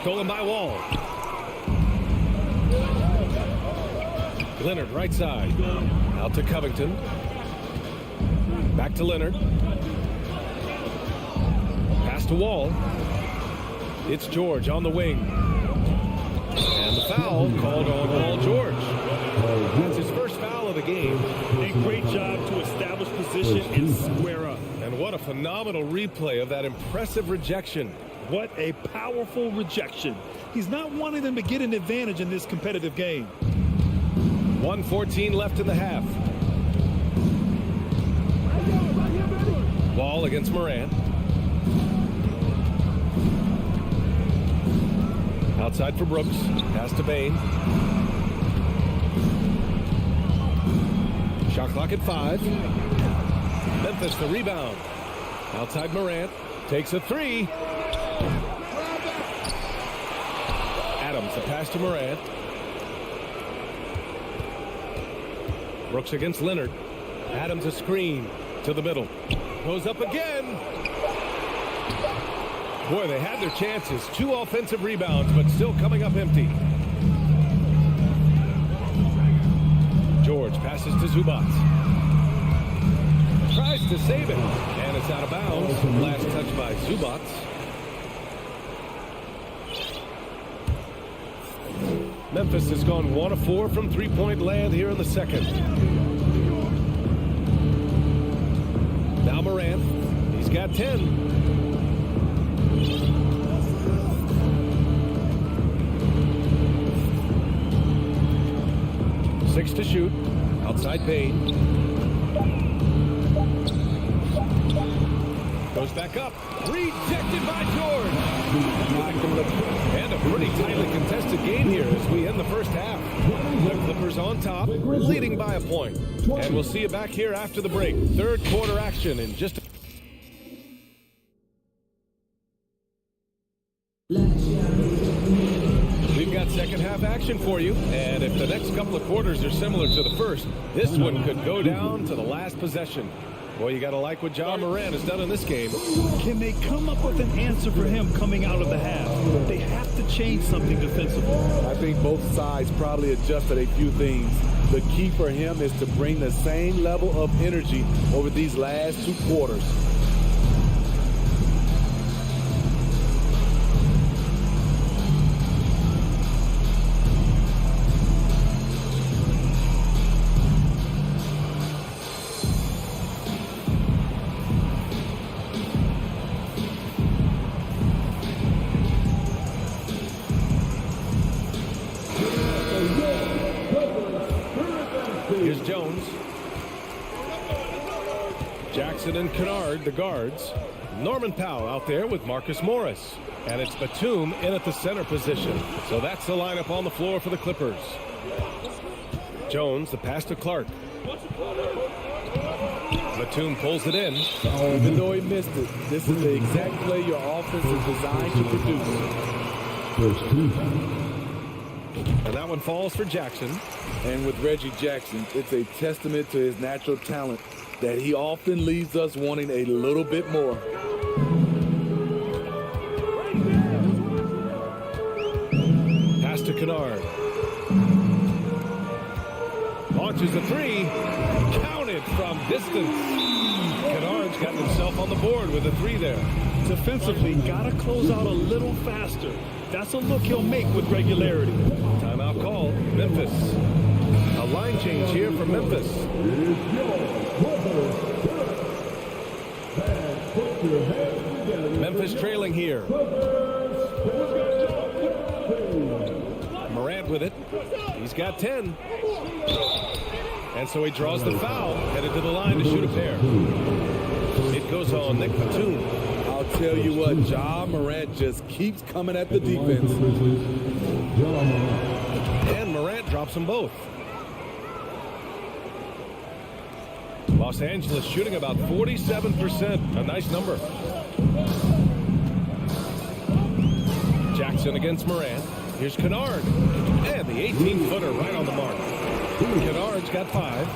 Stolen by Wall. Leonard right side. Out to Covington. Back to Leonard. Pass to Wall. It's George on the wing. And the foul called on Paul George. That's his first foul of the game. A great job to establish position and square up. And what a phenomenal replay of that impressive rejection. What a powerful rejection. He's not wanting them to get an advantage in this competitive game. 1:14 left in the half. Wall against Morant. Outside for Brooks. Pass to Bain. Shot clock at 5. Memphis the rebound. Outside Morant. Takes a 3. Adams the pass to Morant. Brooks against Leonard. Adams a screen to the middle. Goes up again. Boy, they had their chances. 2 offensive rebounds, but still coming up empty. George passes to Zubac. Tries to save it, and it's out of bounds. Last touch by Zubac. Memphis has gone 1 of 4 from three-point land here in the second. Now Morant. He's got 10. Six to shoot. Outside Payne. Goes back up. Rejected by George. And a pretty tightly contested game here as we end the first half. The Clippers on top, leading by a point. And we'll see you back here after the break. Third quarter action in just a... We've got second half action for you, and if the next couple of quarters are similar to the first, this one could go down to the last possession. Boy, you got to like what Ja Morant has done in this game. Can they come up with an answer for him coming out of the half? They have to change something defensively. I think both sides probably adjusted a few things. The key for him is to bring the same level of energy over these last 2 quarters. Here's Jones. Jackson and Kennard, the guards. Norman Powell out there with Marcus Morris. And it's Batum in at the center position. So that's the lineup on the floor for the Clippers. Jones, the pass to Clark. Batum pulls it in. Even though he missed it, this is the exact play your offense is designed to produce. And that one falls for Jackson. And with Reggie Jackson, it's a testament to his natural talent that he often leaves us wanting a little bit more. Pass to Kennard. On launches the three. Counted from distance. Kennard's got himself on the board with a three there. Defensively, got to close out a little faster. That's a look he'll make with regularity. Timeout call, Memphis. A line change here for Memphis. Memphis trailing here. Morant with it. He's got 10. And so he draws the foul, headed to the line to shoot a pair. It goes on Nick Batum. I'll tell you what, Ja Morant just keeps coming at the defense. And Morant drops them both. Los Angeles shooting about 47%. A nice number. Jackson against Morant. Here's Kennard. And the 18-footer right on the mark. Kennard's got 5.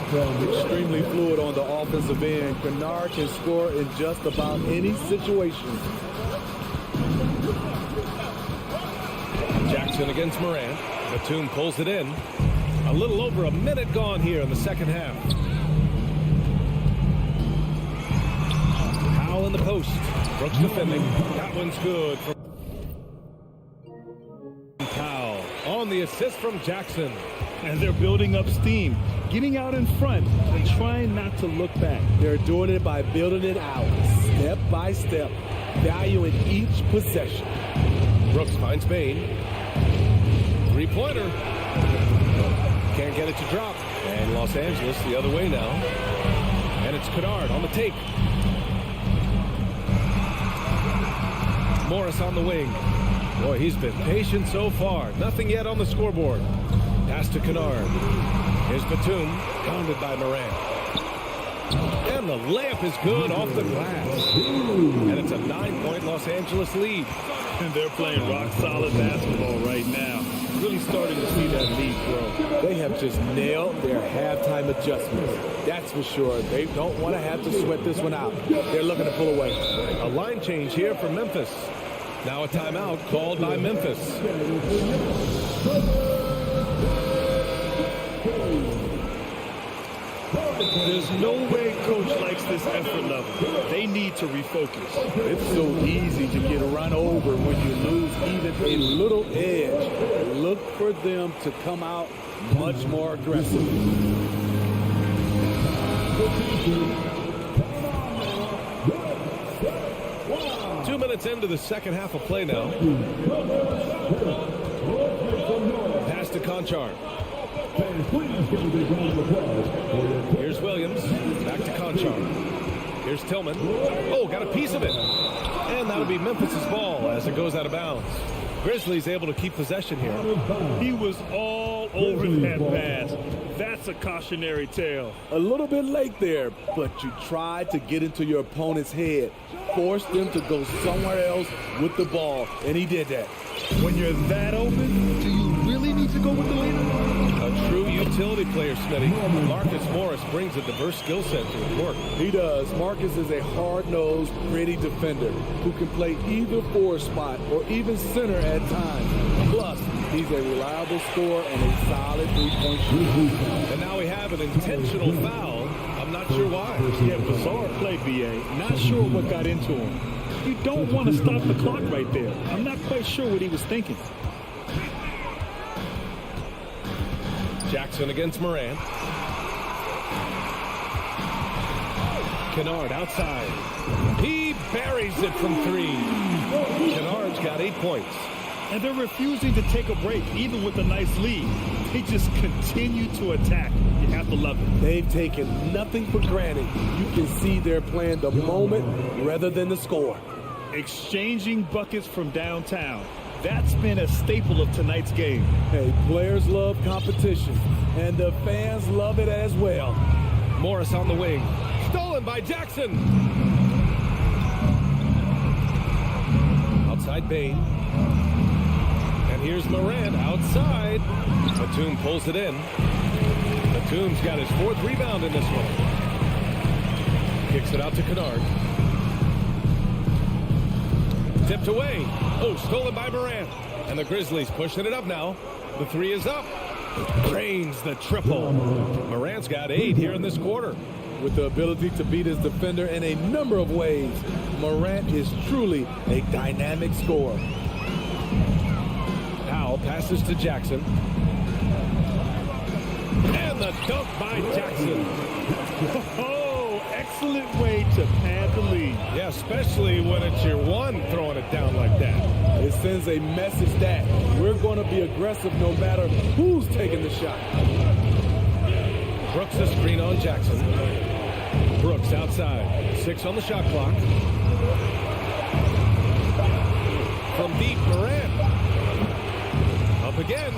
Extremely fluid on the offensive end. Kennard can score in just about any situation. Jackson against Morant. Batum pulls it in. A little over a minute gone here in the second half. Powell in the post. Brooks defending. That one's good. Powell on the assist from Jackson. And they're building up steam, getting out in front and trying not to look back. They're doing it by building it out, step by step, valuing each possession. Brooks finds Bain. Three-pointer. Can't get it to drop. And Los Angeles the other way now. And it's Kennard on the take. Morris on the wing. Boy, he's been patient so far. Nothing yet on the scoreboard. Pass to Kennard. Here's Batum, pounded by Morant. And the layup is good off the glass. And it's a 9-point Los Angeles lead. And they're playing rock-solid basketball right now. Really starting to see that lead grow. They have just nailed their halftime adjustments. That's for sure. They don't want to have to sweat this one out. They're looking to pull away. A line change here for Memphis. Now a timeout called by Memphis. There's no way coach likes this effort level. They need to refocus. It's so easy to get run over when you lose even a little edge. Look for them to come out much more aggressive. 2 minutes into the second half of play now. Pass to Conchar. Here's Williams. Back to Conchar. Here's Tillman. Oh, got a piece of it. And that'll be Memphis's ball as it goes out of bounds. Grizzlies able to keep possession here. He was all over that pass. That's a cautionary tale. A little bit late there, but you tried to get into your opponent's head. Force them to go somewhere else with the ball, and he did that. When you're that open, do you really need to go with the leader? A true utility player, Smitty. Marcus Morris brings a diverse skill set to the court. He does. Marcus is a hard-nosed, gritty defender who can play either forward spot or even center at times. Plus, he's a reliable scorer and a solid three-point shooter. And now we have an intentional foul. I'm not sure why. Yeah, bizarre play, B.A. Not sure what got into him. You don't want to stop the clock right there. I'm not quite sure what he was thinking. Jackson against Morant. Kennard outside. He buries it from 3. Kennard's got 8 points. And they're refusing to take a break, even with a nice lead. They just continue to attack. You have to love it. They've taken nothing for granted. You can see they're playing the moment rather than the score. Exchanging buckets from downtown. That's been a staple of tonight's game. Hey, players love competition, and the fans love it as well. Morris on the wing. Stolen by Jackson. Outside Bain. And here's Morant outside. Batum pulls it in. Batum's got his 4th rebound in this one. Kicks it out to Kennard. Tipped away. Oh, stolen by Morant. And the Grizzlies pushing it up now. The 3 is up. Drains the triple. Morant's got 8 here in this quarter. With the ability to beat his defender in a number of ways, Morant is truly a dynamic scorer. Powell passes to Jackson. And the dunk by Jackson. Oh, excellent way to pad the lead. Yeah, especially when it's your one throwing it down like that. It sends a message that we're going to be aggressive no matter who's taking the shot. Brooks the screen on Jackson. Brooks outside. 6 on the shot clock. From deep, Morant. Up again.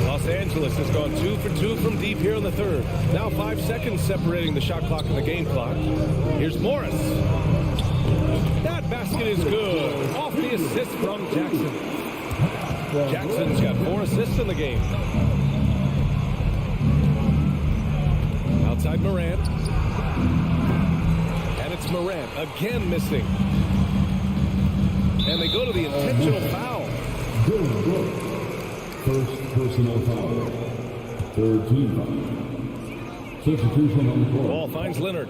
Los Angeles has gone 2 for 2 from deep here in the third. Now 5 seconds separating the shot clock and the game clock. Here's Morris. That basket is good. Off the assist from Jackson. Jackson's got 4 assists in the game. Outside Morant. And it's Morant again missing. And they go to the intentional foul. First personal foul. Third team foul. Substitution on the floor. Ball finds Leonard.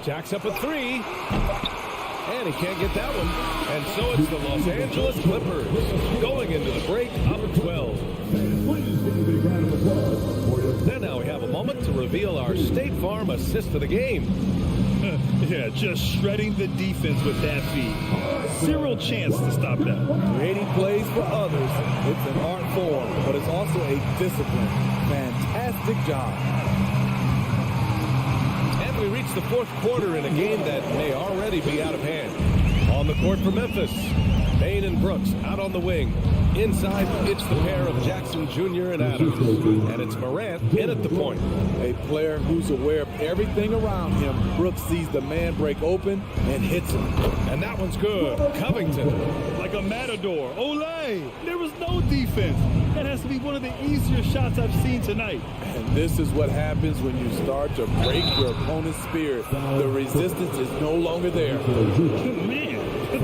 Jacks up a 3. And he can't get that one. And so it's the Los Angeles Clippers going into the break up 12. And now we have a moment to reveal our State Farm assist of the game. Yeah, just shredding the defense with that feed. Zero chance to stop that. Creating plays for others, it's an art form, but it's also a discipline. Fantastic job. And we reach the fourth quarter in a game that may already be out of hand. On the court for Memphis, Bain and Brooks out on the wing. Inside, it's the pair of Jackson Jr. and Adams. And it's Morant in at the point. A player who's aware of everything around him. Brooks sees the man break open and hits him. And that one's good. Covington. Like a matador. Olay! There was no defense. That has to be one of the easier shots I've seen tonight. And this is what happens when you start to break your opponent's spirit. The resistance is no longer there. Man,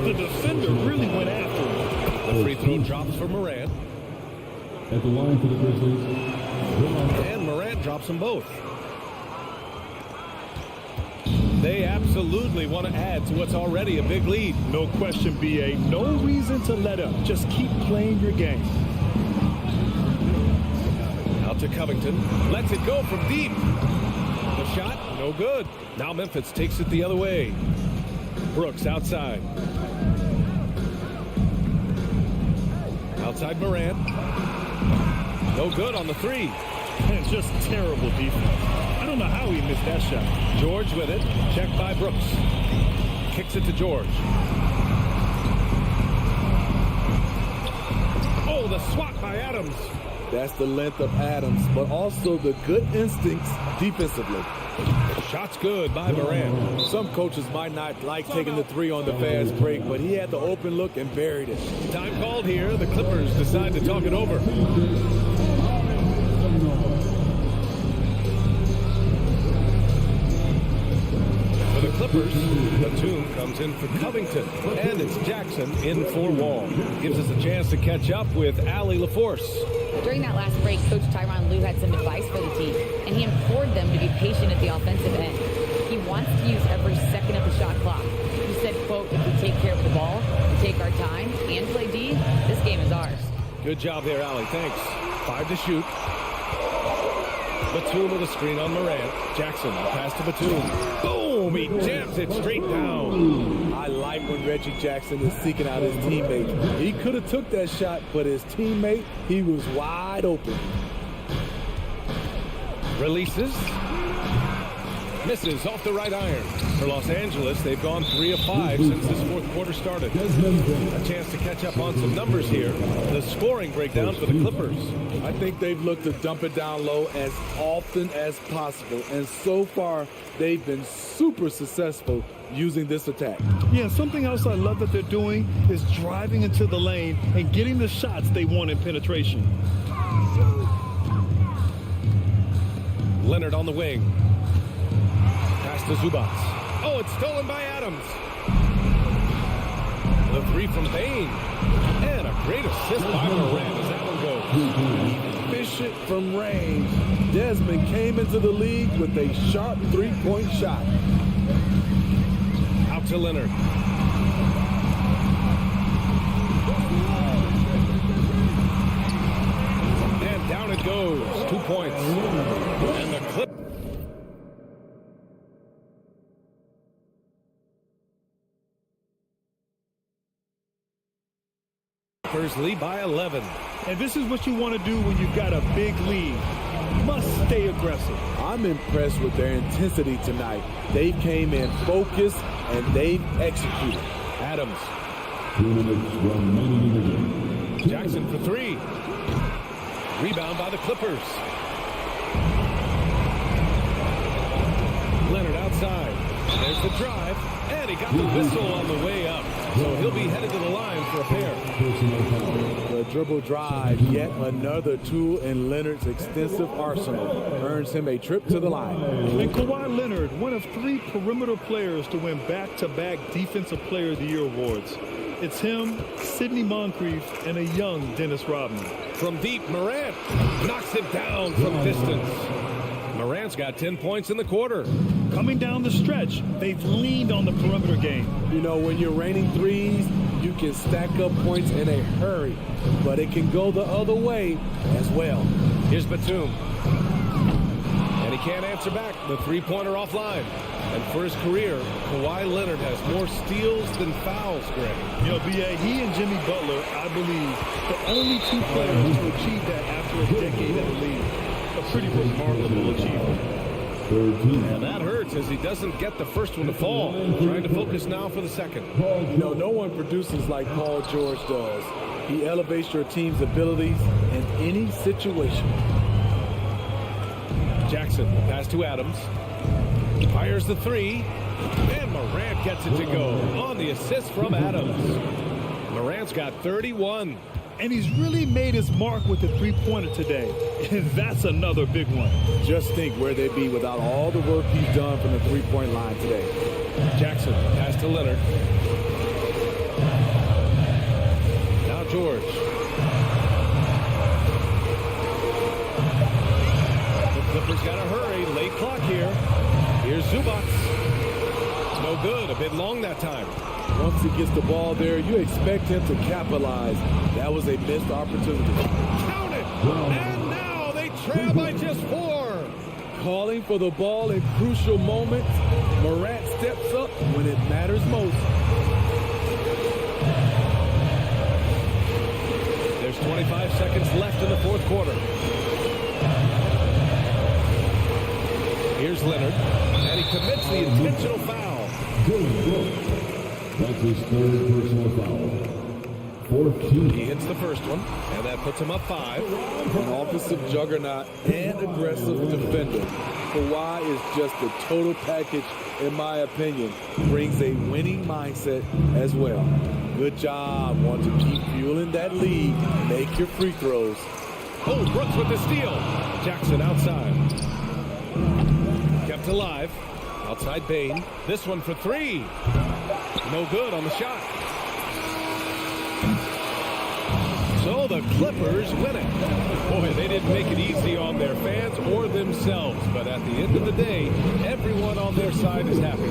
the defender really went after him. The free throw drops for Morant. At the line for the Grizzlies. And Morant drops them both. They absolutely want to add to what's already a big lead. No question, B.A. No reason to let up. Just keep playing your game. Out to Covington. Lets it go from deep. The shot, no good. Now Memphis takes it the other way. Brooks outside. Outside Morant. No good on the 3. Man, just terrible defense. I don't know how he missed that shot. George with it. Checked by Brooks. Kicks it to George. Oh, the swat by Adams. That's the length of Adams, but also the good instincts defensively. Shot's good by Morant. Some coaches might not like taking the 3 on the fast break, but he had the open look and buried it. Time called here. The Clippers decide to talk it over. For the Clippers, Batum comes in for Covington. And it's Jackson in for Wall. Gives us a chance to catch up with Allie LaForce. During that last break, Coach Tyronn Lue had some advice for the team, and he implored them to be patient at the offensive end. He wants to use every second of the shot clock. He said, quote, if we take care of the ball, we take our time, and play D, this game is ours. Good job there, Allie. Thanks. 5 to shoot. Batum with a screen on Morant. Jackson, pass to Batum. Boom! He jams it straight down. I like when Reggie Jackson is seeking out his teammate. He could have took that shot, but his teammate, he was wide open. Releases. Misses off the right iron. For Los Angeles, they've gone 3 of 5 since this fourth quarter started. A chance to catch up on some numbers here. The scoring breakdown for the Clippers. I think they've looked to dump it down low as often as possible. And so far, they've been super successful using this attack. Yeah, something else I love that they're doing is driving into the lane and getting the shots they want in penetration. Leonard on the wing. Pass to Zubac. Oh, it's stolen by Adams. The 3 from Bain. And a great assist by Morant as Adams goes. Efficient from range. Desmond came into the league with a sharp three-point shot. Out to Leonard. And down it goes. 2 points. And the Clippers lead by 11. And this is what you want to do when you've got a big lead. Must stay aggressive. I'm impressed with their intensity tonight. They came in focused and they've executed. Adams. 2 minutes remaining in the game. Jackson for three. Rebound by the Clippers. Leonard outside. There's the drive. And he got the whistle on the way up. So he'll be headed to the line for a pair. The dribble drive, yet another tool in Leonard's extensive arsenal, earns him a trip to the line. And Kawhi Leonard, one of 3 perimeter players to win back-to-back Defensive Player of the Year awards. It's him, Sidney Moncrief, and a young Dennis Rodman. From deep, Morant knocks it down from distance. Morant's got 10 points in the quarter. Coming down the stretch, they've leaned on the perimeter game. You know, when you're raining threes, you can stack up points in a hurry, but it can go the other way as well. Here's Batum. And he can't answer back. The three-pointer offline. And for his career, Kawhi Leonard has more steals than fouls, Greg. You know, B.A., he and Jimmy Butler, I believe, the only 2 players to achieve that after a decade in the league. A pretty remarkable achievement. And that hurts as he doesn't get the first one to fall. Trying to focus now for the second. You know, no one produces like Paul George does. He elevates your team's abilities in any situation. Jackson, pass to Adams. Fires the three. And Morant gets it to go on the assist from Adams. Morant's got 31. And he's really made his mark with the three-pointer today. And that's another big one. Just think where they'd be without all the work he's done from the three-point line today. Jackson, pass to Leonard. Now George. The Clippers got to hurry. Late clock here. Here's Zubac. No good. A bit long that time. Once he gets the ball there, you expect him to capitalize. That was a missed opportunity. Count it! And now they trail by just 4. Calling for the ball in crucial moments. Morant steps up when it matters most. There's 25 seconds left in the fourth quarter. Here's Leonard. And he commits the intentional foul. That's his 3rd personal foul. 14. He hits the first one, and that puts him up 5. An offensive juggernaut and aggressive defender. Kawhi is just the total package, in my opinion. Brings a winning mindset as well. Good job. Want to keep fueling that lead. Make your free throws. Oh, Brooks with the steal. Jackson outside. Kept alive. Outside Bain. This one for 3. No good on the shot. So the Clippers win it. Boy, they didn't make it easy on their fans or themselves. But at the end of the day, everyone on their side is happy.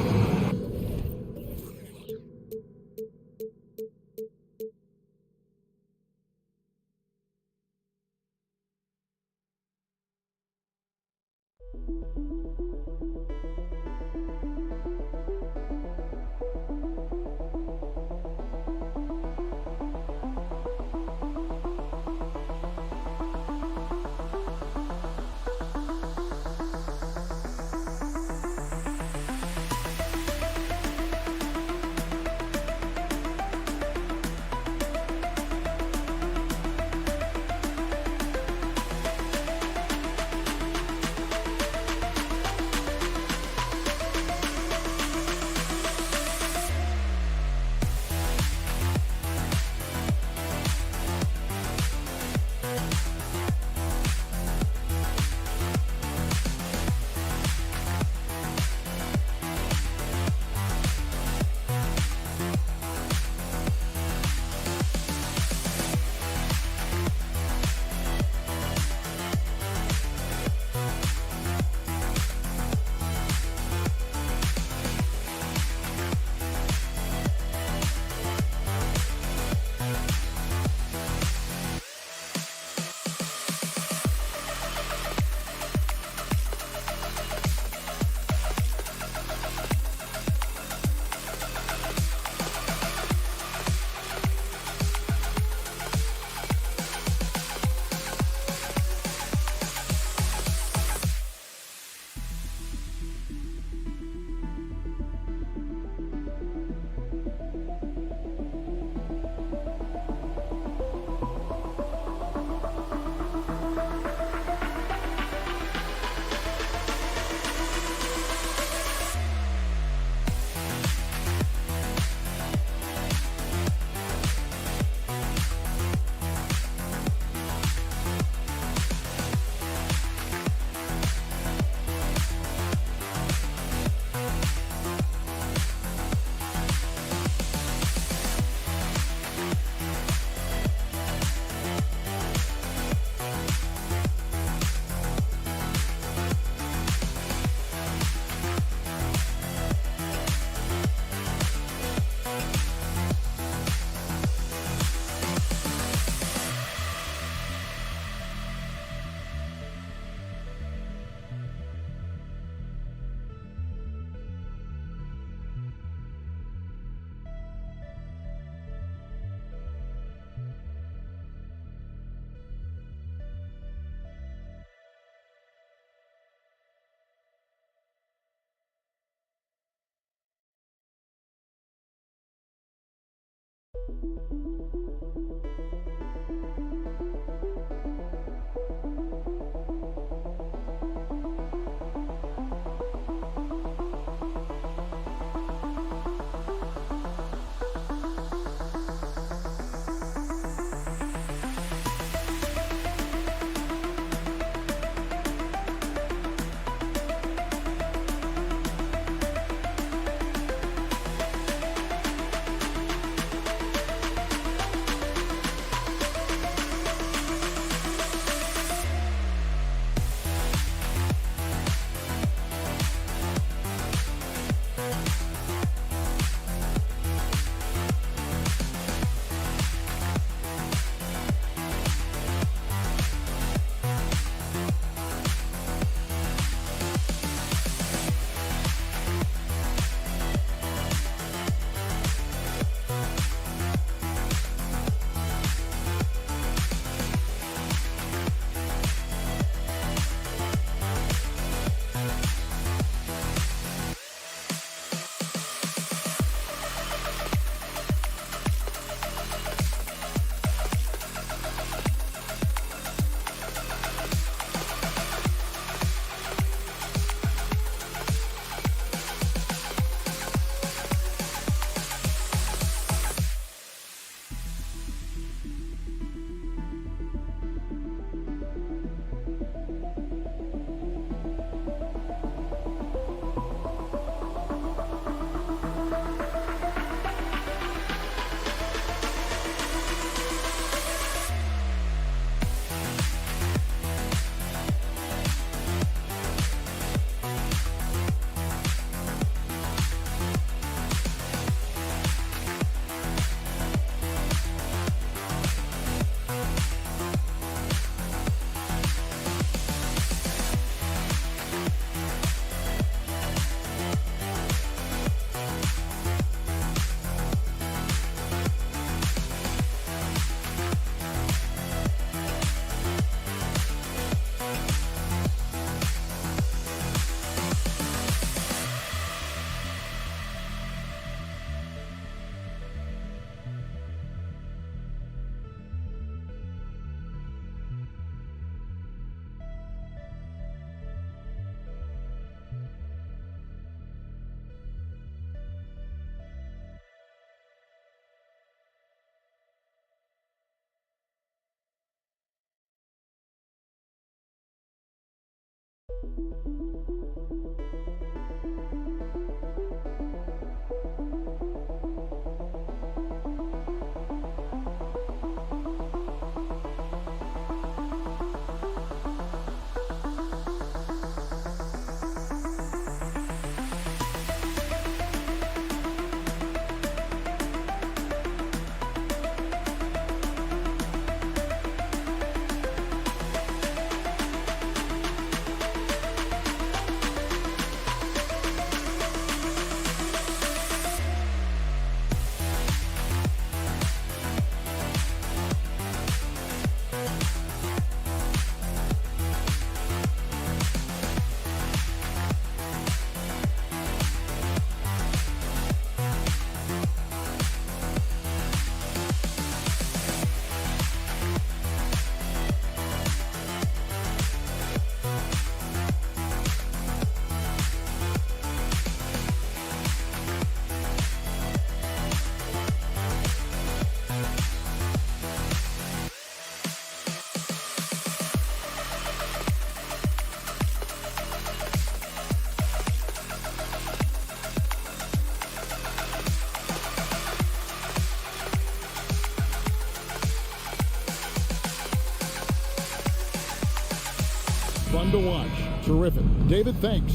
Fun to watch. Terrific. David, thanks.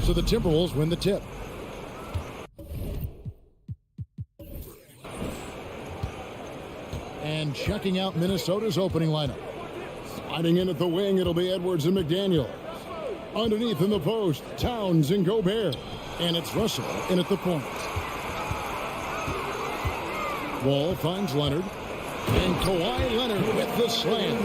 So the Timberwolves win the tip. And checking out Minnesota's opening lineup. Sliding in at the wing, it'll be Edwards and McDaniel. Underneath in the post, Towns and Gobert. And it's Russell in at the point. Wall finds Leonard. And Kawhi Leonard with the slam.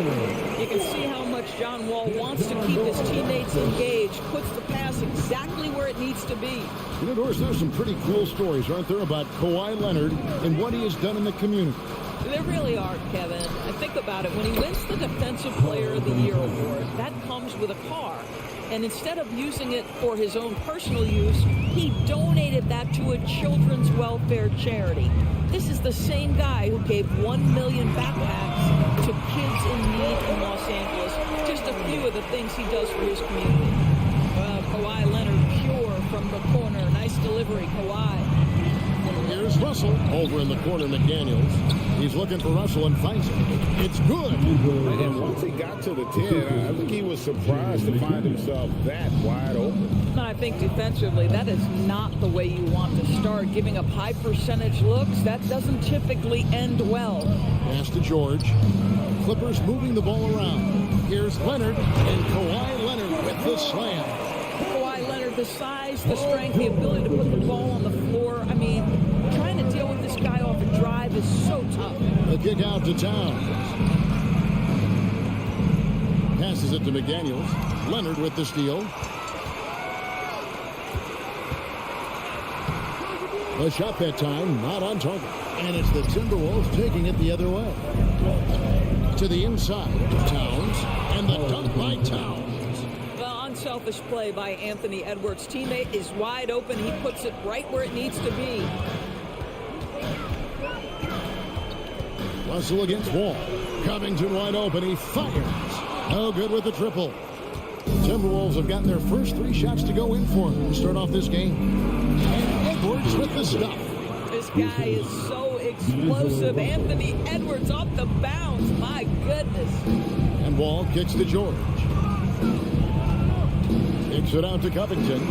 You can see how much John Wall wants to keep his teammates engaged, puts the pass exactly where it needs to be. You know, Doris, there's some pretty cool stories, aren't there, about Kawhi Leonard and what he has done in the community. There really are, Kevin. I think about it. When he wins the Defensive Player of the Year award, that comes with a car. And instead of using it for his own personal use, he donated that to a children's welfare charity. This is the same guy who gave 1 million backpacks to kids in need in Los Angeles. Just a few of the things he does for his community. Well, Kawhi Leonard, pure from the corner. Nice delivery, Kawhi. Here's Russell over in the corner, McDaniels. He's looking for Russell and finds it. It's good. And once he got to the 10, I think he was surprised to find himself that wide open. I think defensively, that is not the way you want to start. Giving up high percentage looks, that doesn't typically end well. Pass to George. Clippers moving the ball around. Here's Leonard, and Kawhi Leonard with the slam. Kawhi Leonard, the size, the strength, the ability to put the ball on the floor. I mean, trying to deal with this guy off a drive is so tough. A kick out to Towns. Passes it to McDaniels. Leonard with the steal. The shot that time, not on target. And it's the Timberwolves taking it the other way. To the inside, Towns, and the dunk by Towns. Unselfish play by Anthony Edwards. Teammate is wide open. He puts it right where it needs to be. Russell against Wall. Covington wide open. He fires. No good with the triple. Timberwolves have gotten their first 3 shots to go in for him to start off this game. And Edwards with the stuff. This guy is so explosive. Anthony Edwards off the bounce. My goodness. And Wall kicks to George. Kicks it out to Covington.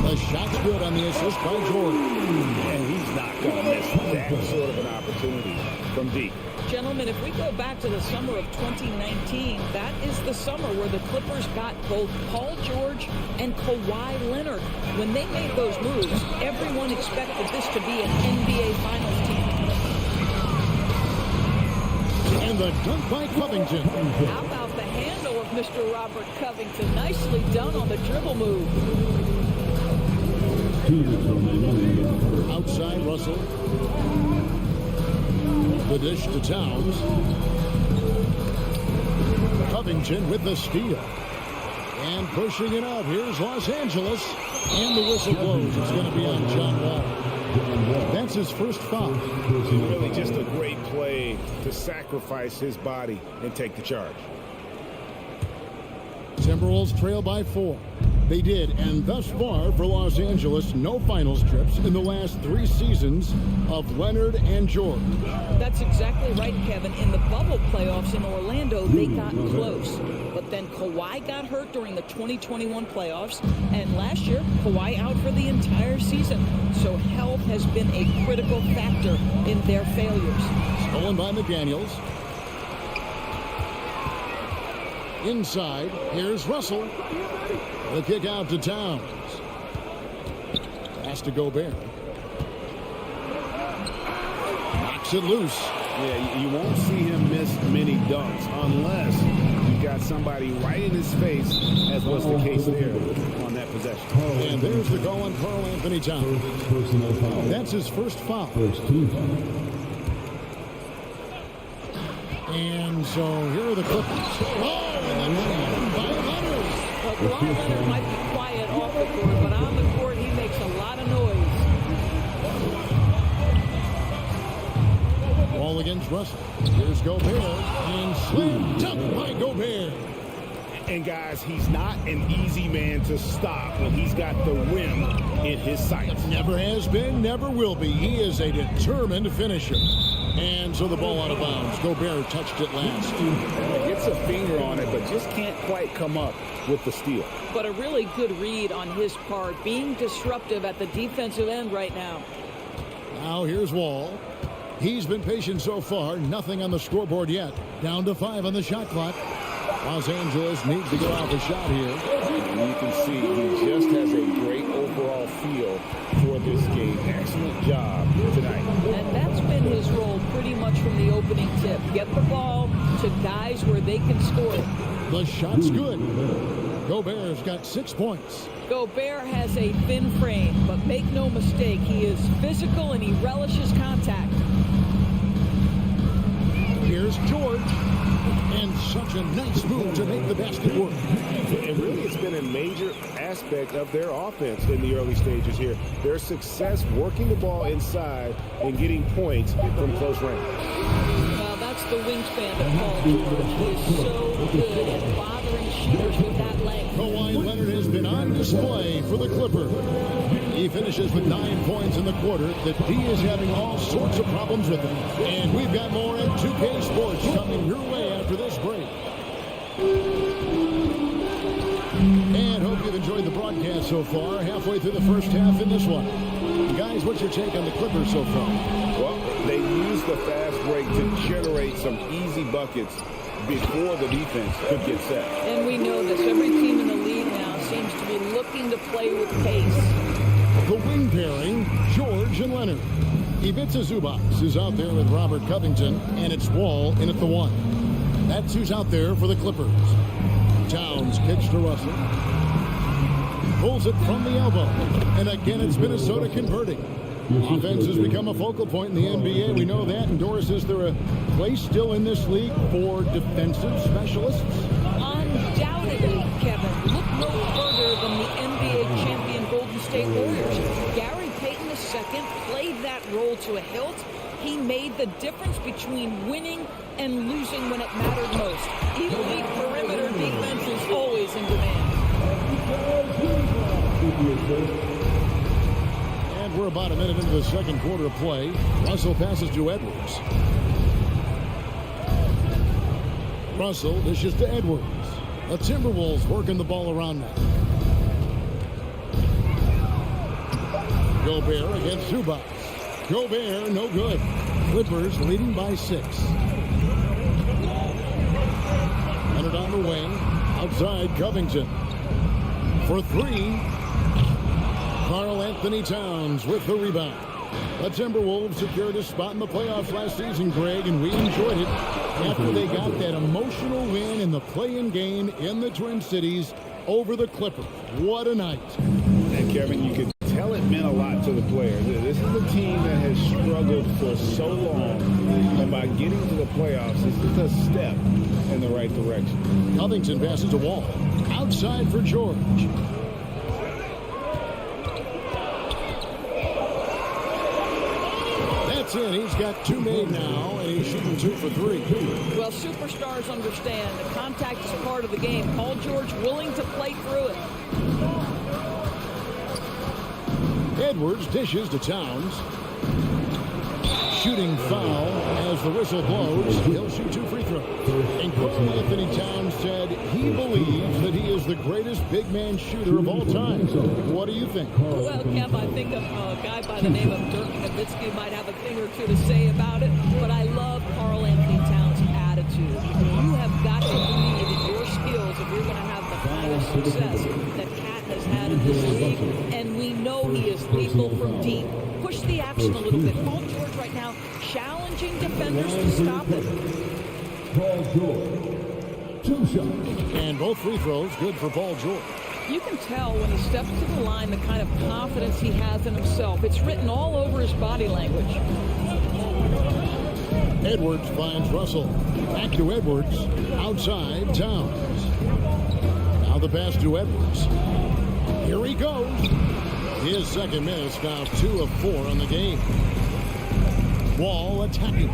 The shot's good on the assist by George. And he's not going to miss that sort of an opportunity from deep. Gentlemen, if we go back to the summer of 2019, that is the summer where the Clippers got both Paul George and Kawhi Leonard. When they made those moves, everyone expected this to be an NBA Finals team. And the dunk by Covington. How about the handle of Mr. Robert Covington? Nicely done on the dribble move. Outside Russell. The dish to Towns. Covington with the steal. And pushing it out. Here's Los Angeles. And the whistle blows. It's going to be on John Wall. That's his first foul. Really just a great play to sacrifice his body and take the charge. Timberwolves trail by 4. They did, and thus far for Los Angeles, no finals trips in the last 3 seasons of Leonard and George. That's exactly right, Kevin. In the bubble playoffs in Orlando, they got close. But then Kawhi got hurt during the 2021 playoffs, and last year, Kawhi out for the entire season. So health has been a critical factor in their failures. Stolen by McDaniels. Inside, here's Russell. The kick out to Towns. Pass to Gobert. Knocks it loose. Yeah, you won't see him miss many dunks unless you got somebody right in his face, as was the case there on that possession. And there's the goal on Karl Anthony Towns. That's his first foul. And so here are the Clippers. Oh, and the jam by Leonard. Well, Kawhi Leonard might be quiet off the court, but on the court, he makes a lot of noise. Ball against Russell. Here's Gobert. And slam dunk by Gobert. And guys, he's not an easy man to stop when he's got the rim in his sights. Never has been, never will be. He is a determined finisher. And so the ball out of bounds. Gobert touched it last. Gets a finger on it, but just can't quite come up with the steal. But a really good read on his part, being disruptive at the defensive end right now. Now here's Wall. He's been patient so far. Nothing on the scoreboard yet. Down to 5 on the shot clock. Los Angeles needs to get off a shot here. And you can see he just has a great overall feel for this game. Excellent job tonight. And that's been his role pretty much from the opening tip. Get the ball to guys where they can score it. The shot's good. Gobert's got 6 points. Gobert has a thin frame, but make no mistake, he is physical and he relishes contact. Here's George. And such a nice move to make the basket work. And really, it's been a major aspect of their offense in the early stages here. Their success working the ball inside and getting points from close range. Well, that's the wingspan of Paul George. He is so good at bothering shooters with that length. Kawhi Leonard has been on display for the Clippers. He finishes with 9 points in the quarter. The D is having all sorts of problems with him. And we've got more at 2K Sports coming your way after this break. And hope you've enjoyed the broadcast so far. Halfway through the first half in this one. Guys, what's your take on the Clippers so far? Well, they used the fast break to generate some easy buckets before the defense could get set. And we know this. Every team in the league now seems to be looking to play with pace. The wing pairing, George and Leonard. Ivica Zubac is out there with Robert Covington, and it's Wall in at the 1. That's who's out there for the Clippers. Towns kicks to Russell. Pulls it from the elbow. And again, it's Minnesota converting. Offense has become a focal point in the NBA. We know that. And Doris, is there a place still in this league for defensive specialists? Undoubtedly, Kevin. Look no further than the NBA champion Golden State Warriors. Gary Payton II played that role to a hilt. He made the difference between winning and losing when it mattered most. Elite perimeter defense is always in demand. And we're about a minute into the second quarter of play. Russell passes to Edwards. Russell dishes to Edwards. The Timberwolves working the ball around now. Gobert against Zubac. Gobert, no good. Clippers leading by 6. Leonard on the wing. Outside, Covington. For 3. Karl Anthony Towns with the rebound. The Timberwolves secured a spot in the playoffs last season, Greg, and we enjoyed it after they got that emotional win in the play-in game in the Twin Cities over the Clippers. What a night. And Kevin, you could tell it meant a lot to the players. This is a team that has struggled for so long, and by getting to the playoffs, this is a step in the right direction. Covington passes to Wall. Outside for George. That's in. He's got 2 made now, and he's shooting 2 for 3. Well, superstars understand the contact is part of the game. Paul George willing to play through it. Edwards dishes to Towns. Shooting foul as the whistle blows. He'll shoot 2 free throws. And Karl Anthony Towns said he believes that he is the greatest big man shooter of all time. What do you think? Well, Kev, I think a guy by the name of Dirk Nowitzki might have a thing or two to say about it, but I love Karl Anthony Towns' attitude. You have got to believe in your skills if you're going to have the kind of success that Cat has had in this league, and we know he is lethal from deep. Push the action a little bit. Paul George right now challenging defenders to stop it. Paul George, 2 shots. And both free throws good for Paul George. You can tell when he steps to the line the kind of confidence he has in himself. It's written all over his body language. Edwards finds Russell. Back to Edwards. Outside, Towns. Now the pass to Edwards. Here he goes. His second miss, now 2 of 4 on the game. Wall attacking.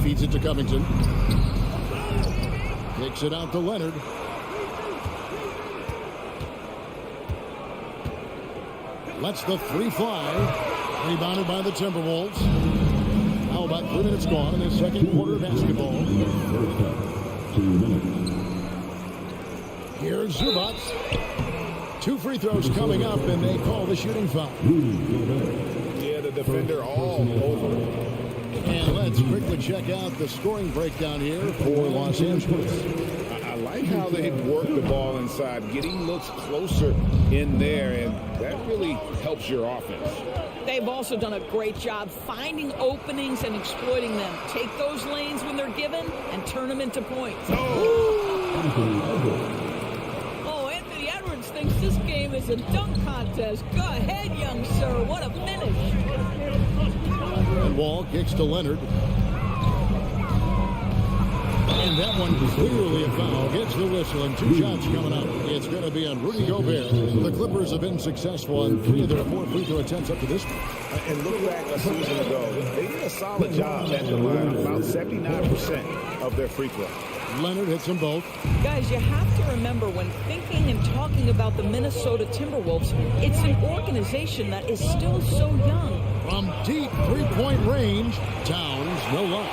Feeds it to Covington. Kicks it out to Leonard. Lets the 3 fly. Rebounded by the Timberwolves. Now about 3 minutes gone in the second quarter of basketball. Here's Zubac. 2 free throws coming up, and they call the shooting foul. Yeah, the defender all over. And let's quickly check out the scoring breakdown here for Los Angeles. I like like how they work the ball inside, getting looks closer in there, and that really helps your offense. They've also done a great job finding openings and exploiting them. Take those lanes when they're given and turn them into points. Oh, Anthony Edwards thinks this game is a dunk contest. Go ahead, young sir. What a finish. And Wall kicks to Leonard. And that one clearly a foul. Gets the whistle and 2 shots coming up. It's going to be on Rudy Gobert. The Clippers have been successful on 3 of their 4 free throw attempts up to this point. And look back a season ago, they did a solid job at the line, about 79% of their free throw. Leonard hits them both. Guys, you have to remember when thinking and talking about the Minnesota Timberwolves, it's an organization that is still so young. From deep 3-point range, Towns, no luck.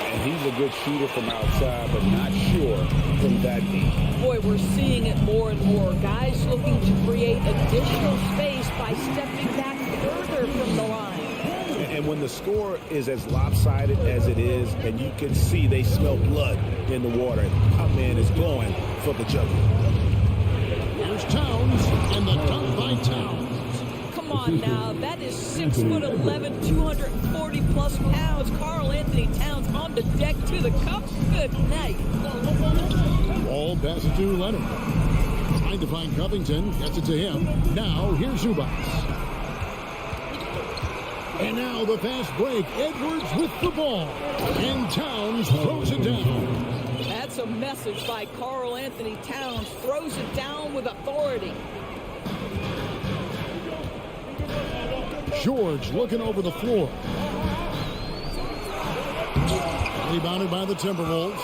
And he's a good shooter from outside, but not sure from that deep. Boy, we're seeing it more and more. Guys looking to create additional space by stepping back further from the line. And when the score is as lopsided as it is, and you can see they smell blood in the water, our man is going for the jugular. Here's Towns, and the dunk by Towns. Come on now, that is 6'11", 240-plus pounds. Karl Anthony Towns on the deck to the cup. Good night. Ball passes to Leonard. Trying to find Covington. Gets it to him. Now, here's Zubats. And now the fast break. Edwards with the ball. And Towns throws it down. That's a message by Karl Anthony Towns. Throws it down with authority. George looking over the floor. Rebounded by the Timberwolves.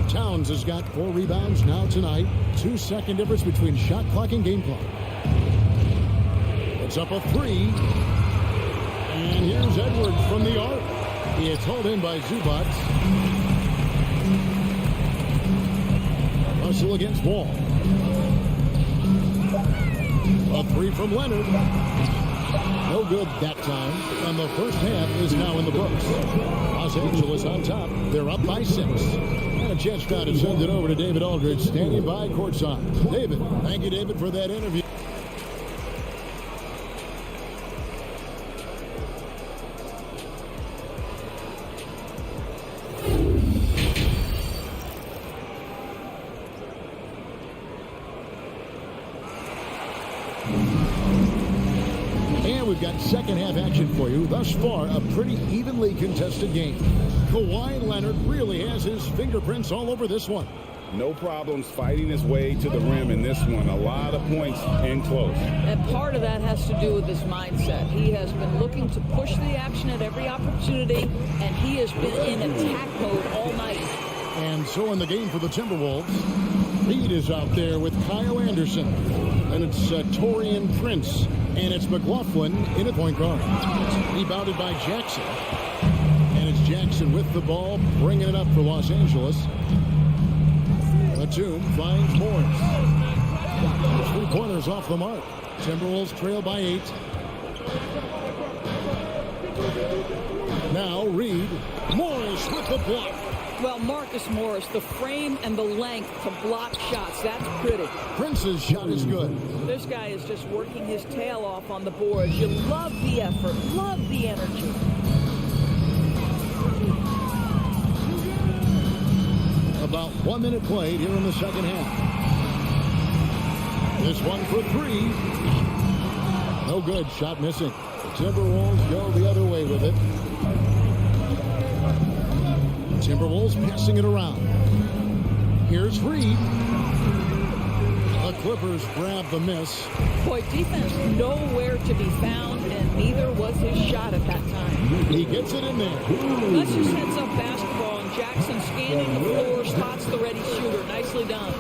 Towns has got 4 rebounds now tonight. 2-second difference between shot clock and game clock. It's up a 3. And here's Edwards from the arc. He is hauled in by Zubats. Russell against Wall. A 3 from Leonard. No good that time. And the first half is now in the books. Los Angeles on top. They're up by 6. And a chance now to send it over to David Aldridge, standing by courtside. David, thank you, David, for that interview. We've got second half action for you. Thus far, a pretty evenly contested game. Kawhi Leonard really has his fingerprints all over this one. No problems fighting his way to the rim in this one. A lot of points and close. And part of that has to do with his mindset. He has been looking to push the action at every opportunity, and he has been in attack mode all night. And so in the game for the Timberwolves, Reed is out there with Kyle Anderson. And it's Taurean Prince. And it's McLaughlin in at point guard. Rebounded by Jackson. And it's Jackson with the ball, bringing it up for Los Angeles. Batum finds Morris. 3-pointers off the mark. Timberwolves trail by 8. Now Reed. Morris with the block. Well, Marcus Morris, the frame and the length to block shots, that's pretty. Prince's shot is good. This guy is just working his tail off on the boards. You love the effort, love the energy. About 1 minute played here in the second half. This one for 3. No good, shot missing. The Timberwolves go the other way with it. Timberwolves passing it around. Here's Reed. The Clippers grab the miss. Boy, defense nowhere to be found, and neither was his shot at that time. He gets it in there. That's just heads up basketball, and Jackson scanning the floor, spots the ready shooter. Nicely done.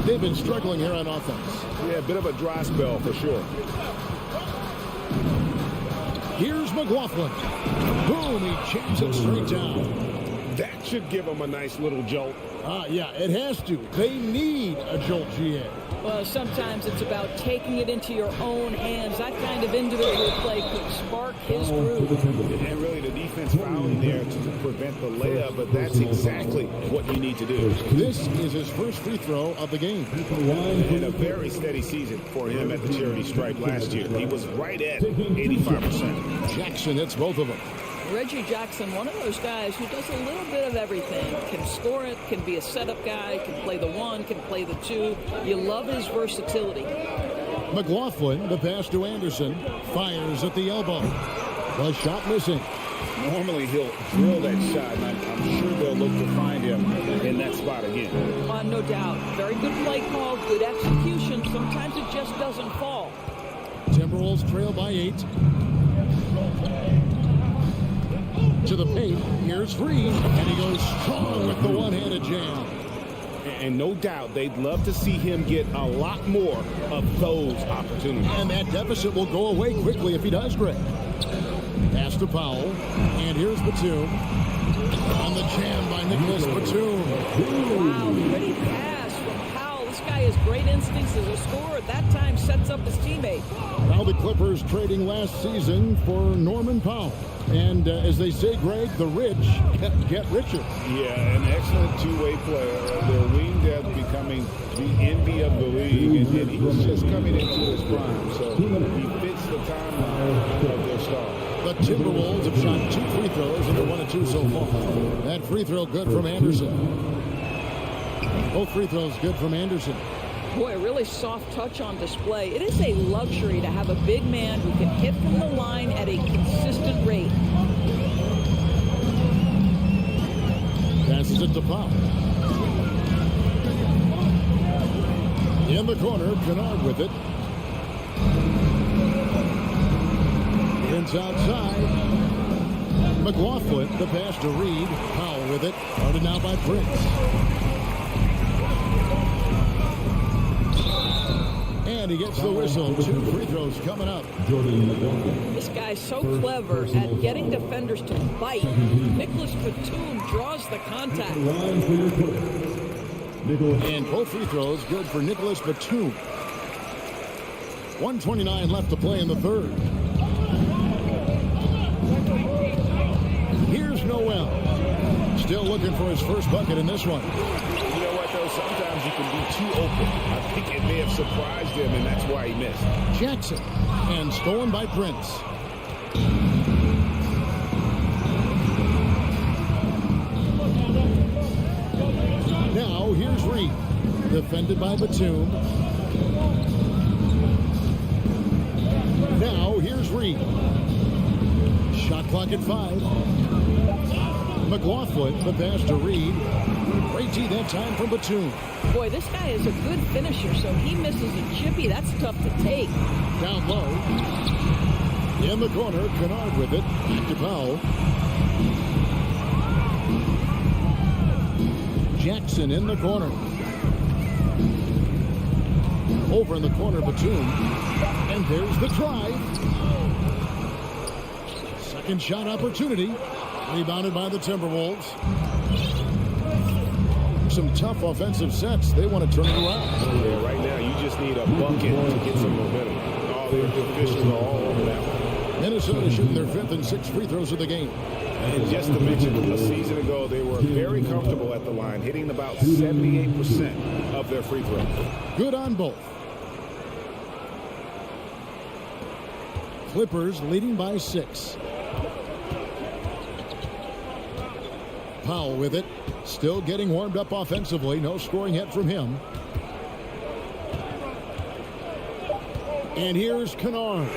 They've been struggling here on offense. Yeah, a bit of a dry spell for sure. Here's McLaughlin. Boom, he jams it straight down. That should give him a nice little jolt. Yeah, it has to. They need a jolt, GA. Well, sometimes it's about taking it into your own hands. That kind of individual play could spark his groove. And really the defense fouling there to prevent the layup, but that's exactly what you need to do. This is his first free throw of the game. And a very steady season for him at the charity stripe last year. He was right at 85%. Jackson hits both of them. Reggie Jackson, one of those guys who does a little bit of everything. Can score it, can be a setup guy, can play the one, can play the two. You love his versatility. McLaughlin, the pass to Anderson, fires at the elbow. The shot missing. Normally he'll drill that shot, and I'm sure they'll look to find him in that spot again. No doubt. Very good play call, good execution. Sometimes it just doesn't fall. Timberwolves trail by 8. To the paint, here's Reed, and he goes strong with the one-handed jam. And no doubt they'd love to see him get a lot more of those opportunities. And that deficit will go away quickly if he does, Greg. Pass to Powell, and here's Batum. On the jam by Nicholas Batum. Wow, pretty pass from Powell. This guy has great instincts as a scorer. At that time, sets up his teammate. Now the Clippers trading last season for Norman Powell. And as they say, Greg, the rich get richer. Yeah, an excellent two-way player. Their wing depth becoming the envy of the league. And he's just coming into his prime. So he fits the timeline of their star. The Timberwolves have shot 2 free throws, and they're 1 of 2 so far. That free throw good from Anderson. Both free throws good from Anderson. Boy, a really soft touch on display. It is a luxury to have a big man who can hit from the line at a consistent rate. Passes it to Powell. In the corner, Kennard with it. Prince outside. McLaughlin, the pass to Reed. Powell with it. Guarded now by Prince. And he gets the whistle. 2 free throws coming up. This guy's so clever at getting defenders to bite. Nicholas Batum draws the contact. And both free throws good for Nicholas Batum. 1:29 left to play in the third. Here's Noel. Still looking for his first bucket in this one. You know what, though? Sometimes you can be too open. I think it may have surprised him, and that's why he missed. Jackson. And stolen by Prince. Now, here's Reed. Defended by Batum. Now, here's Reed. Shot clock at 5. McLaughlin, the pass to Reed. Great D that time from Batum. Boy, this guy is a good finisher, so he misses a chippy. That's tough to take. Down low. In the corner, Kennard with it. Back to Powell. Jackson in the corner. Over in the corner, Batum. And there's the drive. Second shot opportunity. Rebounded by the Timberwolves. Some tough offensive sets. They want to turn it around. Yeah, right now you just need a bucket to get some momentum. All the officials are all over that one. Minnesota shooting their 5th and 6th free throws of the game. And just to mention, a season ago, they were very comfortable at the line, hitting about 78% of their free throws. Good on both. Clippers leading by 6. Powell with it. Still getting warmed up offensively. No scoring yet from him. And here's Kennard.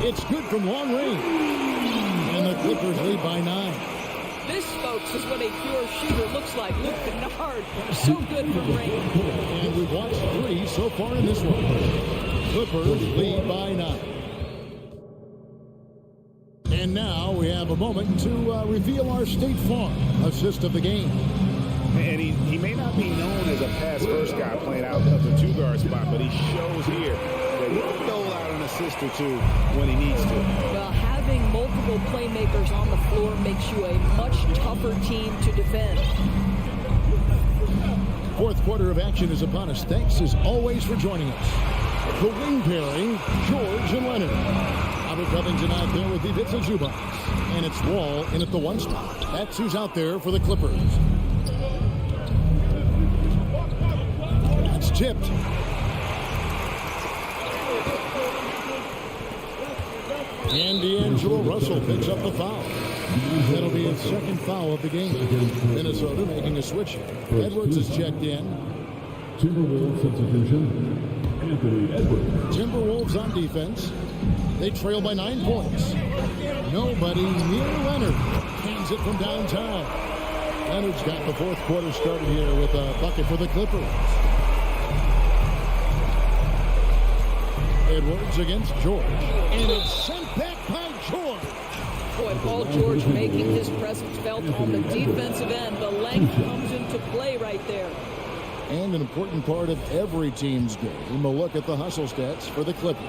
It's good from long range. And the Clippers lead by 9. This, folks, is what a pure shooter looks like. Luke Kennard, so good from range. And we've watched 3 so far in this one. Clippers lead by 9. And now we have a moment to reveal our State Farm assist of the game. And he may not be known as a pass-first guy playing out of the 2-guard spot, but he shows here that he can dole out an assist or 2 when he needs to. Well, having multiple playmakers on the floor makes you a much tougher team to defend. fourth quarter of action is upon us. Thanks as always for joining us. The wing pairing, George and Leonard. Robert Covington out there with the Vitsa Zubats. And it's Wall in at the one spot. That's who's out there for the Clippers. It's tipped. And D'Angelo Russell picks up the foul. That'll be his second foul of the game. Minnesota making a switch. Edwards is checked in. Timberwolves substitution, Anthony Edwards. Timberwolves on defense. They trail by 9 points. Nobody near Leonard. Cans it from downtown. Leonard's got the fourth quarter started here with a bucket for the Clippers. Edwards against George. And it's sent back by George. Boy, Paul George making his presence felt on the defensive end. The length comes into play right there. And an important part of every team's game, a look at the hustle stats for the Clippers.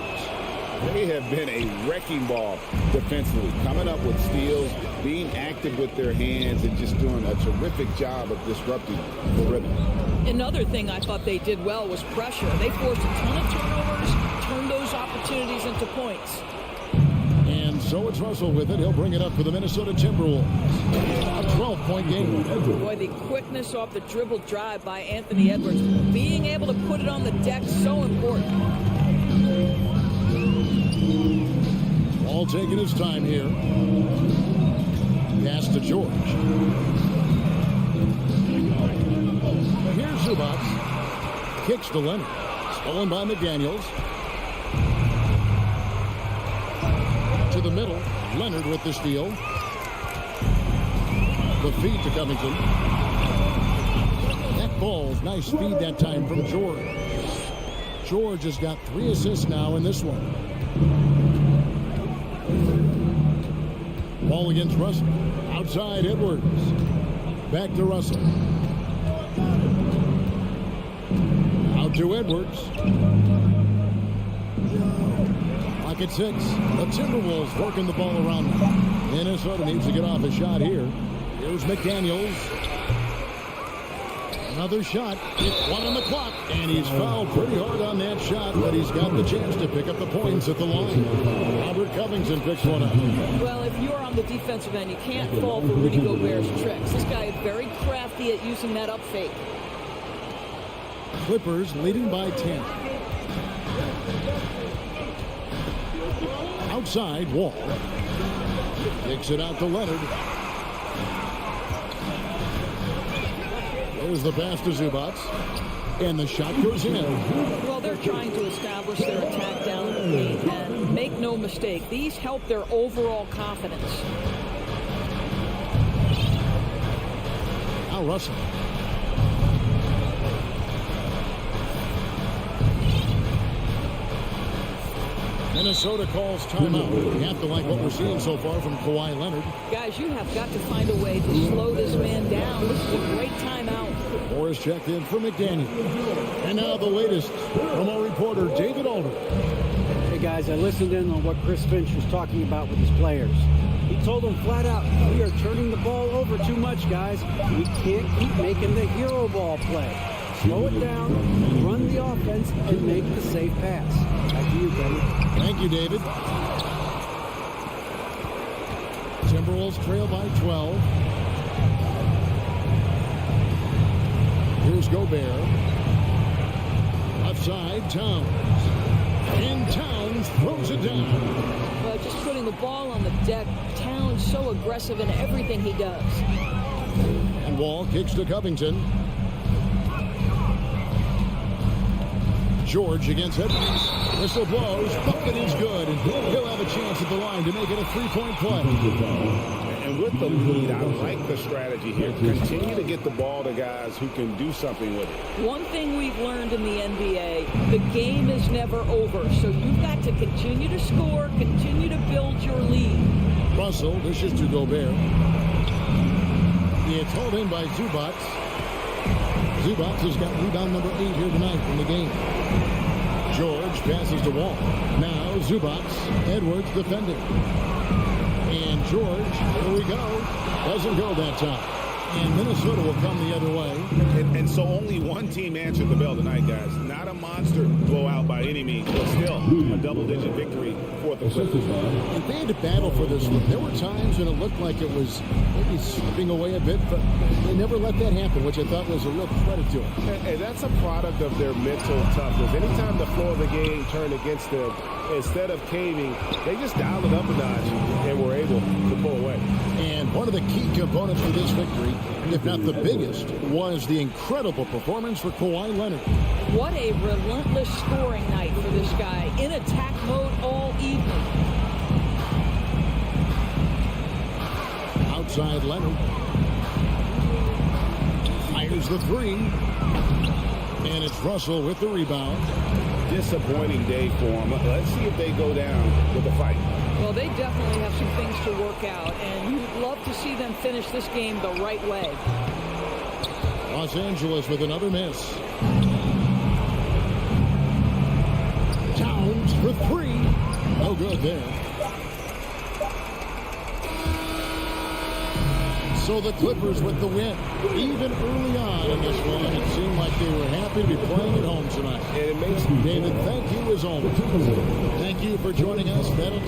They have been a wrecking ball defensively, coming up with steals, being active with their hands, and just doing a terrific job of disrupting the rhythm. Another thing I thought they did well was pressure. They forced a ton of turnovers, turned those opportunities into points. And so it's Russell with it. He'll bring it up for the Minnesota Timberwolves. A 12-point game. Boy, the quickness off the dribble drive by Anthony Edwards. Being able to put it on the deck, so important. All taking his time here. Pass to George. Here's Zubats. Kicks to Leonard. Stolen by McDaniels. To the middle. Leonard with the steal. The feed to Covington. That ball's nice feed that time from George. George has got 3 assists now in this one. Ball against Russell. Outside Edwards. Back to Russell. Out to Edwards. Clock at 6. The Timberwolves working the ball around. Minnesota needs to get off a shot here. Here's McDaniels. Another shot. It's 1 on the clock. And he's fouled pretty hard on that shot, but he's got the chance to pick up the points at the line. Robert Covington picks one up. Well, if you're on the defensive end, you can't fall for Rudy Gobert's tricks. This guy is very crafty at using that up fake. Clippers leading by 10. Outside, Wall. Kicks it out to Leonard. There's the pass to Zubats. And the shot goes in. Well, they're trying to establish their attack down in the paint. And make no mistake, these help their overall confidence. Now Russell. Minnesota calls timeout. You have to like what we're seeing so far from Kawhi Leonard. Guys, you have got to find a way to slow this man down. This is a great timeout. Morris checked in for McDaniel. And now the latest from our reporter, David Alder. Hey, guys, I listened in on what Chris Finch was talking about with his players. He told them flat out, we are turning the ball over too much, guys. We can't keep making the hero ball play. Slow it down, run the offense, and make the safe pass. Back to you, Benny. Thank you, David. Timberwolves trail by 12. Here's Gobert. Left side, Towns. And Towns throws it down. Well, just putting the ball on the deck. Towns so aggressive in everything he does. And Wall kicks to Covington. George against Edwards. Whistle blows. Bucket is good. And he'll have a chance at the line to make it a 3-point play. And with the lead, I like the strategy here. Continue to get the ball to guys who can do something with it. One thing we've learned in the NBA, the game is never over. So you've got to continue to score, continue to build your lead. Russell dishes to Gobert. It's hauled in by Zubats. Zubats has got rebound number 8 here tonight in the game. George passes to Wall. Now Zubats. Edwards defending. And George, here we go. Doesn't go that time. And Minnesota will come the other way. And so only one team answered the bell tonight, guys. Not a monster blowout by any means, but still a double-digit victory for the Clippers. And they had to battle for this one. There were times when it looked like it was maybe slipping away a bit, but they never let that happen, which I thought was a real credit to them. And that's a product of their mental toughness. Anytime the flow of the game turned against them, instead of caving, they just dialed it up a notch and were able to pull away. And one of the key components for this victory, if not the biggest, was the incredible performance for Kawhi Leonard. What a relentless scoring night for this guy. In attack mode all evening. Outside Leonard. Fires the three. And it's Russell with the rebound. Disappointing day for them. Let's see if they go down with a fight. Well, they definitely have some things to work out, and you'd love to see them finish this game the right way. Los Angeles with another miss. Towns for three. No good there. So the Clippers with the win. Even early on in this one, it seemed like they were happy to be playing at home tonight. And it makes David, thank you as always. Thank you for joining us. That'll